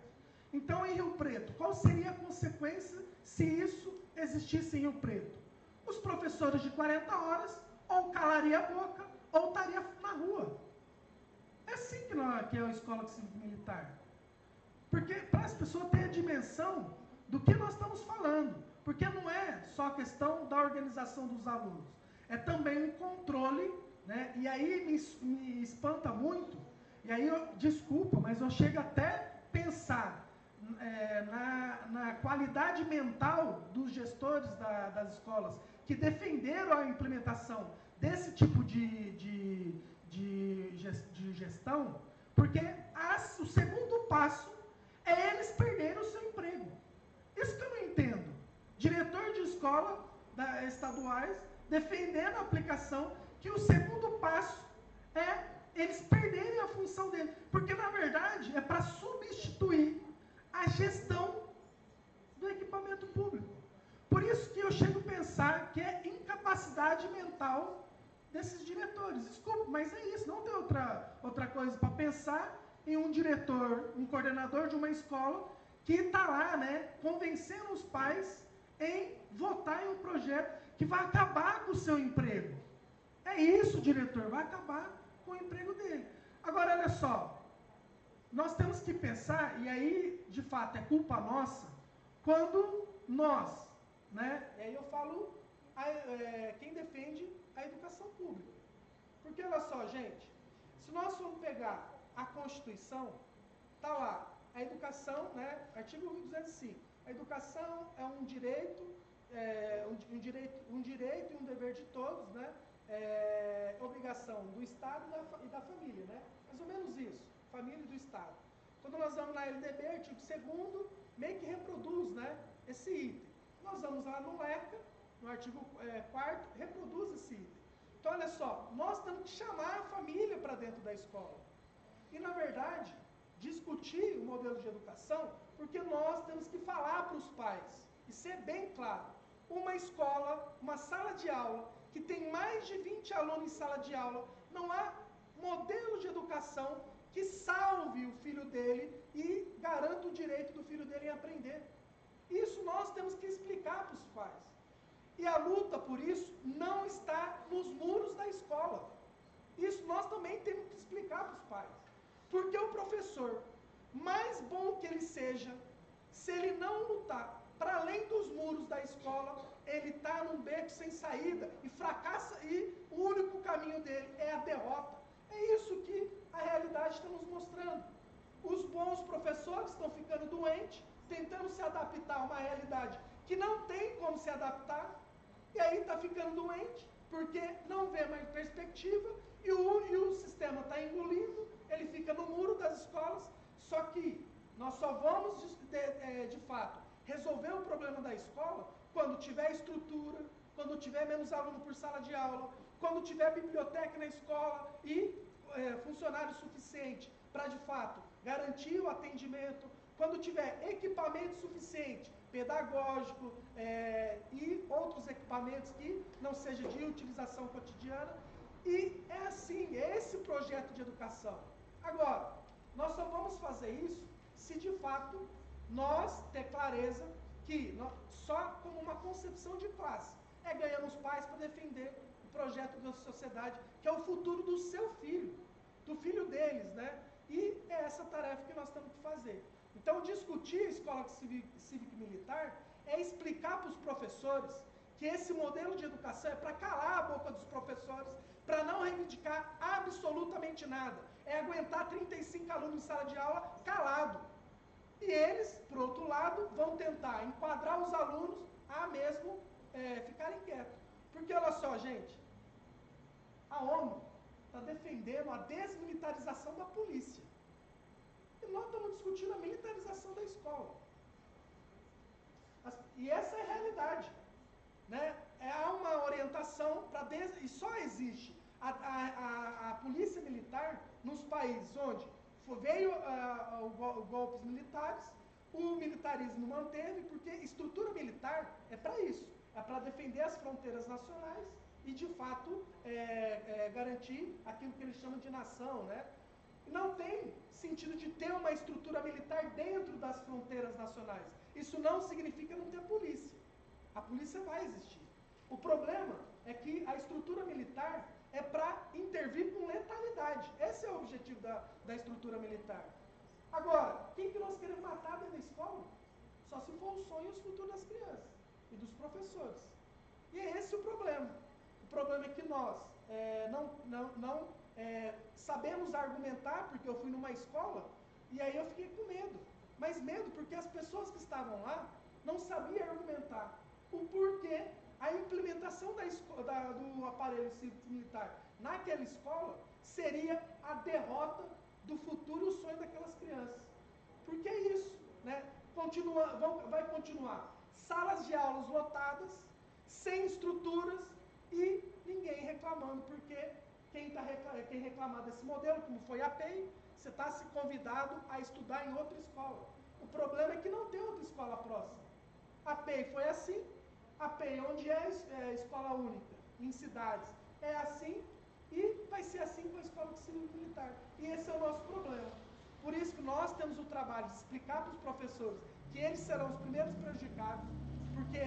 Então, em Rio Preto, qual seria a consequência se isso existisse em Rio Preto? Os professores de 40 horas ou calariam a boca ou estariam na rua. É assim que é a escola civil-militar. Porque para as pessoas terem a dimensão do que nós estamos falando. Porque não é só a questão da organização dos alunos. É também um controle, né? E aí me espanta muito, e aí, desculpa, mas eu chego até pensar na qualidade mental dos gestores das escolas que defenderam a implementação desse tipo de gestão, porque o segundo passo é eles perderem o seu emprego. Isso que eu não entendo. Diretor de escola estaduais defendendo a aplicação, que o segundo passo é eles perderem a função dele. Porque, na verdade, é para substituir a gestão do equipamento público. Por isso que eu chego a pensar que é incapacidade mental desses diretores. Desculpa, mas é isso. Não tem outra coisa para pensar em um diretor, um coordenador de uma escola que está lá, né, convencendo os pais em votar em um projeto que vai acabar com o seu emprego. É isso, diretor, vai acabar com o emprego dele. Agora, olha só, nós temos que pensar, e aí, de fato, é culpa nossa, quando nós, né, e aí eu falo quem defende a educação pública. Porque, olha só, gente, se nós formos pegar a Constituição, está lá, a educação, né, artigo 205, a educação é um direito, um direito e um dever de todos, né, obrigação do Estado e da família, né, mais ou menos isso, família e do Estado. Quando nós vamos na LDB, artigo 2º, meio que reproduz, né, esse item. Nós vamos lá no LECA, no artigo 4º, reproduz esse item. Então, olha só, nós temos que chamar a família para dentro da escola. E, na verdade, discutir o modelo de educação, porque nós temos que falar para os pais, e ser bem claro, uma escola, uma sala de aula, que tem mais de 20 alunos em sala de aula, não há modelo de educação que salve o filho dele e garanta o direito do filho dele em aprender. Isso nós temos que explicar para os pais. E a luta por isso não está nos muros da escola. Isso nós também temos que explicar para os pais. Porque o professor, mais bom que ele seja, se ele não lutar para além dos muros da escola, ele está num beco sem saída e fracassa, e o único caminho dele é a derrota. É isso que a realidade está nos mostrando. Os bons professores estão ficando doentes, tentando se adaptar a uma realidade que não tem como se adaptar, e aí está ficando doente, porque não vê mais perspectiva, e o sistema está engolindo, ele fica no muro das escolas. Só que nós só vamos, de fato, resolver o problema da escola quando tiver estrutura, quando tiver menos aluno por sala de aula, quando tiver biblioteca na escola e funcionário suficiente para, de fato, garantir o atendimento, quando tiver equipamento suficiente, pedagógico e outros equipamentos que não sejam de utilização cotidiana. E é assim, é esse projeto de educação. Agora, nós só vamos fazer isso se, de fato, nós ter clareza que só como uma concepção de classe ganhando os pais para defender o projeto da sociedade, que é o futuro do seu filho, do filho deles, né? E é essa tarefa que nós temos que fazer. Então, discutir a escola cívico-militar é explicar para os professores que esse modelo de educação é para calar a boca dos professores, para não reivindicar absolutamente nada. É aguentar 35 alunos em sala de aula calado. E eles, por outro lado, vão tentar enquadrar os alunos a mesmo ficarem quietos. Porque, olha só, gente, a ONU está defendendo a desmilitarização da polícia. E nós estamos discutindo a militarização da escola. E essa é a realidade. Né? Há uma orientação para... E só existe a polícia militar nos países onde veio os golpes militares, o militarismo manteve, porque estrutura militar é para isso. É para defender as fronteiras nacionais e, de fato, garantir aquilo que eles chamam de nação, né? Não tem sentido de ter uma estrutura militar dentro das fronteiras nacionais. Isso não significa não ter polícia. A polícia vai existir. O problema é que a estrutura militar é para intervir com letalidade. Esse é o objetivo da estrutura militar. Agora, quem que nós queremos matar dentro da escola? Só se for o sonho e o futuro das crianças e dos professores. E é esse o problema. O problema é que nós não sabemos argumentar, porque eu fui numa escola e aí eu fiquei com medo. Mas medo porque as pessoas que estavam lá não sabiam argumentar o porquê a implementação do aparelho cívico-militar naquela escola seria a derrota do futuro e o sonho daquelas crianças. Porque é isso, né? Vai continuar salas de aulas lotadas, sem estruturas e ninguém reclamando, porque quem reclamar desse modelo, como foi a PEI, você está se convidado a estudar em outra escola. O problema é que não tem outra escola próxima. A PEI foi assim, a PEI onde é escola única, em cidades, é assim, e vai ser assim com a escola cívico-militar. E esse é o nosso problema. Por isso que nós temos o trabalho de explicar para os professores que eles serão os primeiros prejudicados, porque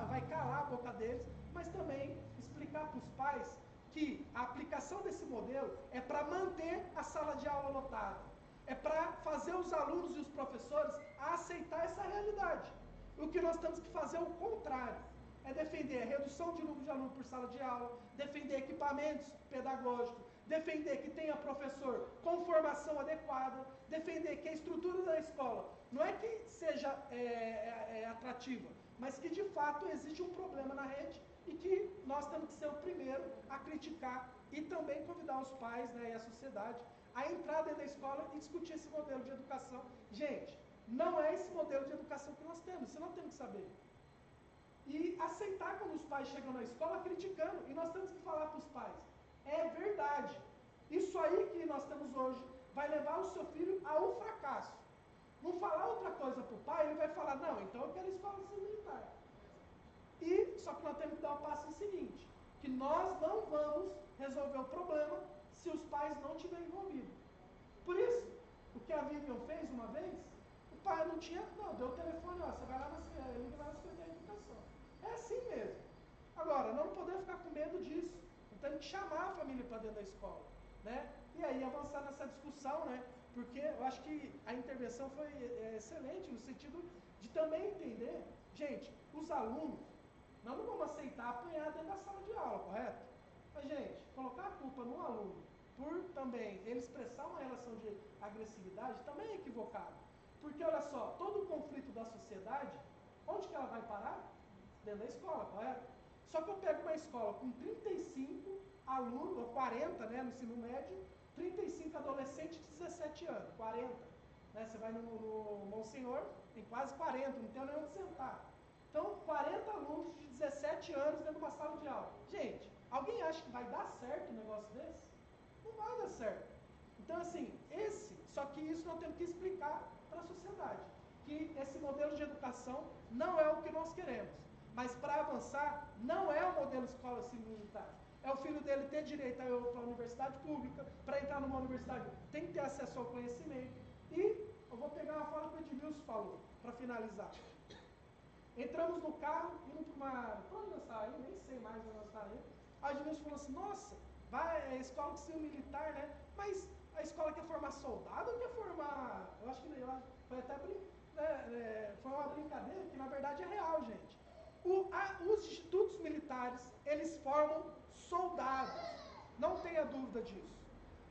vai calar a boca deles, mas também explicar para os pais que a aplicação desse modelo é para manter a sala de aula lotada, é para fazer os alunos e os professores a aceitar essa realidade. O que nós temos que fazer é o contrário, é defender a redução de número de alunos por sala de aula, defender equipamentos pedagógicos, defender que tenha professor com formação adequada, defender que a estrutura da escola não é que seja atrativa, mas que de fato existe um problema na rede e que nós temos que ser o primeiro a criticar e também convidar os pais, né, e a sociedade a entrar dentro da escola e discutir esse modelo de educação. Gente, não é esse modelo de educação que nós temos, isso nós temos que saber. E aceitar quando os pais chegam na escola criticando, e nós temos que falar para os pais, é verdade, isso aí que nós temos hoje vai levar o seu filho ao fracasso. Não falar outra coisa para o pai, ele vai falar, não, então eu quero escola militar. E, só que nós temos que dar o passo seguinte, que nós não vamos resolver o problema se os pais não estiverem envolvidos. Por isso, o que a Vivian fez uma vez, o pai não tinha, não, deu o telefone, ó, você vai lá na Secretaria de Educação. É assim mesmo. Agora, não podemos ficar com medo disso. Então, temos que chamar a família para dentro da escola, né? E aí avançar nessa discussão, né? Porque eu acho que a intervenção foi excelente, no sentido de também entender, gente, os alunos, nós não vamos aceitar apanhar dentro da sala de aula, correto? Mas, gente, colocar a culpa no aluno por também ele expressar uma relação de agressividade também é equivocado. Porque, olha só, todo o conflito da sociedade, onde que ela vai parar? Dentro da escola, correto? Só que eu pego uma escola com 35 alunos, ou 40, né, no ensino médio, 35 adolescentes de 17 anos, 40. Né, você vai no Monsenhor, tem quase 40, não tem nem onde sentar. Então, 40 alunos de 17 anos dentro de uma sala de aula. Gente, alguém acha que vai dar certo um negócio desse? Não vai dar certo. Então, assim, só que isso nós temos que explicar para a sociedade, que esse modelo de educação não é o que nós queremos. Mas para avançar, não é o modelo escola civil-militar. É o filho dele ter direito a ir para a universidade pública, para entrar numa universidade tem que ter acesso ao conhecimento. E eu vou pegar uma fala que o Edmilson falou, para finalizar. Entramos no carro, indo para uma... Para onde nós estávamos aí? Nem sei mais onde nós estávamos aí. A Edmilson falou assim, nossa, vai, escola civil-militar, né? Mas a escola quer formar soldado ou quer formar... Eu acho que foi até foi uma brincadeira, que na verdade é real, gente. Os institutos militares, eles formam soldados, não tenha dúvida disso.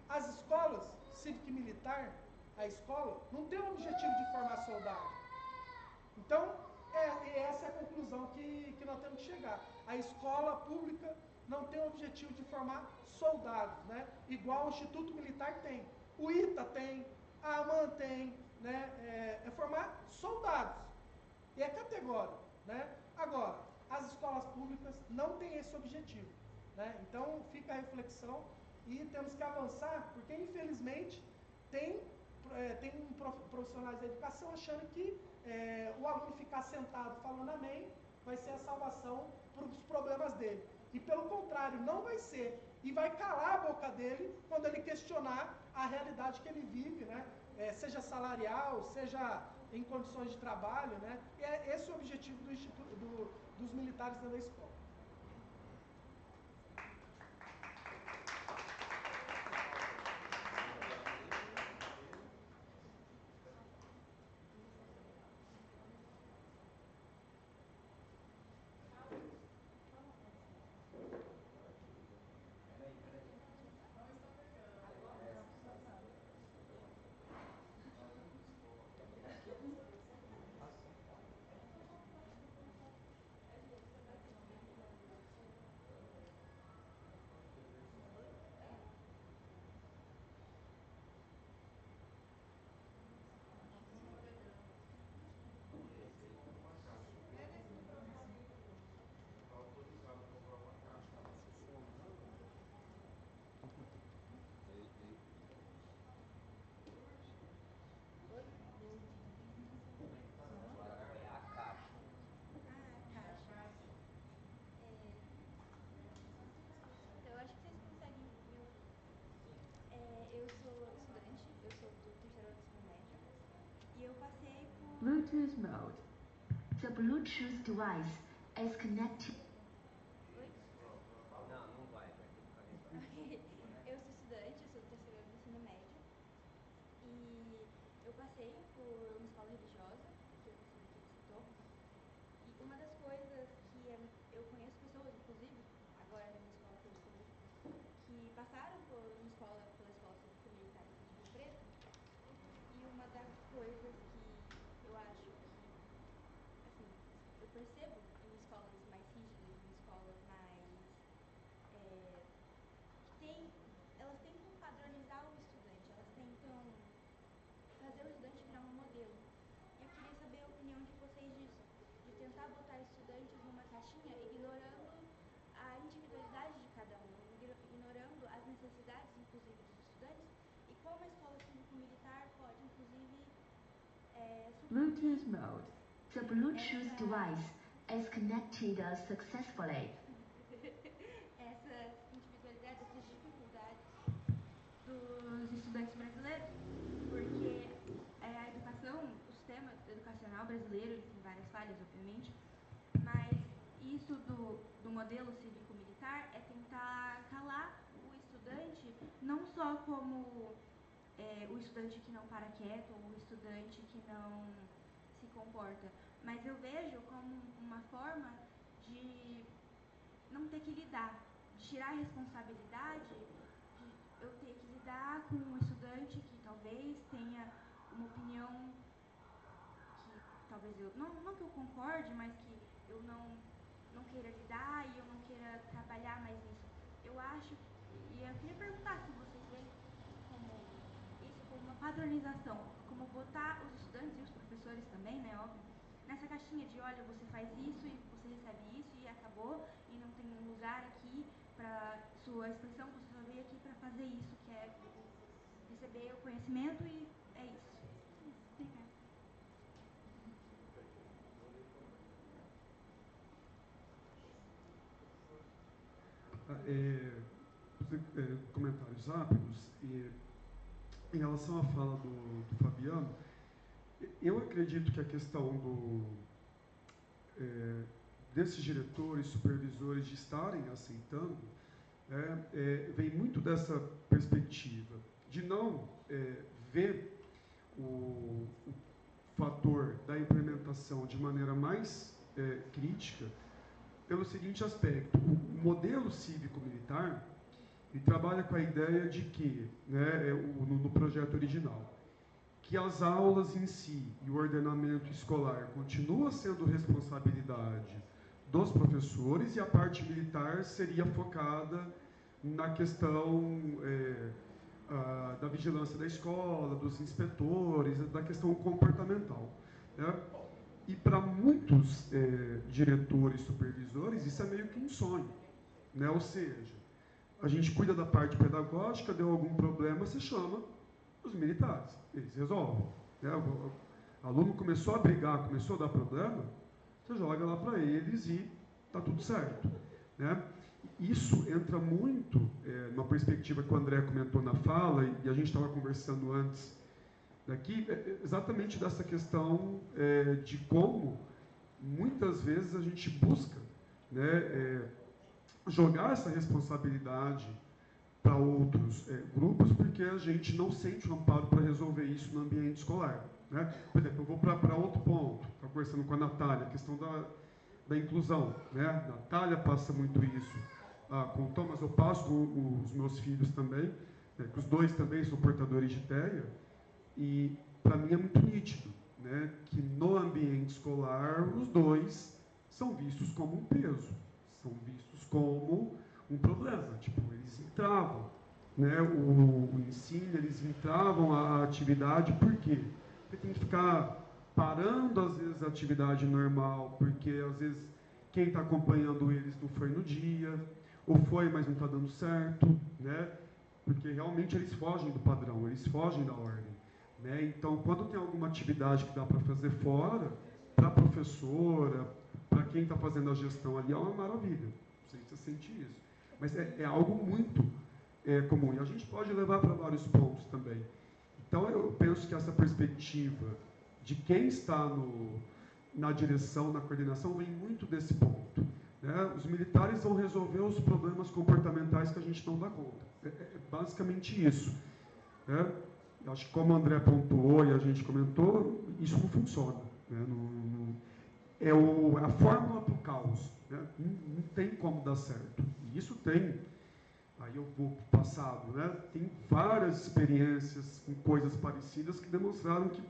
As escolas cívico e militar, a escola, não tem o objetivo de formar soldado. Então, essa é a conclusão que nós temos que chegar. A escola pública não tem o objetivo de formar soldados, né? Igual o Instituto Militar tem. O ITA tem, a AMAN tem, né? É formar soldados. E é categórico, né? Agora, as escolas públicas não têm esse objetivo, né? Então, fica a reflexão e temos que avançar, porque infelizmente tem profissionais da educação achando que o aluno ficar sentado falando amém vai ser a salvação para os problemas dele. E pelo contrário, não vai ser. E vai calar a boca dele quando ele questionar a realidade que ele vive, né? Seja salarial, seja em condições de trabalho, né? E é esse o objetivo dos militares dentro da escola. Bluetooth mode. The Bluetooth device is connected. passei por uma escola religiosa, que eu consigo que ele citou, e uma das coisas que eu conheço pessoas, inclusive, agora na minha escola que eu estou, que passaram pela escola cívica militar aqui de Rio Preto, e uma das coisas que eu acho que, assim, eu percebo em escolas mais rígidas, em escolas mais elas tentam padronizar o estudante, elas tentam fazer o estudante virar um modelo. E eu queria saber a opinião de vocês disso, de tentar botar estudantes numa caixinha, ignorando a individualidade de cada um, ignorando as necessidades, inclusive, dos estudantes, e como a escola cívico-militar pode, inclusive, Bluetooth mode. The Bluetooth device is connected successfully. Essas individualidades, essas dificuldades dos estudantes brasileiros, porque a educação, o sistema educacional brasileiro, ele tem várias falhas, obviamente, mas isso do modelo cívico-militar é tentar calar o estudante, não só como o estudante que não para quieto, ou o estudante que não se comporta, mas eu vejo como uma forma de não ter que lidar, de tirar a responsabilidade, de eu ter que lidar com um estudante que talvez tenha uma opinião que talvez eu, não que eu concorde, mas que eu não queira lidar e eu não queira trabalhar mais nisso. Eu acho, e eu queria perguntar se vocês veem como uma padronização, como botar os estudantes e os professores também, né, óbvio, nessa caixinha de, olha, você faz isso e você recebe isso e acabou, e não tem um lugar aqui para sua expressão, você só veio aqui para fazer isso, que é receber o conhecimento e é isso. Obrigada. Comentários rápidos. Em relação à fala do Fabiano, eu acredito que a questão desses diretores, supervisores de estarem aceitando, vem muito dessa perspectiva de não ver o fator da implementação de maneira mais crítica, pelo seguinte aspecto: o modelo cívico-militar ele trabalha com a ideia de que, no projeto original, que as aulas em si e o ordenamento escolar continua sendo responsabilidade dos professores e a parte militar seria focada na questão da vigilância da escola, dos inspetores, da questão comportamental, né? E para muitos diretores, supervisores, isso é meio que um sonho, né? Ou seja, a gente cuida da parte pedagógica, deu algum problema, você chama os militares, eles resolvem, né? O aluno começou a brigar, começou a dar problema, você joga lá para eles e está tudo certo, né? Isso entra muito numa perspectiva que o André comentou na fala, e a gente estava conversando antes daqui, exatamente dessa questão de como muitas vezes a gente busca, né, jogar essa responsabilidade para outros grupos, porque a gente não sente um amparo para resolver isso no ambiente escolar, né? Por exemplo, eu vou para outro ponto, estava conversando com a Natália, a questão da inclusão, né? A Natália passa muito isso com o Thomas, eu passo com os meus filhos também, que os dois também são portadores de TEA, e para mim é muito nítido, né, que no ambiente escolar os dois são vistos como um peso, são vistos como um problema. Tipo, eles entravam, né, o ensino, eles entravam a atividade, por quê? Porque tem que ficar parando às vezes a atividade normal, porque às vezes quem está acompanhando eles não foi no dia, ou foi, mas não está dando certo, né? Porque realmente eles fogem do padrão, eles fogem da ordem, né? Então, quando tem alguma atividade que dá para fazer fora, para a professora, para quem está fazendo a gestão ali, é uma maravilha. Não sei se você sente isso. Mas é algo muito comum. E a gente pode levar para vários pontos também. Então, eu penso que essa perspectiva de quem está na direção, na coordenação, vem muito desse ponto, né? Os militares vão resolver os problemas comportamentais que a gente não dá conta. É basicamente isso, né? Eu acho que como o André pontuou e a gente comentou, isso não funciona. Né? É a fórmula para o caos. Né? Não tem como dar certo. E isso tem, aí eu vou para o passado, né? Tem várias experiências com coisas parecidas que demonstraram que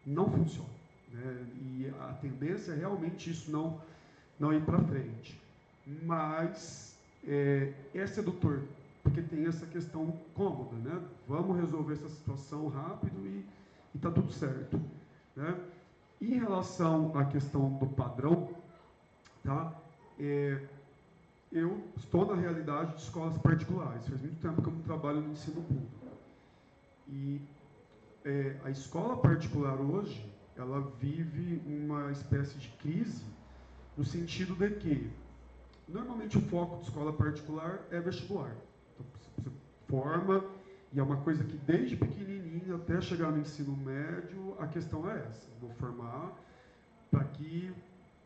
não funciona. Né? E a tendência é realmente isso não ir para frente. Mas é sedutor, porque tem essa questão cômoda, né? Vamos resolver essa situação rápido e está tudo certo. Né? Em relação à questão do padrão, tá? Eu estou na realidade de escolas particulares. Faz muito tempo que eu não trabalho no ensino público. E a escola particular hoje, ela vive uma espécie de crise, no sentido de que, normalmente o foco de escola particular é vestibular. Então, você forma, e é uma coisa que desde pequenininho até chegar no ensino médio, a questão é essa. Vou formar para que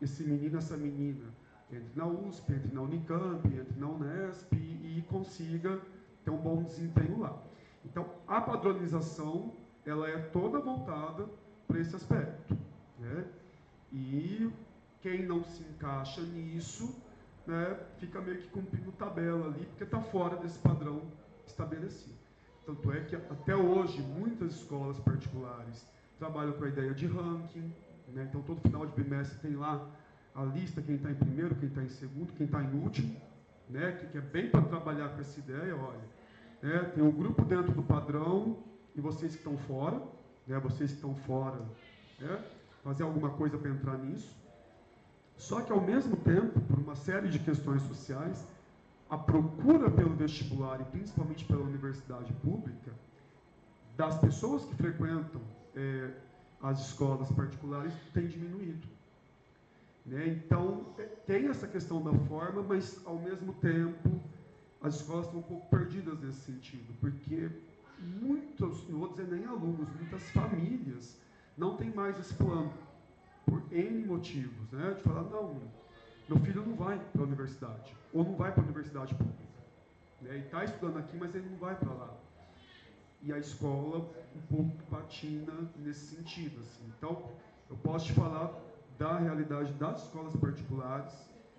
esse menino, essa menina, entre na USP, entre na Unicamp, entre na Unesp e consiga ter um bom desempenho lá. Então, a padronização, ela é toda voltada para esse aspecto. Né? E quem não se encaixa nisso, né, fica meio que cumprindo tabela ali, porque está fora desse padrão estabelecido. Tanto é que, até hoje, muitas escolas particulares trabalham com a ideia de ranking. Né? Então, todo final de bimestre tem lá a lista, quem está em primeiro, quem está em segundo, quem está em último, né? Que é bem para trabalhar com essa ideia, olha. Né? Tem um grupo dentro do padrão e vocês que estão fora, né? Vocês que estão fora, né? Fazer alguma coisa para entrar nisso. Só que, ao mesmo tempo, por uma série de questões sociais, a procura pelo vestibular e principalmente pela universidade pública, das pessoas que frequentam as escolas particulares, tem diminuído. Né? Então, tem essa questão da forma, mas, ao mesmo tempo, as escolas estão um pouco perdidas nesse sentido, porque muitos, não vou dizer nem alunos, muitas famílias não têm mais esse plano, por N motivos, né? De falar, não, meu filho não vai para a universidade, ou não vai para a universidade pública. Né? Ele está estudando aqui, mas ele não vai para lá. E a escola um pouco patina nesse sentido. Assim. Então, eu posso te falar da realidade das escolas particulares,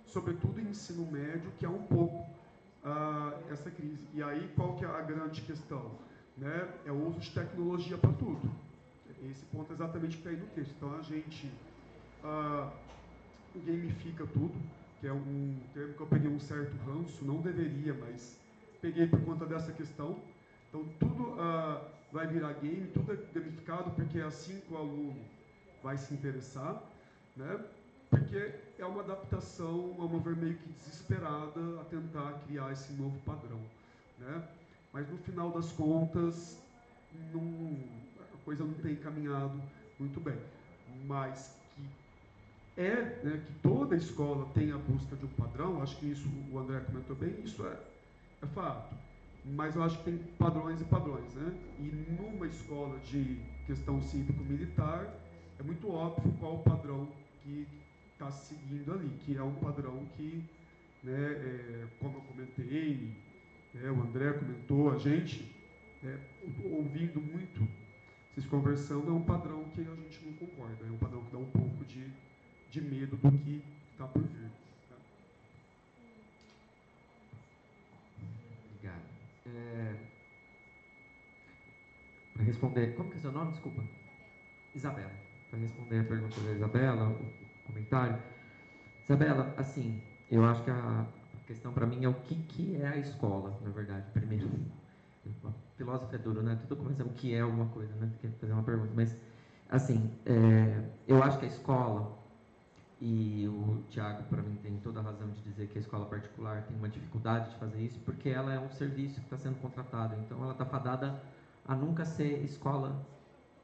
sobretudo em ensino médio, que é um pouco essa crise. E aí, qual que é a grande questão? Né? É o uso de tecnologia para tudo. Esse ponto é exatamente o que está aí no texto. Então, a gente gamifica tudo, que é um termo que eu peguei um certo ranço, não deveria, mas peguei por conta dessa questão. Então, tudo vai virar game, tudo é gamificado, porque é assim que o aluno vai se interessar, né? Porque é uma adaptação, a uma ver meio que desesperada, a tentar criar esse novo padrão. Né? Mas, no final das contas, a coisa não tem caminhado muito bem. Mas né, que toda escola tem a busca de um padrão, acho que isso o André comentou bem, isso é fato. Mas eu acho que tem padrões e padrões, né? E numa escola de questão cívico-militar, é muito óbvio qual o padrão que está seguindo ali, que é um padrão que, né, como eu comentei, o André comentou, a gente, ouvindo muito, vocês conversando, é um padrão que a gente não concorda, é um padrão que dá um pouco de medo do que está por vir. Tá? Obrigado. Para responder, como que é o seu nome? Desculpa. Isabela. Para responder a pergunta da Isabela, o comentário. Isabela, assim, eu acho que a questão para mim é o que é a escola, na verdade, primeiro. O filósofo é duro, né? Tudo começa o que é alguma coisa, né? Quer fazer uma pergunta, mas, assim, eu acho que a escola, e o Tiago, para mim, tem toda a razão de dizer que a escola particular tem uma dificuldade de fazer isso, porque ela é um serviço que está sendo contratado, então ela está fadada a nunca ser escola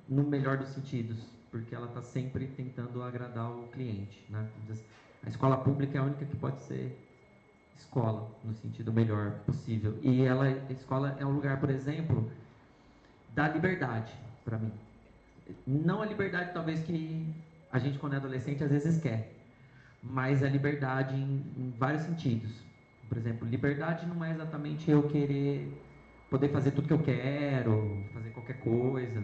no melhor dos sentidos, porque ela está sempre tentando agradar o cliente, né? A escola pública é a única que pode ser escola, no sentido melhor possível. E a escola é um lugar, por exemplo, da liberdade, para mim. Não a liberdade, talvez, que a gente, quando é adolescente, às vezes quer, mas a liberdade em vários sentidos. Por exemplo, liberdade não é exatamente eu querer poder fazer tudo que eu quero, fazer qualquer coisa.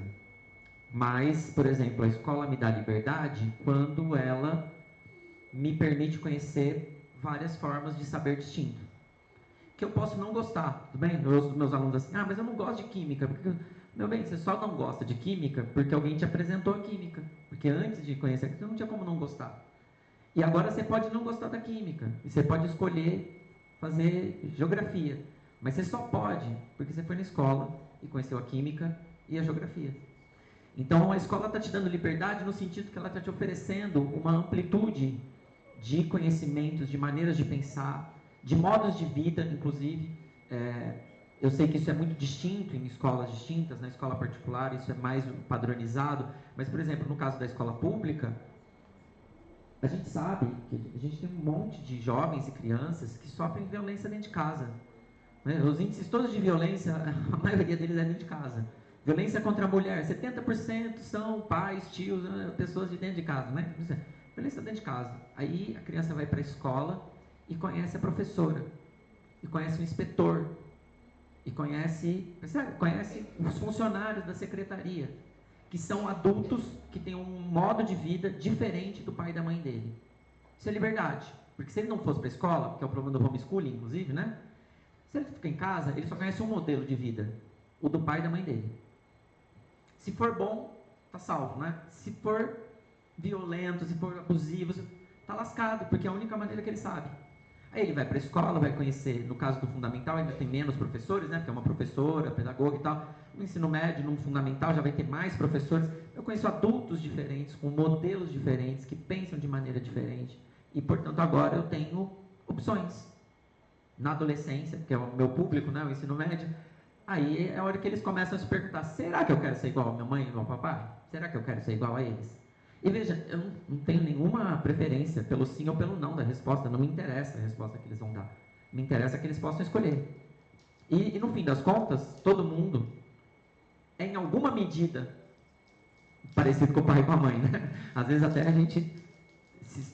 Mas, por exemplo, a escola me dá liberdade quando ela me permite conhecer várias formas de saber distinto. Que eu posso não gostar, tudo bem? Eu ouço dos meus alunos assim, mas eu não gosto de química. Porque, meu bem, você só não gosta de química porque alguém te apresentou a química. Porque antes de conhecer, você não tinha como não gostar. E agora você pode não gostar da química. E você pode escolher fazer geografia. Mas você só pode porque você foi na escola e conheceu a química e a geografia. Então a escola está te dando liberdade no sentido que ela está te oferecendo uma amplitude de conhecimentos, de maneiras de pensar, de modos de vida, inclusive. Eu sei que isso é muito distinto em escolas distintas, na escola particular isso é mais padronizado, mas, por exemplo, no caso da escola pública, a gente sabe que a gente tem um monte de jovens e crianças que sofrem violência dentro de casa. Né? Os índices todos de violência, a maioria deles é dentro de casa. Violência contra a mulher, 70% são pais, tios, pessoas de dentro de casa, né? Violência dentro de casa. Aí a criança vai para a escola e conhece a professora, e conhece o inspetor, e conhece os funcionários da secretaria, que são adultos que têm um modo de vida diferente do pai e da mãe dele. Isso é liberdade, porque se ele não fosse para a escola, que é o problema do homeschooling, inclusive, né? Se ele fica em casa, ele só conhece um modelo de vida, o do pai e da mãe dele. Se for bom, tá salvo, né? Se for violento, se for abusivo, tá lascado, porque é a única maneira que ele sabe. Aí ele vai para a escola, vai conhecer, no caso do fundamental, ainda tem menos professores, né? Porque é uma professora, pedagoga e tal. No ensino médio, no fundamental, já vai ter mais professores. Eu conheço adultos diferentes, com modelos diferentes, que pensam de maneira diferente. E, portanto, agora eu tenho opções. Na adolescência, que é o meu público, né? O ensino médio, aí é a hora que eles começam a se perguntar, será que eu quero ser igual a minha mãe, igual ao papai? Será que eu quero ser igual a eles? E veja, eu não tenho nenhuma preferência pelo sim ou pelo não da resposta, não me interessa a resposta que eles vão dar. Me interessa que eles possam escolher. E no fim das contas, todo mundo é em alguma medida parecido com o pai e com a mãe, né? Às vezes até a gente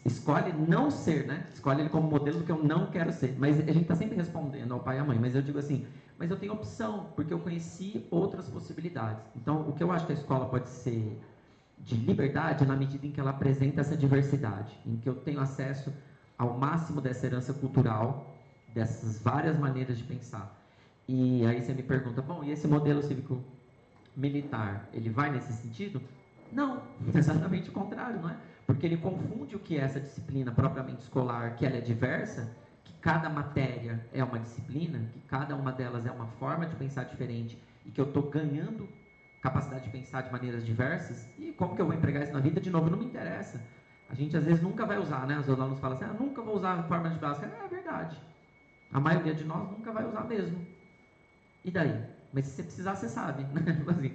escolhe não ser, né? Escolhe ele como modelo do que eu não quero ser. Mas a gente está sempre respondendo ao pai e à mãe. Mas eu digo assim, mas eu tenho opção, porque eu conheci outras possibilidades. Então, o que eu acho que a escola pode ser de liberdade na medida em que ela apresenta essa diversidade, em que eu tenho acesso ao máximo dessa herança cultural, dessas várias maneiras de pensar. E aí você me pergunta, bom, e esse modelo cívico-militar, ele vai nesse sentido? Não, exatamente o contrário, não é? Porque ele confunde o que é essa disciplina propriamente escolar, que ela é diversa, que cada matéria é uma disciplina, que cada uma delas é uma forma de pensar diferente e que eu estou ganhando capacidade de pensar de maneiras diversas. E como que eu vou empregar isso na vida? De novo, não me interessa. A gente às vezes nunca vai usar, né? Os alunos falam assim, nunca vou usar a forma de pensar. É verdade. A maioria de nós nunca vai usar mesmo. E daí? Mas se você precisar, você sabe, né? Assim,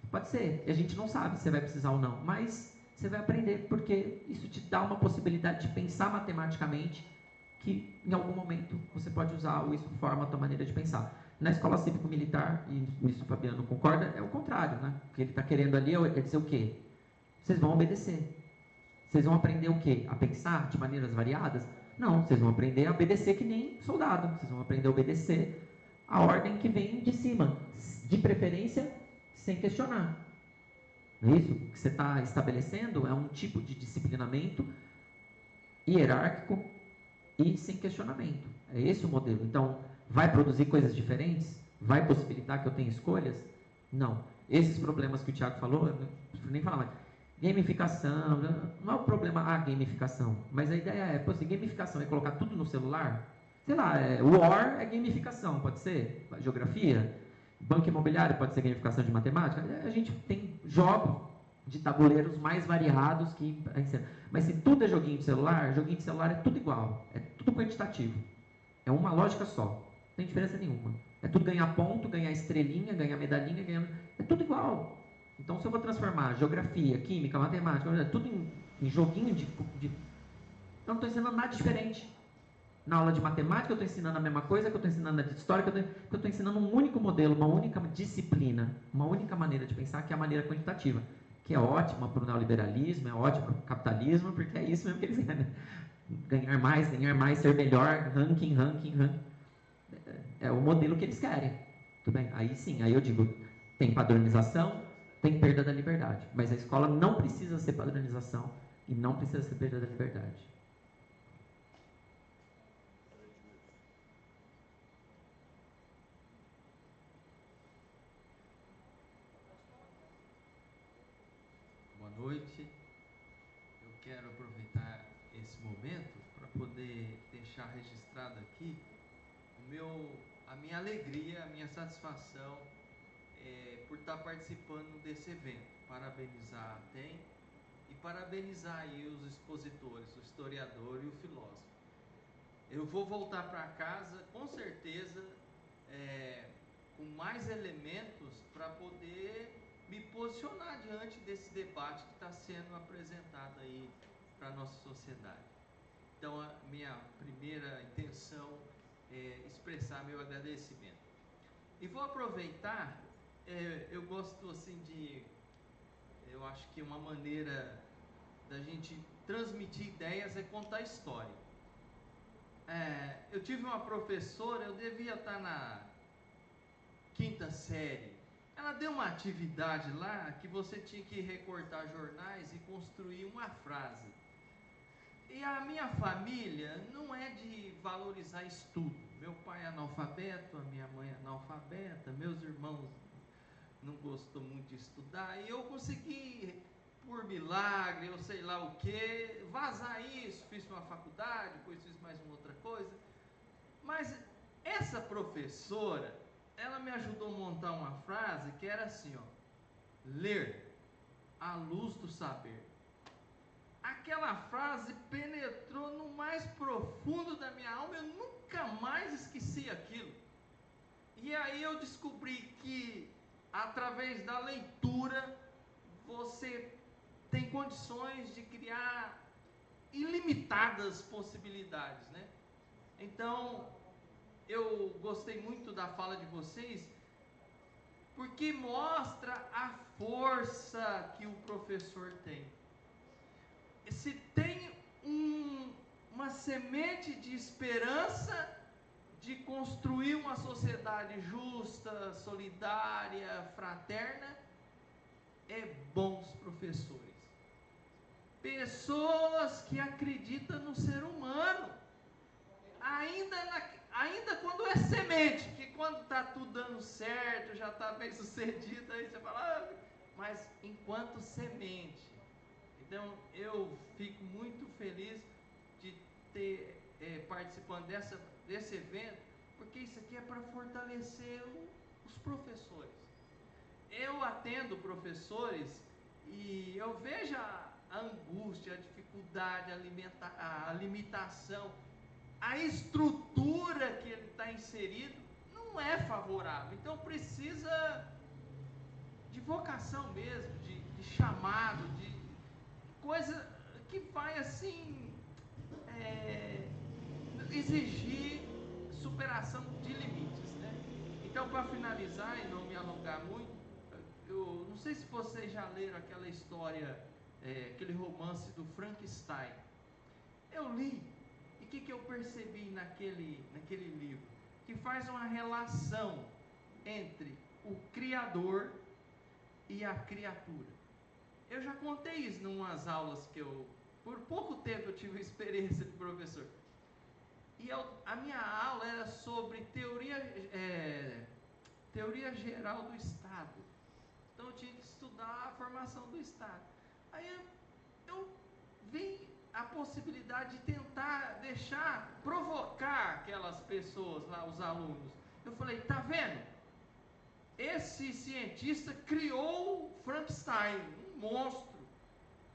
pode ser. A gente não sabe se você vai precisar ou não, mas você vai aprender, porque isso te dá uma possibilidade de pensar matematicamente que em algum momento você pode usar ou isso forma a tua maneira de pensar. Na escola cívico-militar, e nisso o Fabiano concorda, é o contrário, né? O que ele está querendo ali é dizer o quê? Vocês vão obedecer. Vocês vão aprender o quê? A pensar de maneiras variadas? Não, vocês vão aprender a obedecer que nem soldado. Vocês vão aprender a obedecer a ordem que vem de cima, de preferência sem questionar. Não é isso? O que você está estabelecendo é um tipo de disciplinamento hierárquico e sem questionamento. É esse o modelo. Então, vai produzir coisas diferentes? Vai possibilitar que eu tenha escolhas? Não. Esses problemas que o Thiago falou, eu não preciso nem falar mais. Gamificação, não é o problema a gamificação, mas a ideia é, se gamificação é colocar tudo no celular, sei lá, War é gamificação, pode ser? Geografia? Banco imobiliário pode ser gamificação de matemática? A gente tem jogos de tabuleiros mais variados que... Mas se tudo é joguinho de celular é tudo igual, é tudo quantitativo. É uma lógica só, não tem diferença nenhuma. É tudo ganhar ponto, ganhar estrelinha, ganhar medalhinha, é tudo igual. Então, se eu vou transformar geografia, química, matemática, tudo em joguinho de... Eu não estou ensinando nada diferente. Na aula de matemática, eu estou ensinando a mesma coisa que eu estou ensinando na de história, que eu estou ensinando um único modelo, uma única disciplina, uma única maneira de pensar, que é a maneira quantitativa, que é ótima para o neoliberalismo, é ótima para o capitalismo, porque é isso mesmo que eles querem. Ganhar mais, ser melhor, ranking. É o modelo que eles querem. Tudo bem? Aí sim, aí eu digo, tem padronização, tem perda da liberdade. Mas a escola não precisa ser padronização e não precisa ser perda da liberdade. Boa noite. Eu quero aproveitar esse momento para poder deixar registrado aqui a minha alegria, a minha satisfação por estar participando desse evento. Parabenizar a TEM e parabenizar aí os expositores, o historiador e o filósofo. Eu vou voltar para casa, com certeza, com mais elementos para poder me posicionar diante desse debate que está sendo apresentado aí para a nossa sociedade. Então, a minha primeira intenção é expressar meu agradecimento. E vou aproveitar, eu gosto assim eu acho que uma maneira da gente transmitir ideias é contar história. Eu tive uma professora, eu devia estar na 5ª série. Ela deu uma atividade lá que você tinha que recortar jornais e construir uma frase. E a minha família não é de valorizar estudo. Meu pai é analfabeto, a minha mãe é analfabeta, meus irmãos não gostam muito de estudar. E eu consegui, por milagre, eu sei lá o que, vazar isso. Fiz uma faculdade, depois fiz mais uma outra coisa. Mas essa professora, ela me ajudou a montar uma frase que era assim, ó: ler à luz do saber. Aquela frase penetrou no mais profundo da minha alma, eu nunca mais esqueci aquilo. E aí eu descobri que através da leitura você tem condições de criar ilimitadas possibilidades, né? Então, eu gostei muito da fala de vocês, porque mostra a força que o professor tem. Se tem uma semente de esperança de construir uma sociedade justa, solidária, fraterna, é bons professores. Pessoas que acreditam no ser humano, ainda quando é semente, que quando está tudo dando certo, já está bem sucedido, aí você fala, mas enquanto semente. Então eu fico muito feliz de ter participando desse evento, porque isso aqui é para fortalecer os professores. Eu atendo professores e eu vejo a angústia, a dificuldade, a limitação, a estrutura que ele está inserido não é favorável. Então precisa de vocação mesmo, de chamado, de coisa que vai assim exigir superação de limites, né? Então, para finalizar e não me alongar muito, eu não sei se vocês já leram aquela história, aquele romance do Frankenstein. Eu li, e o que eu percebi naquele livro? Que faz uma relação entre o Criador e a criatura. Eu já contei isso em umas aulas que por pouco tempo eu tive experiência de professor. E a minha aula era sobre teoria geral do Estado. Então eu tinha que estudar a formação do Estado. Aí eu vi a possibilidade de tentar provocar aquelas pessoas lá, os alunos. Eu falei, tá vendo? Esse cientista criou Frankenstein, um monstro.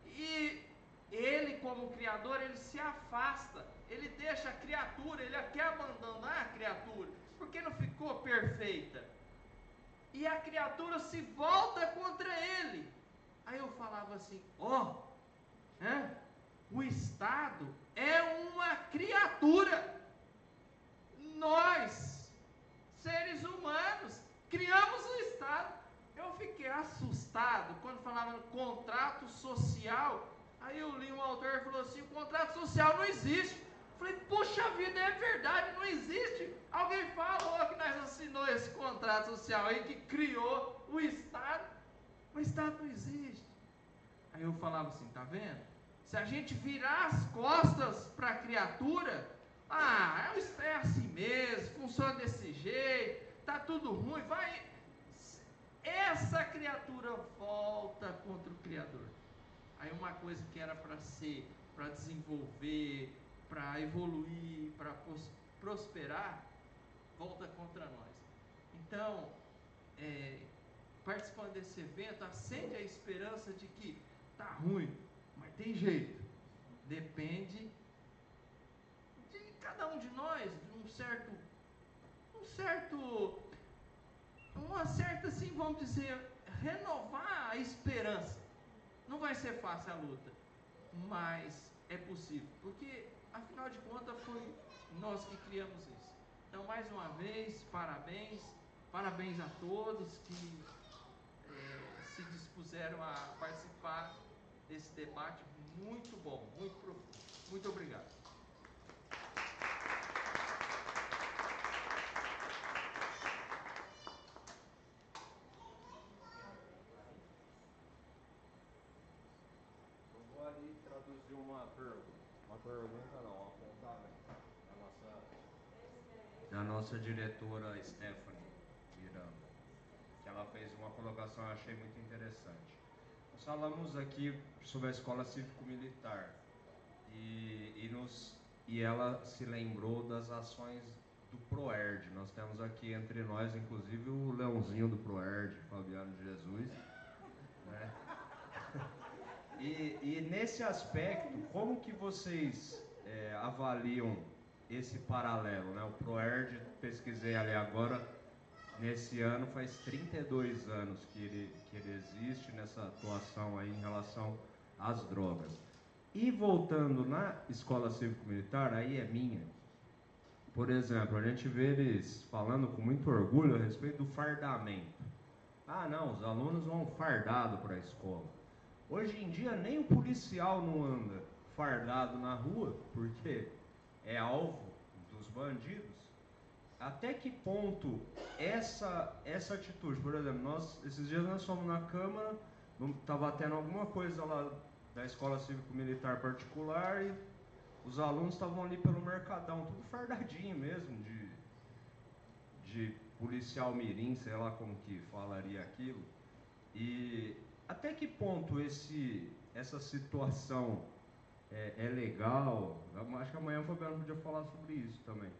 E ele, como criador, ele se afasta. Ele deixa a criatura, ele quer abandonar a criatura, porque não ficou perfeita. E a criatura se volta contra ele. Aí eu falava assim, o Estado é uma criatura. Nós, seres humanos, criamos o Estado. Eu fiquei assustado quando falava no contrato social. Aí eu li um autor e falou assim, o contrato social não existe. falei, puxa vida, é verdade, não existe. Alguém falou que nós assinou esse contrato social aí, que criou o Estado. O Estado não existe. Aí eu falava assim, tá vendo? Se a gente virar as costas para a criatura, é assim mesmo, funciona desse jeito, tá tudo ruim, vai. Essa criatura volta contra o Criador. Aí uma coisa que era para ser, para desenvolver, para evoluir, para prosperar, volta contra nós. Então, participando desse evento, acende a esperança de que tá ruim, mas tem jeito. Depende de cada um de nós, de uma certa, assim, vamos dizer, renovar a esperança. Não vai ser fácil a luta, mas é possível, porque afinal de contas foi nós que criamos isso. Então, mais uma vez, parabéns a todos que se dispuseram a participar desse debate muito bom, muito profundo. Muito obrigado. Eu vou ali traduzir uma pergunta não, um apontamento da nossa diretora Stephanie Miranda, que ela fez uma colocação que eu achei muito interessante. Nós falamos aqui sobre a escola cívico-militar e ela se lembrou das ações do ProERD. Nós temos aqui entre nós, inclusive, o Leãozinho do ProERD, Fabiano de Jesus, né? E nesse aspecto, como que vocês avaliam esse paralelo, né? O ProERD, pesquisei ali agora, nesse ano faz 32 anos que ele existe nessa atuação aí em relação às drogas. E voltando na escola cívico-militar, aí é minha. Por exemplo, a gente vê eles falando com muito orgulho a respeito do fardamento. Ah, não, os alunos vão fardado para a escola. Hoje em dia nem o policial não anda fardado na rua, porque é alvo dos bandidos. Até que ponto essa atitude, por exemplo, esses dias nós fomos na Câmara, estava tendo alguma coisa lá da escola cívico-militar particular e os alunos estavam ali pelo Mercadão, tudo fardadinho mesmo, de policial mirim, sei lá como que falaria aquilo. E até que ponto essa situação é legal? Acho que amanhã o Fabiano podia falar sobre isso também.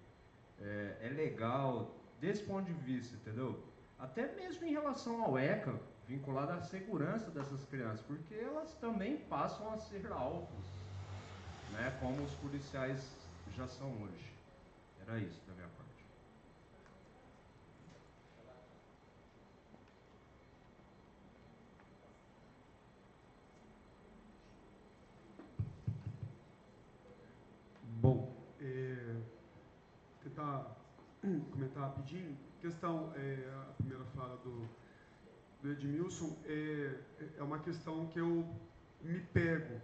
É legal desse ponto de vista, entendeu? Até mesmo em relação ao ECA, vinculado à segurança dessas crianças, porque elas também passam a ser alvos, né, como os policiais já são hoje. Era isso da minha parte. Bom, tentar comentar rapidinho. Questão, a primeira fala do Edmilson, é uma questão que eu me pego,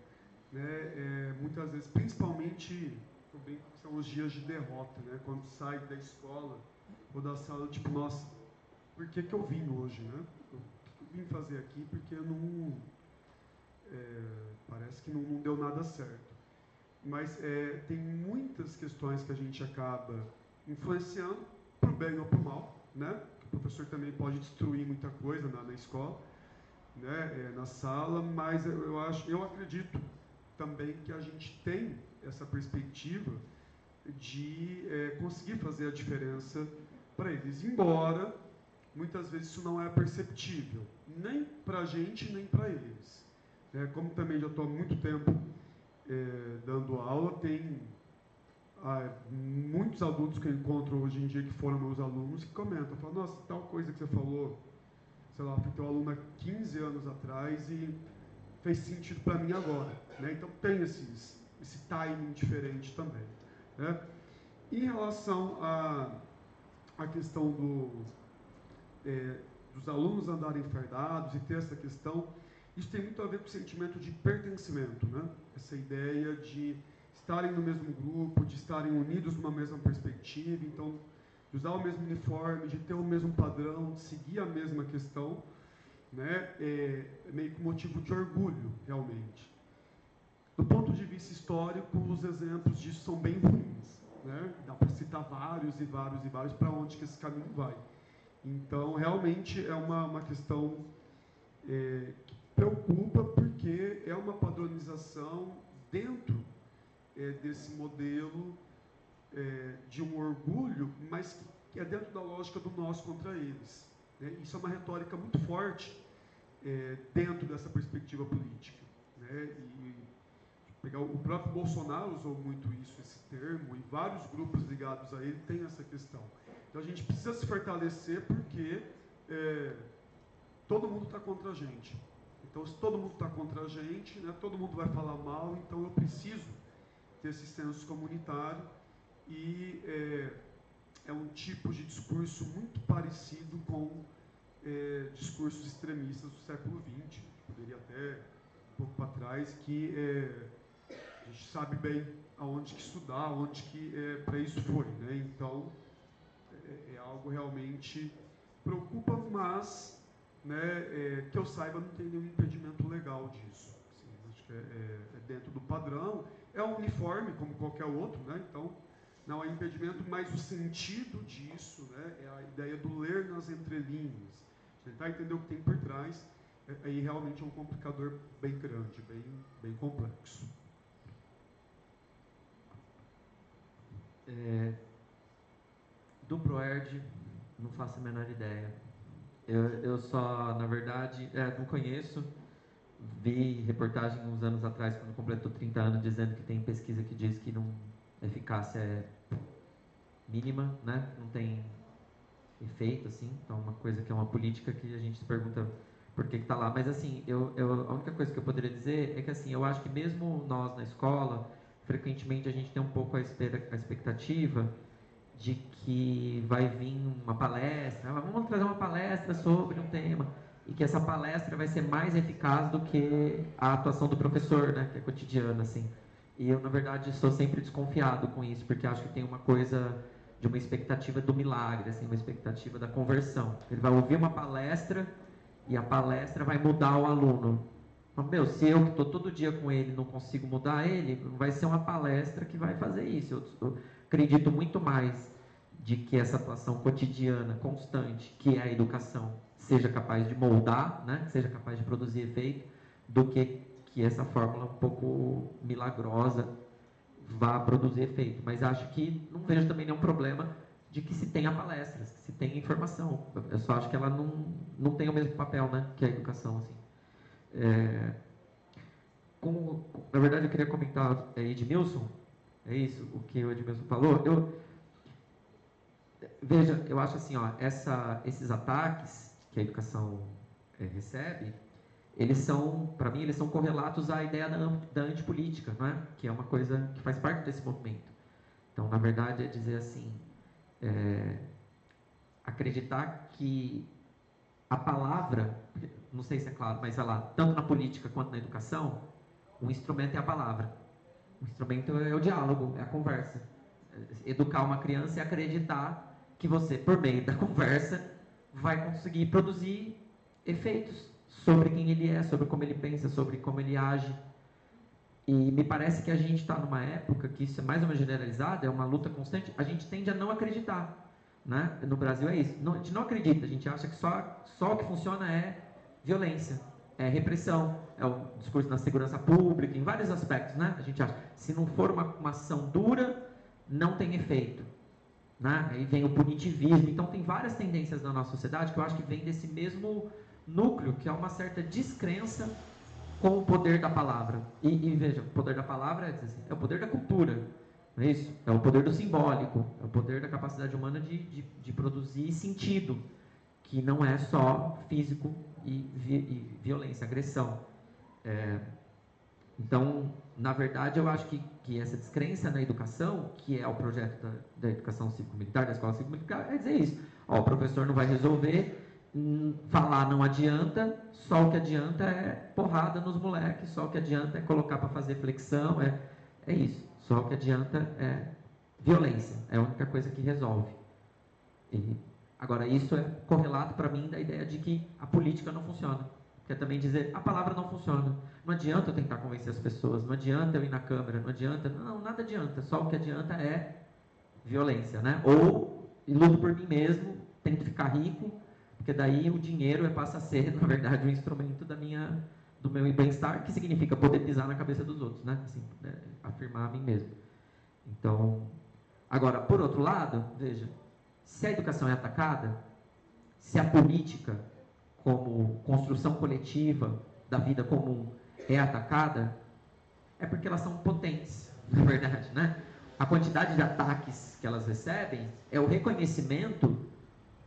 né, muitas vezes, principalmente, eu brinco que são os dias de derrota, né, quando sai da escola ou da sala, tipo, nossa, por que eu vim hoje, né? O que eu vim fazer aqui? Porque não, parece que não deu nada certo. Mas tem muitas questões que a gente acaba influenciando para o bem ou para o mal, né? O professor também pode destruir muita coisa na escola, né? Na sala, mas eu acredito também que a gente tem essa perspectiva de conseguir fazer a diferença para eles, embora muitas vezes isso não é perceptível, nem para a gente, nem para eles. Como também já estou há muito tempo dando aula, tem muitos adultos que eu encontro hoje em dia que foram meus alunos que comentam, falam, nossa, tal coisa que você falou, sei lá, fui teu aluno há 15 anos atrás e fez sentido para mim agora, né? Então tem esse timing diferente também, né? Em relação à questão dos alunos andarem fardados e ter essa questão, isso tem muito a ver com o sentimento de pertencimento, né? Essa ideia de estarem no mesmo grupo, de estarem unidos numa mesma perspectiva, então, de usar o mesmo uniforme, de ter o mesmo padrão, de seguir a mesma questão, né, é meio que motivo de orgulho, realmente. Do ponto de vista histórico, os exemplos disso são bem ruins, né? Dá para citar vários e vários e vários para onde que esse caminho vai. Então, realmente é uma questão que preocupa, porque é uma padronização dentro desse modelo de um orgulho, mas que é dentro da lógica do nós contra eles. Né? Isso é uma retórica muito forte dentro dessa perspectiva política. Né? O próprio Bolsonaro usou muito esse termo, e vários grupos ligados a ele têm essa questão. Então a gente precisa se fortalecer porque todo mundo está contra a gente. Então, se todo mundo está contra a gente, né, todo mundo vai falar mal, então eu preciso ter esse senso comunitário, e é um tipo de discurso muito parecido com discursos extremistas do século XX, poderia até um pouco para trás, que a gente sabe bem aonde que estudar, aonde que para isso foi, né? Então é algo realmente preocupa, mas, né, que eu saiba, não tem nenhum impedimento legal disso. Assim, acho que é dentro do padrão, é um uniforme como qualquer outro, né? Então não há impedimento, mas o sentido disso, né, é a ideia do ler nas entrelinhas, tentar entender o que tem por trás. Aí realmente é um complicador bem grande, bem complexo. Do ProErd, não faço a menor ideia. Eu só, na verdade, não conheço. Vi reportagem uns anos atrás, quando completou 30 anos, dizendo que tem pesquisa que diz que a eficácia é mínima, né? Não tem efeito, assim. Então, uma coisa que é uma política que a gente se pergunta por que está lá. Mas, assim, a única coisa que eu poderia dizer é que, assim, eu acho que mesmo nós na escola, frequentemente a gente tem um pouco a expectativa de que vai vir uma palestra, vamos trazer uma palestra sobre um tema, e que essa palestra vai ser mais eficaz do que a atuação do professor, né, que é cotidiana, assim. E eu, na verdade, sou sempre desconfiado com isso, porque acho que tem uma coisa de uma expectativa do milagre, assim, uma expectativa da conversão. Ele vai ouvir uma palestra e a palestra vai mudar o aluno. Mas, se eu que estou todo dia com ele não consigo mudar ele, não vai ser uma palestra que vai fazer isso. Eu acredito muito mais de que essa atuação cotidiana, constante, que é a educação, seja capaz de moldar, né, seja capaz de produzir efeito, do que essa fórmula um pouco milagrosa vá produzir efeito. Mas acho que não vejo também nenhum problema de que se tenha palestras, que se tenha informação. Eu só acho que ela não tem o mesmo papel, né, que a educação, assim. Na verdade, eu queria comentar Edmilson, é isso, o que o Edmilson falou. Veja, eu acho assim, esses ataques que a educação recebe, eles são, para mim, eles são correlatos à ideia da antipolítica, não é? Que é uma coisa que faz parte desse movimento. Então, na verdade, é dizer assim, acreditar que a palavra, não sei se é claro, mas tanto na política quanto na educação, o instrumento é a palavra. O instrumento é o diálogo, é a conversa. Educar uma criança é acreditar que você, por meio da conversa, vai conseguir produzir efeitos sobre quem ele é, sobre como ele pensa, sobre como ele age. E me parece que a gente está numa época que isso é mais ou menos generalizado, é uma luta constante, a gente tende a não acreditar. Né? No Brasil é isso. A gente não acredita, a gente acha que só o que funciona é violência, é repressão, é o discurso da segurança pública, em vários aspectos, né? A gente acha, se não for uma ação dura, não tem efeito. Né? Aí vem o punitivismo. Então tem várias tendências na nossa sociedade que eu acho que vem desse mesmo núcleo, que é uma certa descrença com o poder da palavra. E veja, o poder da palavra é o poder da cultura, não é isso? É o poder do simbólico, é o poder da capacidade humana de produzir sentido, que não é só físico e violência, agressão. Então, na verdade, eu acho que essa descrença na educação, que é o projeto da educação cívico-militar, da escola cívico-militar, é dizer isso. O professor não vai resolver, falar não adianta, só o que adianta é porrada nos moleques, só o que adianta é colocar para fazer flexão, é isso. Só o que adianta é violência, é a única coisa que resolve. Agora, isso é correlato para mim da ideia de que a política não funciona. Que é também dizer, a palavra não funciona. Não adianta eu tentar convencer as pessoas, não adianta eu ir na Câmara, não adianta, não, nada adianta. Só o que adianta é violência, né? Ou luto por mim mesmo, tento ficar rico, porque daí o dinheiro passa a ser, na verdade, um instrumento do meu bem-estar, que significa poder pisar na cabeça dos outros, né? Assim, afirmar a mim mesmo. Então, agora, por outro lado, veja, se a educação é atacada, se a política, como construção coletiva da vida comum, é atacada, é porque elas são potentes, na verdade, né? A quantidade de ataques que elas recebem é o reconhecimento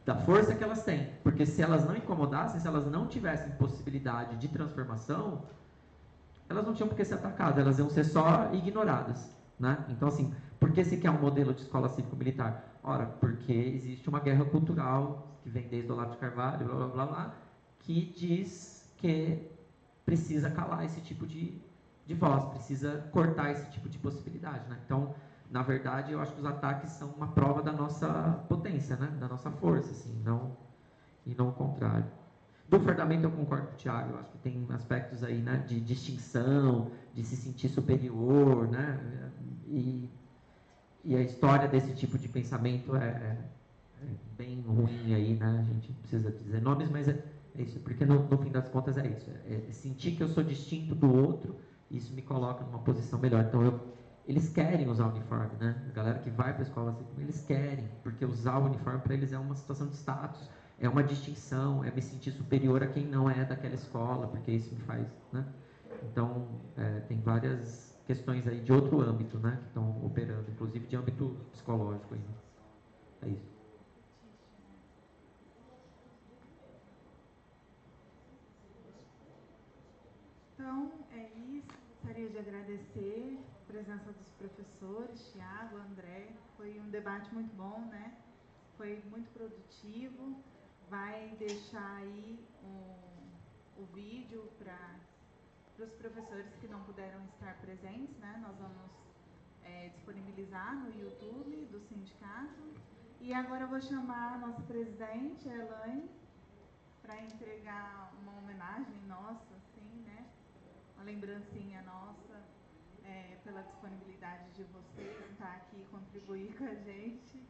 da força que elas têm, porque se elas não incomodassem, se elas não tivessem possibilidade de transformação, elas não tinham por que ser atacadas, elas iam ser só ignoradas, né? Então, assim, por que se quer um modelo de escola cívico-militar? Ora, porque existe uma guerra cultural que vem desde o Olavo de Carvalho, blá, blá, blá, blá, que diz que precisa calar esse tipo de voz, precisa cortar esse tipo de possibilidade, né? Então, na verdade, eu acho que os ataques são uma prova da nossa potência, né? Da nossa força, assim, e não o contrário. Do fardamento eu concordo com o Thiago, eu acho que tem aspectos aí, né, de distinção, de se sentir superior, né? E a história desse tipo de pensamento é bem ruim aí, né? A gente precisa dizer nomes, mas é isso, porque no fim das contas é isso, é sentir que eu sou distinto do outro, isso me coloca numa posição melhor. Então, eles querem usar o uniforme, né? A galera que vai para a escola, eles querem, porque usar o uniforme para eles é uma situação de status, é uma distinção, é me sentir superior a quem não é daquela escola, porque isso me faz, né? Então, tem várias questões aí de outro âmbito, né, que estão operando, inclusive de âmbito psicológico ainda. É isso. Então, é isso. Gostaria de agradecer a presença dos professores, Thiago, André. Foi um debate muito bom, né? Foi muito produtivo. Vai deixar aí o vídeo para os professores que não puderam estar presentes, né? Nós vamos disponibilizar no YouTube do sindicato. E agora eu vou chamar a nossa presidente, a Elaine, para entregar uma homenagem nossa, assim, né? Uma lembrancinha nossa, pela disponibilidade de vocês estar aqui e contribuir com a gente.